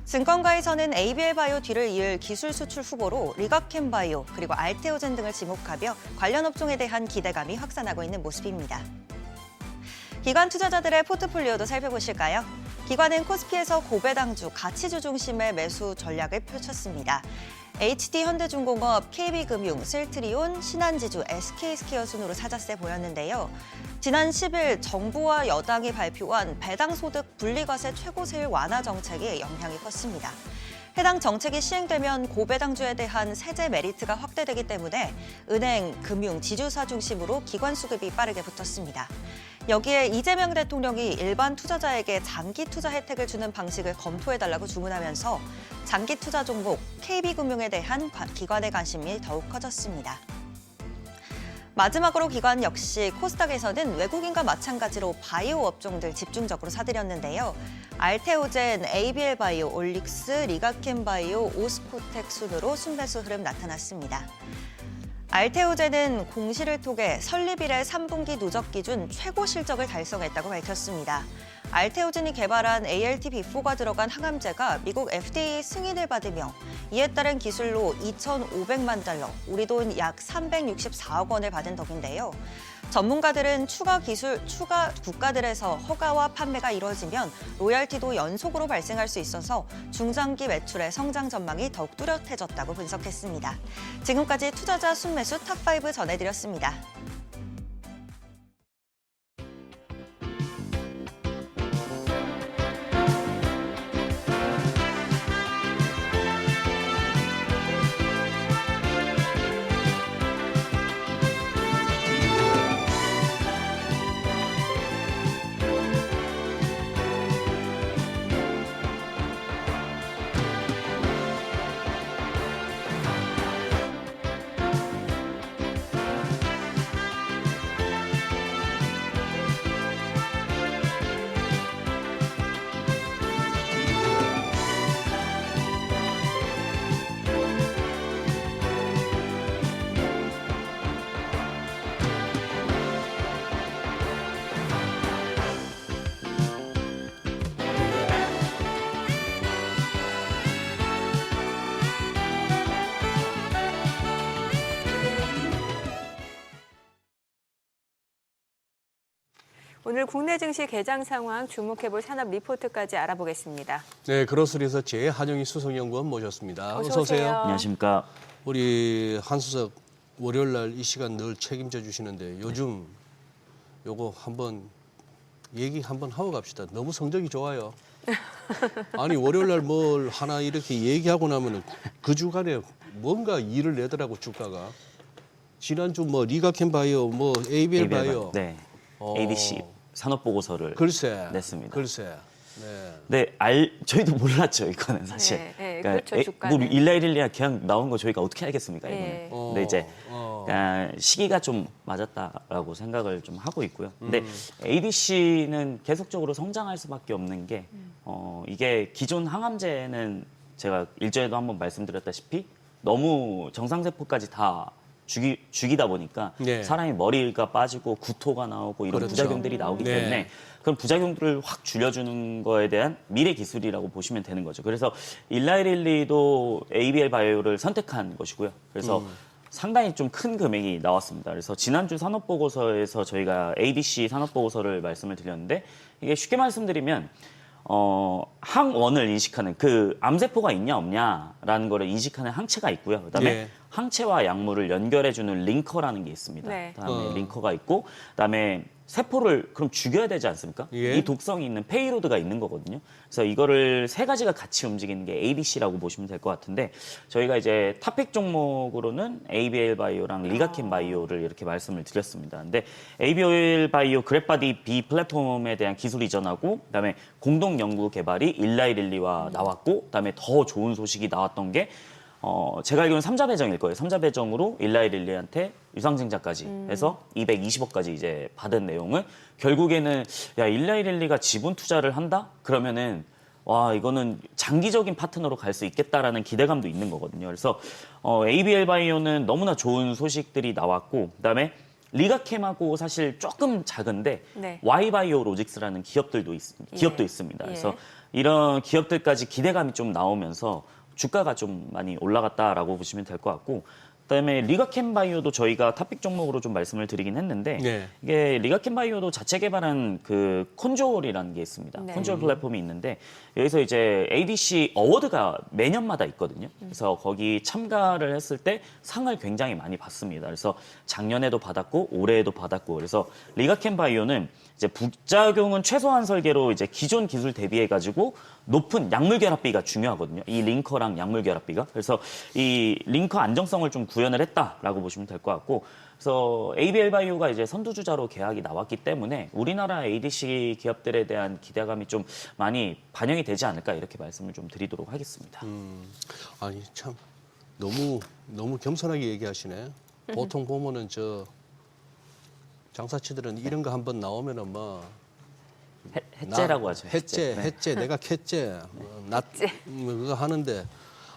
증권가에서는 ABL 바이오 뒤를 이을 기술 수출 후보로 리가캠 바이오 그리고 알테오젠 등을 지목하며 관련 업종에 대한 기대감이 확산하고 있는 모습입니다. 기관 투자자들의 포트폴리오도 살펴보실까요? 기관은 코스피에서 고배당주, 가치주 중심의 매수 전략을 펼쳤습니다. HD 현대중공업, KB금융, 셀트리온, 신한지주, SK스퀘어 순으로 사자세 보였는데요. 지난 10일 정부와 여당이 발표한 배당소득 분리과세 최고세율 완화 정책이 영향이 컸습니다. 해당 정책이 시행되면 고배당주에 대한 세제 메리트가 확대되기 때문에 은행, 금융, 지주사 중심으로 기관 수급이 빠르게 붙었습니다. 여기에 이재명 대통령이 일반 투자자에게 장기 투자 혜택을 주는 방식을 검토해달라고 주문하면서 장기 투자 종목 KB금융에 대한 기관의 관심이 더욱 커졌습니다. 마지막으로 기관 역시 코스닥에서는 외국인과 마찬가지로 바이오 업종들 집중적으로 사들였는데요. 알테오젠, ABL 바이오, 올릭스, 리가캠 바이오, 오스코텍 순으로 순매수 흐름 나타났습니다. 알테오젠은 공시를 통해 설립 이래 3분기 누적 기준 최고 실적을 달성했다고 밝혔습니다. 알테오젠이 개발한 ALT-B4가 들어간 항암제가 미국 FDA 승인을 받으며 이에 따른 기술로 2,500만 달러, 우리 돈 약 364억 원을 받은 덕인데요. 전문가들은 추가 국가들에서 허가와 판매가 이뤄지면 로열티도 연속으로 발생할 수 있어서 중장기 매출의 성장 전망이 더욱 뚜렷해졌다고 분석했습니다. 지금까지 투자자 순매수 탑5 전해드렸습니다. 오늘 국내 증시 개장 상황 주목해볼 산업 리포트까지 알아보겠습니다. 네, 그로스리에서 한영희 수석연구원 모셨습니다. 어서 오세요. 안녕하십니까. 우리 한수석 월요일 날 이 시간 늘 책임져 주시는데 요즘 요거 한번 얘기 한번 하고 갑시다. 너무 성적이 좋아요. 아니 월요일 날 뭘 하나 이렇게 얘기하고 나면은 그 주간에 뭔가 일을 내더라고 주가가. 지난주 뭐 리가캠 바이오, 뭐 ABL 바이오. 네. ADC 산업 보고서를 글쎄. 냈습니다. 글쎄. 네. 네, 저희도 몰랐죠 이거는 사실. 네, 그렇죠, 주가는. 뭐 일라이릴리아 그냥 나온 거 저희가 어떻게 알겠습니까 이거는. 네. 근데 이제 시기가 좀 맞았다라고 생각을 좀 하고 있고요. 근데 ADC는 계속적으로 성장할 수밖에 없는 게 이게 기존 항암제는 제가 일전에도 한번 말씀드렸다시피 너무 정상세포까지 다 죽이다 보니까 네. 사람이 머리가 빠지고 구토가 나오고 이런 그렇죠. 부작용들이 나오기 네. 때문에 그런 부작용들을 확 줄여주는 거에 대한 미래 기술이라고 보시면 되는 거죠. 그래서 일라이릴리도 ABL 바이오를 선택한 것이고요. 그래서 상당히 좀 큰 금액이 나왔습니다. 그래서 지난주 산업보고서에서 저희가 ADC 산업보고서를 말씀을 드렸는데 이게 쉽게 말씀드리면 항원을 인식하는 그 암세포가 있냐 없냐라는 거를 인식하는 항체가 있고요. 그다음에 예. 항체와 약물을 연결해주는 링커라는 게 있습니다. 네. 그다음에 링커가 있고 그다음에 세포를 그럼 죽여야 되지 않습니까? 예. 이 독성이 있는 페이로드가 있는 거거든요. 그래서 이거를 세 가지가 같이 움직이는 게 ADC라고 보시면 될 것 같은데 저희가 이제 탑픽 종목으로는 ABL 바이오랑 리가캠 바이오를 이렇게 말씀을 드렸습니다. 근데 ABL 바이오 그래프바디 B 플랫폼에 대한 기술 이전하고 그다음에 공동 연구 개발이 일라이릴리와 나왔고 그다음에 더 좋은 소식이 나왔던 게 제가 알기로는 3자 배정일 거예요. 3자 배정으로 일라이릴리한테 유상증자까지 해서 220억까지 이제 받은 내용을 결국에는 야 일라이릴리가 지분 투자를 한다? 그러면은 와 이거는 장기적인 파트너로 갈 수 있겠다라는 기대감도 있는 거거든요. 그래서 ABL 바이오는 너무나 좋은 소식들이 나왔고 그다음에 리가캠하고 사실 조금 작은데 네. Y바이오로직스라는 기업도 있습니다. 그래서 이런 기업들까지 기대감이 좀 나오면서 주가가 좀 많이 올라갔다라고 보시면 될 것 같고, 그다음에 리가캠 바이오도 저희가 탑픽 종목으로 좀 말씀을 드리긴 했는데 네. 이게 리가캠 바이오도 자체 개발한 그 콘졸이라는 게 있습니다. 네. 콘졸 플랫폼이 있는데 여기서 이제 ADC 어워드가 매년마다 있거든요. 그래서 거기 참가를 했을 때 상을 굉장히 많이 받습니다. 그래서 작년에도 받았고 올해에도 받았고, 그래서 리가캠 바이오는 이제 부작용은 최소한 설계로 이제 기존 기술 대비해 가지고 높은 약물 결합비가 중요하거든요. 이 링커랑 약물 결합비가. 그래서 이 링커 안정성을 좀 구현을 했다라고 보시면 될 것 같고, 그래서 ABL 바이오가 이제 선두주자로 계약이 나왔기 때문에 우리나라 ADC 기업들에 대한 기대감이 좀 많이 반영이 되지 않을까, 이렇게 말씀을 좀 드리도록 하겠습니다. 아니 참 너무 겸손하게 얘기하시네. 보통 보면은 저 장사치들은 이런 거 한번 나오면은 뭐 해째라고 하죠. 해째, 내가 캣째, 그거 하는데,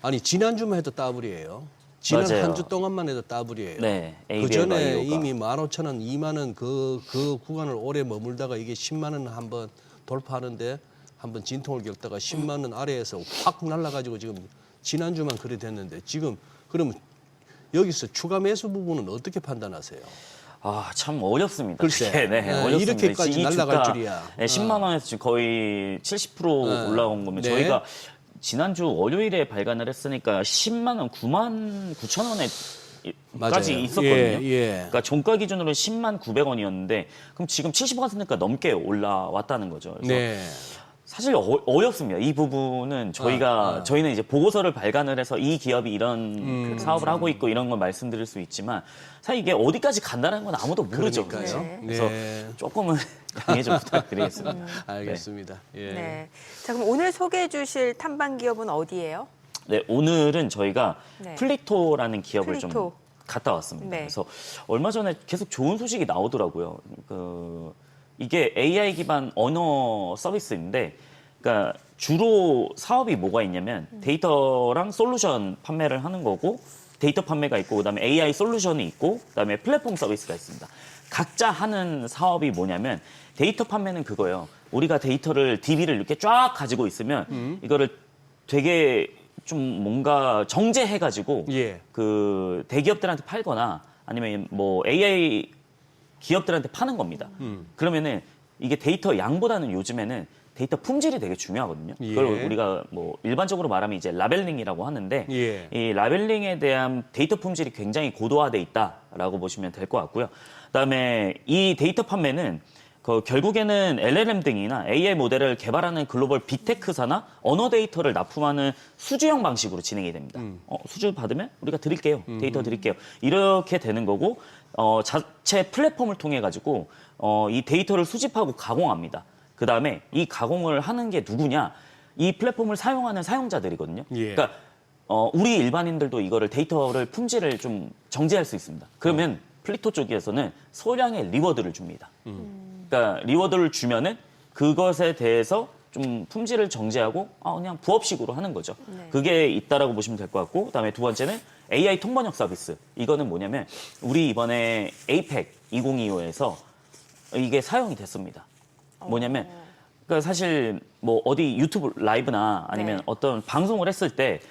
아니 지난주만 해도 따블이에요. 지난 맞아요. 한 주 동안만 해도 따블이에요. 네, 그 ABL 전에 바이오가. 이미 15,000원, 2만 원 그 구간을 오래 머물다가 이게 10만 원 한번 돌파하는데 한번 진통을 겪다가 10만 원 아래에서 확 날라가지고 지금 지난주만 그래 됐는데, 지금 그러면 여기서 추가 매수 부분은 어떻게 판단하세요? 아, 참 어렵습니다. 글쎄. 그게. 네, 네, 어렵습니다. 이렇게까지 이 날아갈 주가, 줄이야. 네, 10만 원에서 지금 거의 70% 올라온 거면 네. 저희가 지난주 월요일에 발간을 했으니까 10만 원, 9만 9천 원에까지 맞아요. 있었거든요. 예. 그러니까 종가 기준으로 10만 900원이었는데 그럼 지금 70%가 넘게 올라왔다는 거죠. 그래서 네. 사실 어렵습니다. 이 부분은 저희는 이제 보고서를 발간을 해서 이 기업이 이런 그 사업을 하고 있고 이런 걸 말씀드릴 수 있지만 사실 이게 어디까지 간다는 건 아무도 모르죠. 그러니까요. 네. 그래서 네. 조금은 양해 좀 부탁드리겠습니다. 알겠습니다. 예. 네. 자, 그럼 오늘 소개해 주실 탐방 기업은 어디예요? 네, 오늘은 저희가 네. 플리토라는 기업을 플리토. 좀 갔다 왔습니다. 네. 그래서 얼마 전에 계속 좋은 소식이 나오더라고요. 이게 AI 기반 언어 서비스인데, 그러니까 주로 사업이 뭐가 있냐면 데이터랑 솔루션 판매를 하는 거고, 데이터 판매가 있고, 그다음에 AI 솔루션이 있고, 그다음에 플랫폼 서비스가 있습니다. 각자 하는 사업이 뭐냐면 데이터 판매는 그거예요. 우리가 데이터를 DB를 이렇게 쫙 가지고 있으면 이거를 되게 좀 뭔가 정제해가지고 예. 그 대기업들한테 팔거나 아니면 뭐 AI 기업들한테 파는 겁니다. 그러면은 이게 데이터 양보다는 요즘에는 데이터 품질이 되게 중요하거든요. 그걸 예. 우리가 뭐 일반적으로 말하면 이제 라벨링이라고 하는데 예. 이 라벨링에 대한 데이터 품질이 굉장히 고도화돼 있다라고 보시면 될 것 같고요. 그다음에 이 데이터 판매는 결국에는 LLM 등이나 AI 모델을 개발하는 글로벌 빅테크사나 언어 데이터를 납품하는 수주형 방식으로 진행이 됩니다. 수주 받으면 우리가 드릴게요. 데이터 드릴게요. 이렇게 되는 거고, 자체 플랫폼을 통해 가지고 이 데이터를 수집하고 가공합니다. 그 다음에 이 가공을 하는 게 누구냐? 이 플랫폼을 사용하는 사용자들이거든요. 예. 그러니까 우리 일반인들도 이거를 데이터를 품질을 좀 정제할 수 있습니다. 그러면 플리토 쪽에서는 소량의 리워드를 줍니다. 그러니까 리워드를 주면은 그것에 대해서 좀 품질을 정제하고 그냥 부업식으로 하는 거죠. 네. 그게 있다라고 보시면 될 것 같고, 그다음에 두 번째는 AI 통번역 서비스. 이거는 뭐냐면 우리 이번에 APEC 2025에서 이게 사용이 됐습니다. 뭐냐면 그러니까 사실 뭐 어디 유튜브 라이브나 아니면 네. 어떤 방송을 했을 때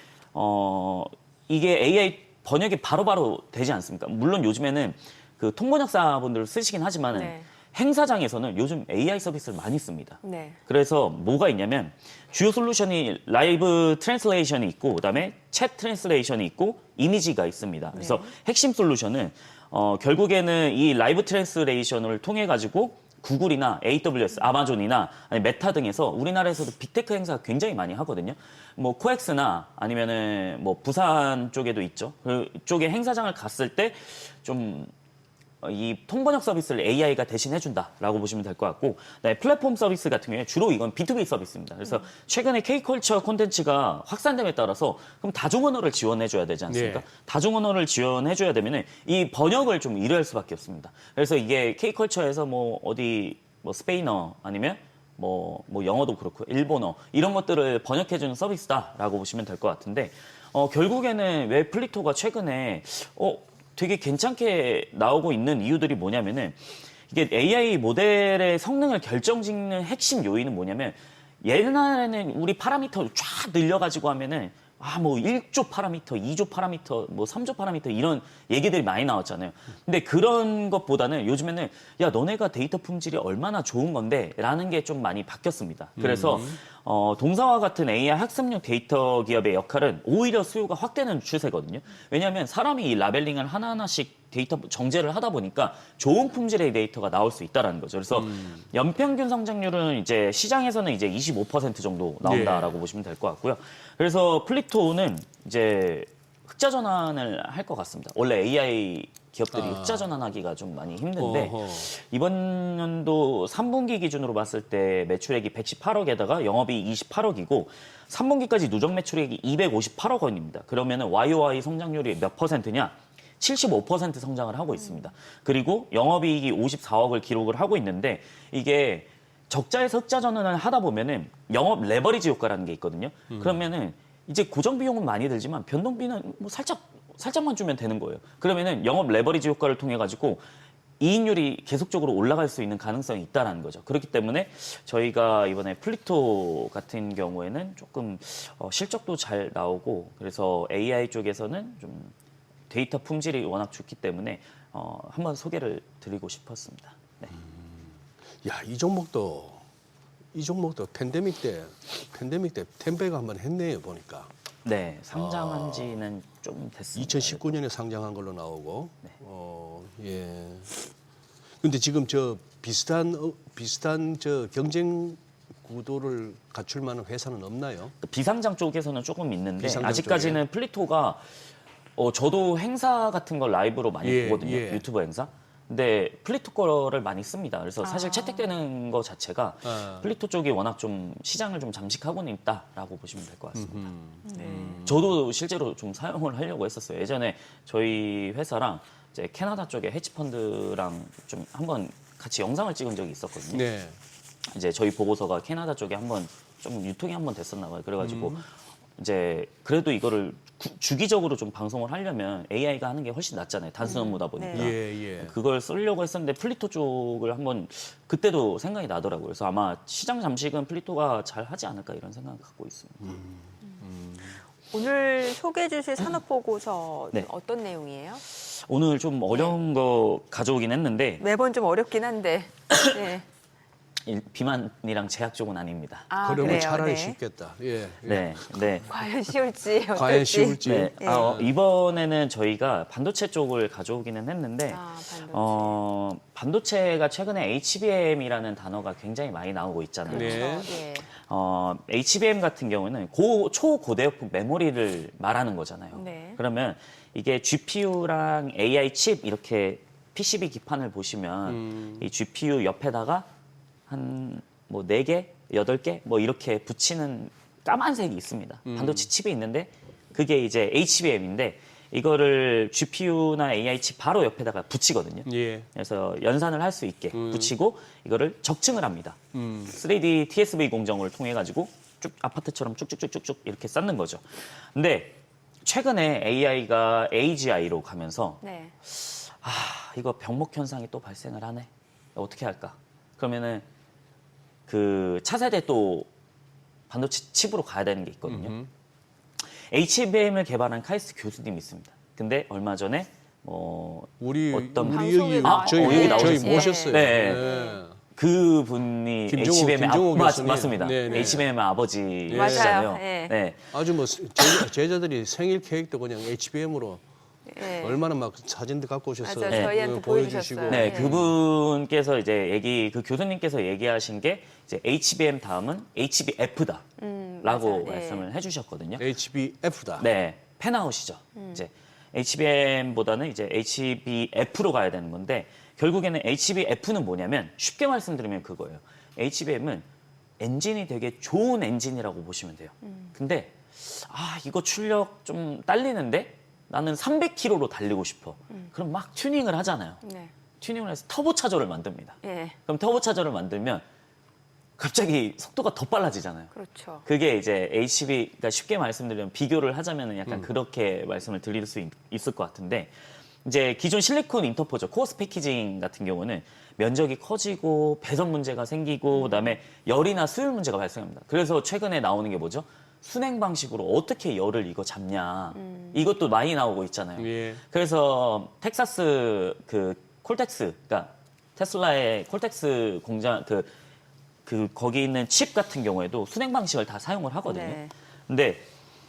이게 AI 번역이 바로바로 되지 않습니까? 물론 요즘에는 그 통번역사분들 쓰시긴 하지만은 네. 행사장에서는 요즘 AI 서비스를 많이 씁니다. 네. 그래서 뭐가 있냐면 주요 솔루션이 라이브 트랜슬레이션이 있고, 그다음에 챗 트랜슬레이션이 있고, 이미지가 있습니다. 그래서 네. 핵심 솔루션은 결국에는 이 라이브 트랜슬레이션을 통해 가지고 구글이나 AWS, 아마존이나 아니 메타 등에서 우리나라에서도 빅테크 행사 굉장히 많이 하거든요. 뭐 코엑스나 아니면은 뭐 부산 쪽에도 있죠. 그쪽에 행사장을 갔을 때 좀 이 통번역 서비스를 AI가 대신해준다라고 보시면 될 것 같고, 네, 플랫폼 서비스 같은 경우에 주로 이건 B2B 서비스입니다. 그래서 최근에 K컬처 콘텐츠가 확산됨에 따라서 그럼 다중언어를 지원해줘야 되지 않습니까? 네. 다중언어를 지원해줘야 되면은 이 번역을 좀 일회할 수밖에 없습니다. 그래서 이게 K컬처에서 뭐 어디 뭐 스페인어 아니면 뭐 영어도 그렇고 일본어 이런 것들을 번역해주는 서비스다라고 보시면 될 것 같은데, 결국에는 왜 플리토가 최근에 되게 괜찮게 나오고 있는 이유들이 뭐냐면은 이게 AI 모델의 성능을 결정짓는 핵심 요인은 뭐냐면 옛날에는 우리 파라미터를 쫙 늘려가지고 하면은 뭐 1조 파라미터, 2조 파라미터, 뭐 3조 파라미터 이런 얘기들이 많이 나왔잖아요. 근데 그런 것보다는 요즘에는 야, 너네가 데이터 품질이 얼마나 좋은 건데 라는 게 좀 많이 바뀌었습니다. 그래서 동사와 같은 AI 학습용 데이터 기업의 역할은 오히려 수요가 확대는 추세거든요. 왜냐하면 사람이 이 라벨링을 하나하나씩 데이터 정제를 하다 보니까 좋은 품질의 데이터가 나올 수 있다라는 거죠. 그래서 연평균 성장률은 이제 시장에서는 이제 25% 정도 나온다라고 보시면 될 것 같고요. 그래서 플리토는 이제 흑자 전환을 할 것 같습니다. 원래 AI 기업들이 흑자 전환하기가 좀 많이 힘든데 이번 연도 3분기 기준으로 봤을 때 매출액이 118억에다가 영업이익이 28억이고 3분기까지 누적 매출액이 258억 원입니다. 그러면 YOY 성장률이 몇 %냐? 75% 성장을 하고 있습니다. 그리고 영업이익이 54억을 기록을 하고 있는데 이게 적자에서 흑자 전환을 하다 보면은 영업 레버리지 효과라는 게 있거든요. 그러면은 이제 고정 비용은 많이 들지만 변동비는 뭐 살짝만 주면 되는 거예요. 그러면은 영업 레버리지 효과를 통해 가지고 이익률이 계속적으로 올라갈 수 있는 가능성이 있다라는 거죠. 그렇기 때문에 저희가 이번에 플리토 같은 경우에는 조금 실적도 잘 나오고 그래서 AI 쪽에서는 좀 데이터 품질이 워낙 좋기 때문에 한번 소개를 드리고 싶었습니다. 네. 야, 이 종목도 팬데믹 때 텐배가 한번 했네요, 보니까. 네, 상장한 지는 좀 됐습니다. 2019년에 상장한 걸로 나오고. 네. 예. 근데 지금 저 비슷한 저 경쟁 구도를 갖출 만한 회사는 없나요? 비상장 쪽에서는 조금 있는데 비상장 아직까지는 플리토가 저도 행사 같은 걸 라이브로 많이 예, 보거든요. 예. 유튜브 행사. 근데 플리토 거를 많이 씁니다. 그래서 사실 채택되는 거 자체가 플리토 쪽이 워낙 좀 시장을 좀 잠식하고는 있다라고 보시면 될 것 같습니다. 저도 실제로 좀 사용을 하려고 했었어요. 예전에 저희 회사랑 이제 캐나다 쪽에 헤지펀드랑 좀 한번 같이 영상을 찍은 적이 있었거든요. 네. 이제 저희 보고서가 캐나다 쪽에 한번 좀 유통이 한번 됐었나 봐요. 그래가지고 이제 그래도 이거를 주기적으로 좀 방송을 하려면 AI가 하는 게 훨씬 낫잖아요. 단순 업무다 보니까. 예. 그걸 쓰려고 했었는데 플리토 쪽을 한번 그때도 생각이 나더라고요. 그래서 아마 시장 잠식은 플리토가 잘 하지 않을까 이런 생각을 갖고 있습니다. 오늘 소개해 주실 산업 보고서 네. 어떤 내용이에요? 오늘 좀 어려운 거 가져오긴 했는데 매번 좀 어렵긴 한데. 네. 비만이랑 제약 쪽은 아닙니다. 그러면 그래요? 차라리 네. 쉽겠다. 예. 네. 과연 쉬울지 어떨지. 과연 쉬울지. 네. 이번에는 저희가 반도체 쪽을 가져오기는 했는데 반도체. 반도체가 최근에 HBM이라는 단어가 굉장히 많이 나오고 있잖아요. 네. 예. HBM 같은 경우는 초고대역폭 메모리를 말하는 거잖아요. 네. 그러면 이게 GPU랑 AI 칩 이렇게 PCB 기판을 보시면 이 GPU 옆에다가 한 뭐 4개, 8개 뭐 이렇게 붙이는 까만색이 있습니다. 반도체 칩이 있는데 그게 이제 HBM인데 이거를 GPU나 AI 칩 바로 옆에다가 붙이거든요. 예. 그래서 연산을 할 수 있게 붙이고 이거를 적층을 합니다. 3D TSV 공정을 통해 가지고 쭉 아파트처럼 쭉쭉쭉쭉 이렇게 쌓는 거죠. 근데 최근에 AI가 AGI로 가면서 네. 이거 병목 현상이 또 발생을 하네. 어떻게 할까? 그러면은 그 차세대 또 반도체 칩으로 가야 되는 게 있거든요. HBM을 개발한 카이스트 교수님이 있습니다. 근데 얼마 전에 우리 방송에 여기 나왔어요. 저희 여기 나오셨어요. 모셨어요. 네. 네. 그 분이 김종호 HBM의 교수님. 맞습니다. 네. HBM의 아버지시잖아요. 맞아요. 예. 네. 아주 뭐 제자들이 생일 케이크도 그냥 HBM으로 예. 얼마나 막 사진도 갖고 오셔서 맞아요. 저희한테 보여주셨어요. 네, 네. 그분께서 이제 그 교수님께서 얘기하신 게 이제 HBM 다음은 HBF다라고 맞아요. 네. 말씀을 해주셨거든요. HBF다. 네, 펜아웃이죠. 이제 HBM보다는 이제 HBF로 가야 되는 건데 결국에는 HBF는 뭐냐면 쉽게 말씀드리면 그거예요. HBM은 엔진이 되게 좋은 엔진이라고 보시면 돼요. 근데 이거 출력 좀 딸리는데 나는 300km로 달리고 싶어. 그럼 막 튜닝을 하잖아요. 네. 튜닝을 해서 터보차저를 만듭니다. 예. 그럼 터보차저를 만들면 갑자기 속도가 더 빨라지잖아요. 그렇죠. 그게 이제 HB, 그러니까 쉽게 말씀드리면 비교를 하자면 약간 그렇게 말씀을 드릴 수 있을 것 같은데 이제 기존 실리콘 인터포저 코어스 패키징 같은 경우는 면적이 커지고 배선 문제가 생기고 그다음에 열이나 수율 문제가 발생합니다. 그래서 최근에 나오는 게 뭐죠? 순행 방식으로 어떻게 열을 이거 잡냐. 이것도 많이 나오고 있잖아요. 예. 그래서 텍사스 그 콜텍스, 그러니까 테슬라의 콜텍스 공장 거기 있는 칩 같은 경우에도 순행 방식을 다 사용을 하거든요. 네. 근데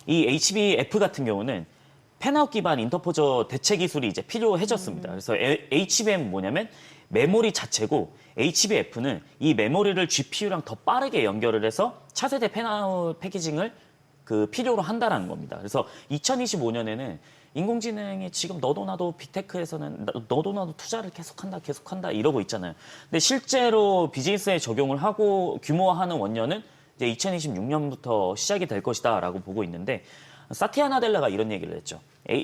이 HBF 같은 경우는 팬아웃 기반 인터포저 대체 기술이 이제 필요해졌습니다. 그래서 HBM은 뭐냐면 메모리 자체고 HBF는 이 메모리를 GPU랑 더 빠르게 연결을 해서 차세대 팬아웃 패키징을 필요로 한다라는 겁니다. 그래서 2025년에는 인공지능이 지금 너도 나도 빅테크에서는 너도 나도 투자를 계속한다 이러고 있잖아요. 근데 실제로 비즈니스에 적용을 하고 규모화하는 원년은 이제 2026년부터 시작이 될 것이다라고 보고 있는데 사티아 나델라가 이런 얘기를 했죠.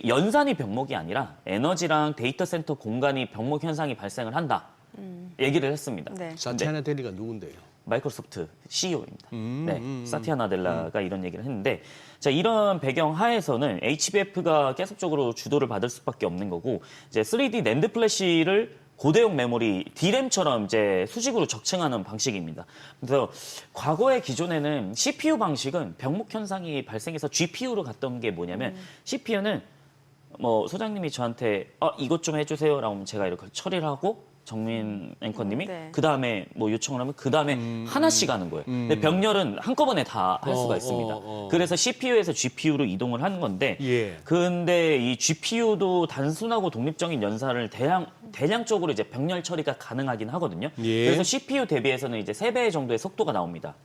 연산이 병목이 아니라 에너지랑 데이터 센터 공간이 병목 현상이 발생을 한다. 얘기를 했습니다. 네. 사티아 나델라가 누군데요? 마이크로소프트 CEO입니다. 네, 사티아 나델라가 이런 얘기를 했는데, 자, 이런 배경 하에서는 HBF가 계속적으로 주도를 받을 수밖에 없는 거고, 이제 3D 낸드 플래시를 고대용 메모리 D램처럼 이제 수직으로 적층하는 방식입니다. 그래서 과거의 기존에는 CPU 방식은 병목 현상이 발생해서 GPU로 갔던 게 뭐냐면 CPU는 뭐 소장님이 저한테 이것 좀 해주세요라고 하면 제가 이렇게 처리를 하고 정민 앵커님이 네. 그 다음에 뭐 요청을 하면 그 다음에 하나씩 하는 거예요. 근데 병렬은 한꺼번에 다 할 수가 있습니다. 그래서 CPU에서 GPU로 이동을 하는 건데, 예. 근데 이 GPU도 단순하고 독립적인 연산을 대량적으로 이제 병렬 처리가 가능하긴 하거든요. 예. 그래서 CPU 대비해서는 이제 3배 정도의 속도가 나옵니다.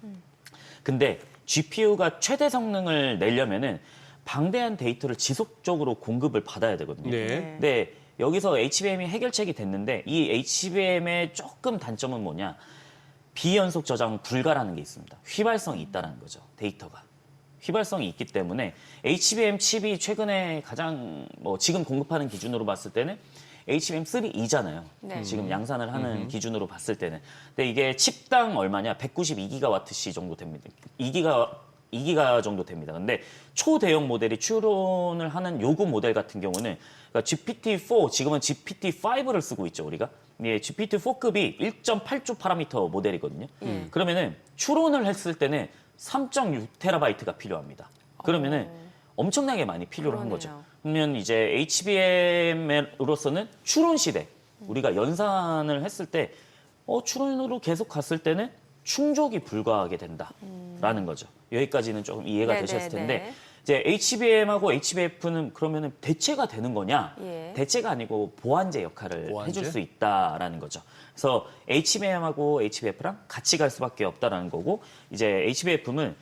근데 GPU가 최대 성능을 내려면은 방대한 데이터를 지속적으로 공급을 받아야 되거든요. 네. 근데 여기서 HBM이 해결책이 됐는데 이 HBM의 조금 단점은 뭐냐? 비연속 저장 불가라는 게 있습니다. 휘발성이 있다는 거죠. 데이터가. 휘발성이 있기 때문에 HBM 칩이 최근에 가장 지금 공급하는 기준으로 봤을 때는 HBM3E잖아요. 네. 지금 양산을 하는 기준으로 봤을 때는. 근데 이게 칩당 얼마냐? 192GWh 정도 됩니다. 2기가 정도 됩니다. 근데 초대형 모델이 추론을 하는 요구 모델 같은 경우는 그러니까 GPT-4, 지금은 GPT-5를 쓰고 있죠, 우리가. 예, GPT-4급이 1.8조 파라미터 모델이거든요. 그러면은 추론을 했을 때는 3.6TB가 필요합니다. 그러면은 엄청나게 많이 필요로 한 거죠. 그러네요. 그러면 이제 HBM으로서는 추론 시대, 우리가 연산을 했을 때 추론으로 계속 갔을 때는 충족이 불가하게 된다라는 거죠. 여기까지는 조금 이해가 되셨을 텐데 이제 HBM하고 HBF는 그러면은 대체가 되는 거냐? 예. 대체가 아니고 보완제 역할을 보완제? 해줄 수 있다라는 거죠. 그래서 HBM하고 HBF랑 같이 갈 수밖에 없다라는 거고, 이제 HBF는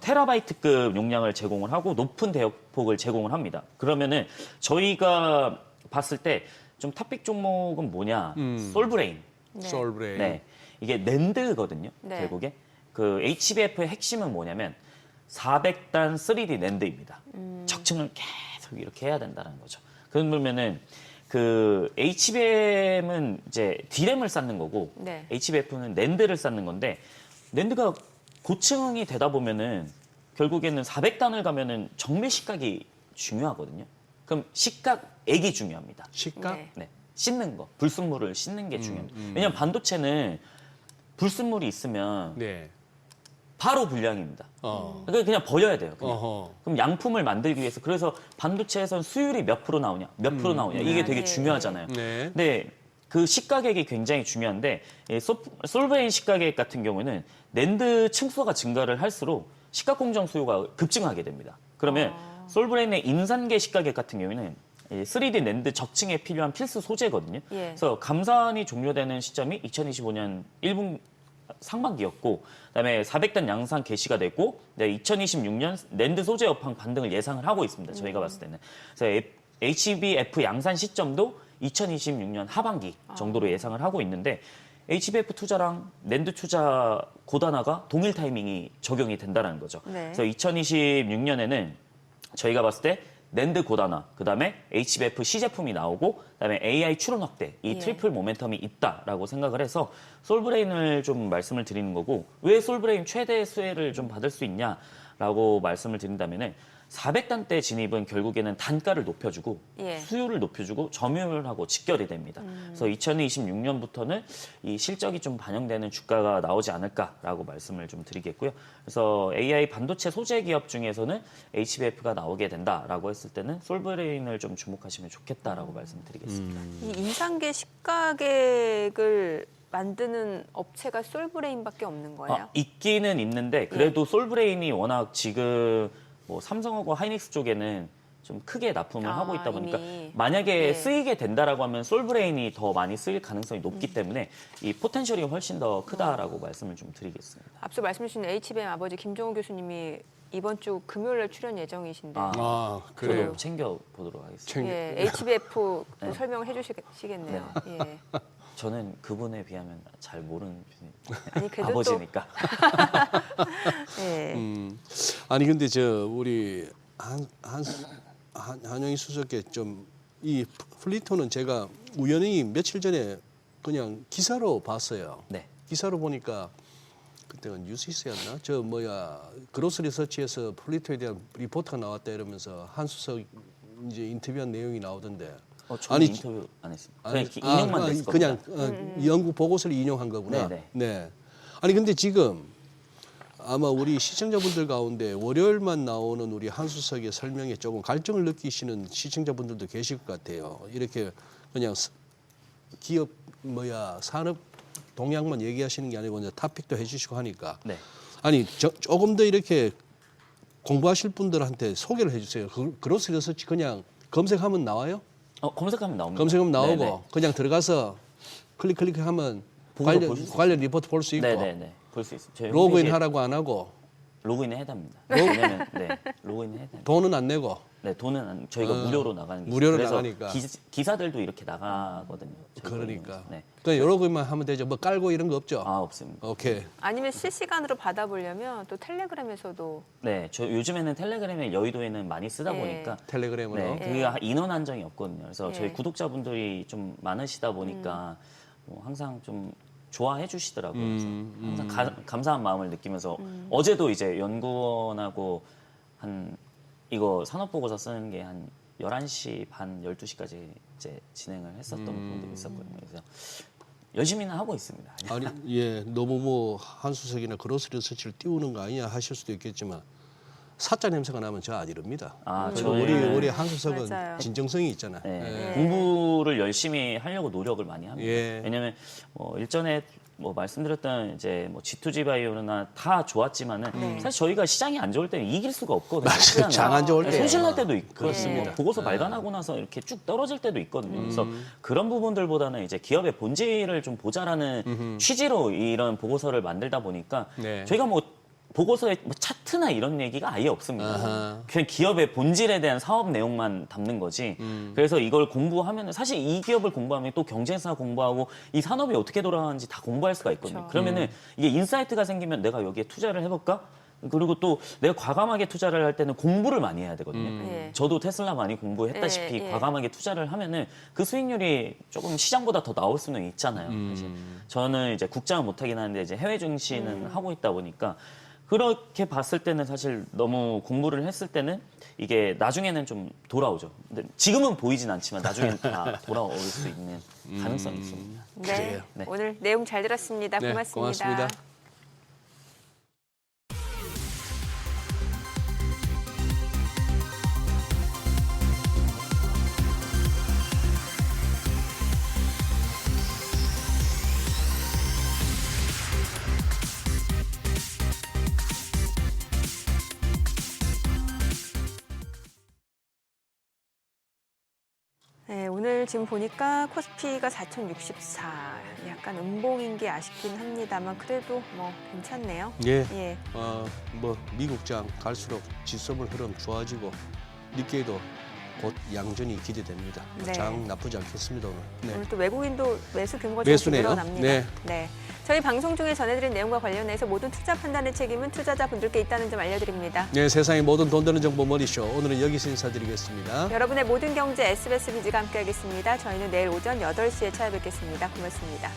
테라바이트급 용량을 제공을 하고 높은 대역폭을 제공을 합니다. 그러면은 저희가 봤을 때 좀 탑픽 종목은 뭐냐? 솔브레인. 솔브레인. 네. 이게 낸드거든요. 네. 결국에 그 HBF의 핵심은 뭐냐면 400단 3D 낸드입니다. 적층을 계속 이렇게 해야 된다는 거죠. 그러면은 그 HBM은 이제 D램을 쌓는 거고 네. HBF는 낸드를 쌓는 건데, 낸드가 고층이 되다 보면은 결국에는 400단을 가면은 정밀 시각이 중요하거든요. 그럼 시각액이 중요합니다. 식각? 네. 네. 씻는 거, 불순물을 씻는 게 중요합니다. 왜냐하면 반도체는 불순물이 있으면 네. 바로 불량입니다. 그러니까 그냥 버려야 돼요. 그냥. 어허. 그럼 양품을 만들기 위해서, 그래서 반도체에선 수율이 몇 프로 나오냐, 몇 프로 나오냐, 이게 되게 네. 중요하잖아요. 네. 근데 그 시가격이 굉장히 중요한데, 솔브레인 시가격 같은 경우는 낸드 층수가 증가를 할수록 시가 공정 수요가 급증하게 됩니다. 그러면 솔브레인의 인산계 시가격 같은 경우에는 3D 낸드 적층에 필요한 필수 소재거든요. 예. 그래서 감산이 종료되는 시점이 2025년 1분 상반기였고, 그다음에 400단 양산 개시가 됐고, 2026년 낸드 소재 업황 반등을 예상을 하고 있습니다. 저희가 봤을 때는. 그래서 HBF 양산 시점도 2026년 하반기 정도로 예상을 하고 있는데, HBF 투자랑 낸드 투자 고단화가 동일 타이밍이 적용이 된다는 거죠. 네. 그래서 2026년에는 저희가 봤을 때 낸드 고단화, 그다음에 HBF 시제품이 나오고, 그다음에 AI 추론 확대, 이 예. 트리플 모멘텀이 있다라고 생각을 해서 솔브레인을 좀 말씀을 드리는 거고, 왜 솔브레인 최대 수혜를 좀 받을 수 있냐라고 말씀을 드린다면은 400단대 진입은 결국에는 단가를 높여주고 예. 수요를 높여주고 점유율하고 직결이 됩니다. 그래서 2026년부터는 이 실적이 좀 반영되는 주가가 나오지 않을까라고 말씀을 좀 드리겠고요. 그래서 AI 반도체 소재 기업 중에서는 HBF가 나오게 된다라고 했을 때는 솔브레인을 좀 주목하시면 좋겠다라고 말씀드리겠습니다. 이 인상계 시가객을 만드는 업체가 솔브레인밖에 없는 거예요? 있기는 있는데 그래도 솔브레인이 워낙 지금 뭐 삼성하고 하이닉스 쪽에는 좀 크게 납품을 하고 있다 보니까 이미. 만약에 예. 쓰이게 된다라고 하면 솔브레인이 더 많이 쓰일 가능성이 높기 때문에 이 포텐셜이 훨씬 더 크다라고 말씀을 좀 드리겠습니다. 앞서 말씀 주신 HBM 아버지 김종우 교수님이 이번 주 금요일에 출연 예정이신데 그래요. 저도 챙겨 보도록 하겠습니다. 예, HBF 네. 설명을 해주시겠네요. 예. 저는 그분에 비하면 잘 모르는 편입니다. 아니 그래도 아버지니까. 또 예. 아니 근데 저 우리 한영희 수석께 좀 이 플리토는 제가 우연히 며칠 전에 그냥 기사로 봤어요. 네. 기사로 보니까 그때가 뉴스였나? 저 그로스 리서치에서 플리토에 대한 리포트가 나왔다 이러면서 한 수석 이제 인터뷰한 내용이 나오던데. 저는 아니, 인터뷰 안 했습니다. 그냥 인용만 됐을 그냥 겁니다. 연구 보고서를 인용한 거구나. 네네. 네. 아니 근데 지금 아마 우리 시청자분들 가운데 월요일만 나오는 우리 한 수석의 설명에 조금 갈증을 느끼시는 시청자분들도 계실 것 같아요. 이렇게 그냥 기업 산업 동향만 얘기하시는 게 아니고 이제 토픽도 해주시고 하니까. 네. 아니 조금 더 이렇게 공부하실 분들한테 소개를 해주세요. 그로스 리서치 그냥 검색하면 나와요? 검색하면 나옵니다. 검색하면 나오고 네네. 그냥 들어가서 클릭하면 보고서 보실 수 관련 리포트 볼 수 있고 네네네. 볼 수 있어요. 저희 로그인 홈페이지에 하라고 안 하고 로그인을 해야 됩니다. 왜냐면 로그인을 해야 됩니다. 돈은 안 내고 네, 돈은 저희가 무료로 나가는 게 무료로 그래서 나가니까. 기사들도 이렇게 나가거든요. 저희 그러니까 거는. 네. 그냥 로그인만 하면 되죠. 뭐 깔고 이런 거 없죠. 없습니다. 오케이. 아니면 실시간으로 받아보려면 또 텔레그램에서도 네, 저 요즘에는 텔레그램을 여의도에는 많이 쓰다 예. 보니까 텔레그램으로. 네, 그게 인원 한정이 없거든요. 그래서 예. 저희 구독자분들이 좀 많으시다 보니까 뭐 항상 좀 좋아해 주시더라고요. 그래서 항상 감사한 마음을 느끼면서 어제도 이제 연구원하고 이거 산업보고서 쓰는 게 한 11시 반, 12시까지 이제 진행을 했었던 부분들이 있었거든요. 그래서 열심히는 하고 있습니다. 아니 너무 한수석이나 그로스 리서치를 띄우는 거 아니냐 하실 수도 있겠지만 사자 냄새가 나면 저 안 이릅니다. 그리고 저는 우리 한수석은 맞아요. 진정성이 있잖아요. 네, 예. 공부를 열심히 하려고 노력을 많이 합니다. 예. 왜냐하면 일전에 말씀드렸던 이제 G2G 바이오나 다 좋았지만은 사실 저희가 시장이 안 좋을 때는 이길 수가 없거든요. 맞아요. 장 안 좋을 때 손실날 때도 있거든요. 그렇습니다. 보고서 발간하고 나서 이렇게 쭉 떨어질 때도 있거든요. 그래서 그런 부분들보다는 이제 기업의 본질을 좀 보자라는 취지로 이런 보고서를 만들다 보니까 네. 저희가 보고서에 차트나 이런 얘기가 아예 없습니다. 아하. 그냥 기업의 본질에 대한 사업 내용만 담는 거지. 그래서 이걸 공부하면 사실 이 기업을 공부하면 또 경쟁사 공부하고 이 산업이 어떻게 돌아가는지 다 공부할 수가 있거든요. 그러면은 이게 인사이트가 생기면 내가 여기에 투자를 해볼까? 그리고 또 내가 과감하게 투자를 할 때는 공부를 많이 해야 되거든요. 예. 저도 테슬라 많이 공부했다시피 예. 과감하게 투자를 하면은 그 수익률이 조금 시장보다 더 나올 수는 있잖아요. 사실 저는 이제 국장은 못하긴 하는데 이제 해외 증시는 하고 있다 보니까 그렇게 봤을 때는 사실 너무 공부를 했을 때는 이게 나중에는 좀 돌아오죠. 근데 지금은 보이진 않지만 나중에는 다 돌아올 수 있는 가능성이 있습니다. 네. 네. 오늘 내용 잘 들었습니다. 네, 고맙습니다. 고맙습니다. 네, 오늘 지금 보니까 코스피가 4,064. 약간 음봉인 게 아쉽긴 합니다만 그래도 괜찮네요. 예. 예. 미국장 갈수록 지수물 흐름 좋아지고 니케이도 곧 양전이 기대됩니다. 네. 장 나쁘지 않겠습니다 오늘. 네. 오늘 또 외국인도 매수 규모가 좀 매수네요. 늘어납니다. 네. 저희 방송 중에 전해드린 내용과 관련해서 모든 투자 판단의 책임은 투자자분들께 있다는 점 알려드립니다. 네, 세상의 모든 돈 되는 정보 머니쇼. 오늘은 여기서 인사드리겠습니다. 여러분의 모든 경제 SBS 비즈가 함께하겠습니다. 저희는 내일 오전 8시에 찾아뵙겠습니다. 고맙습니다.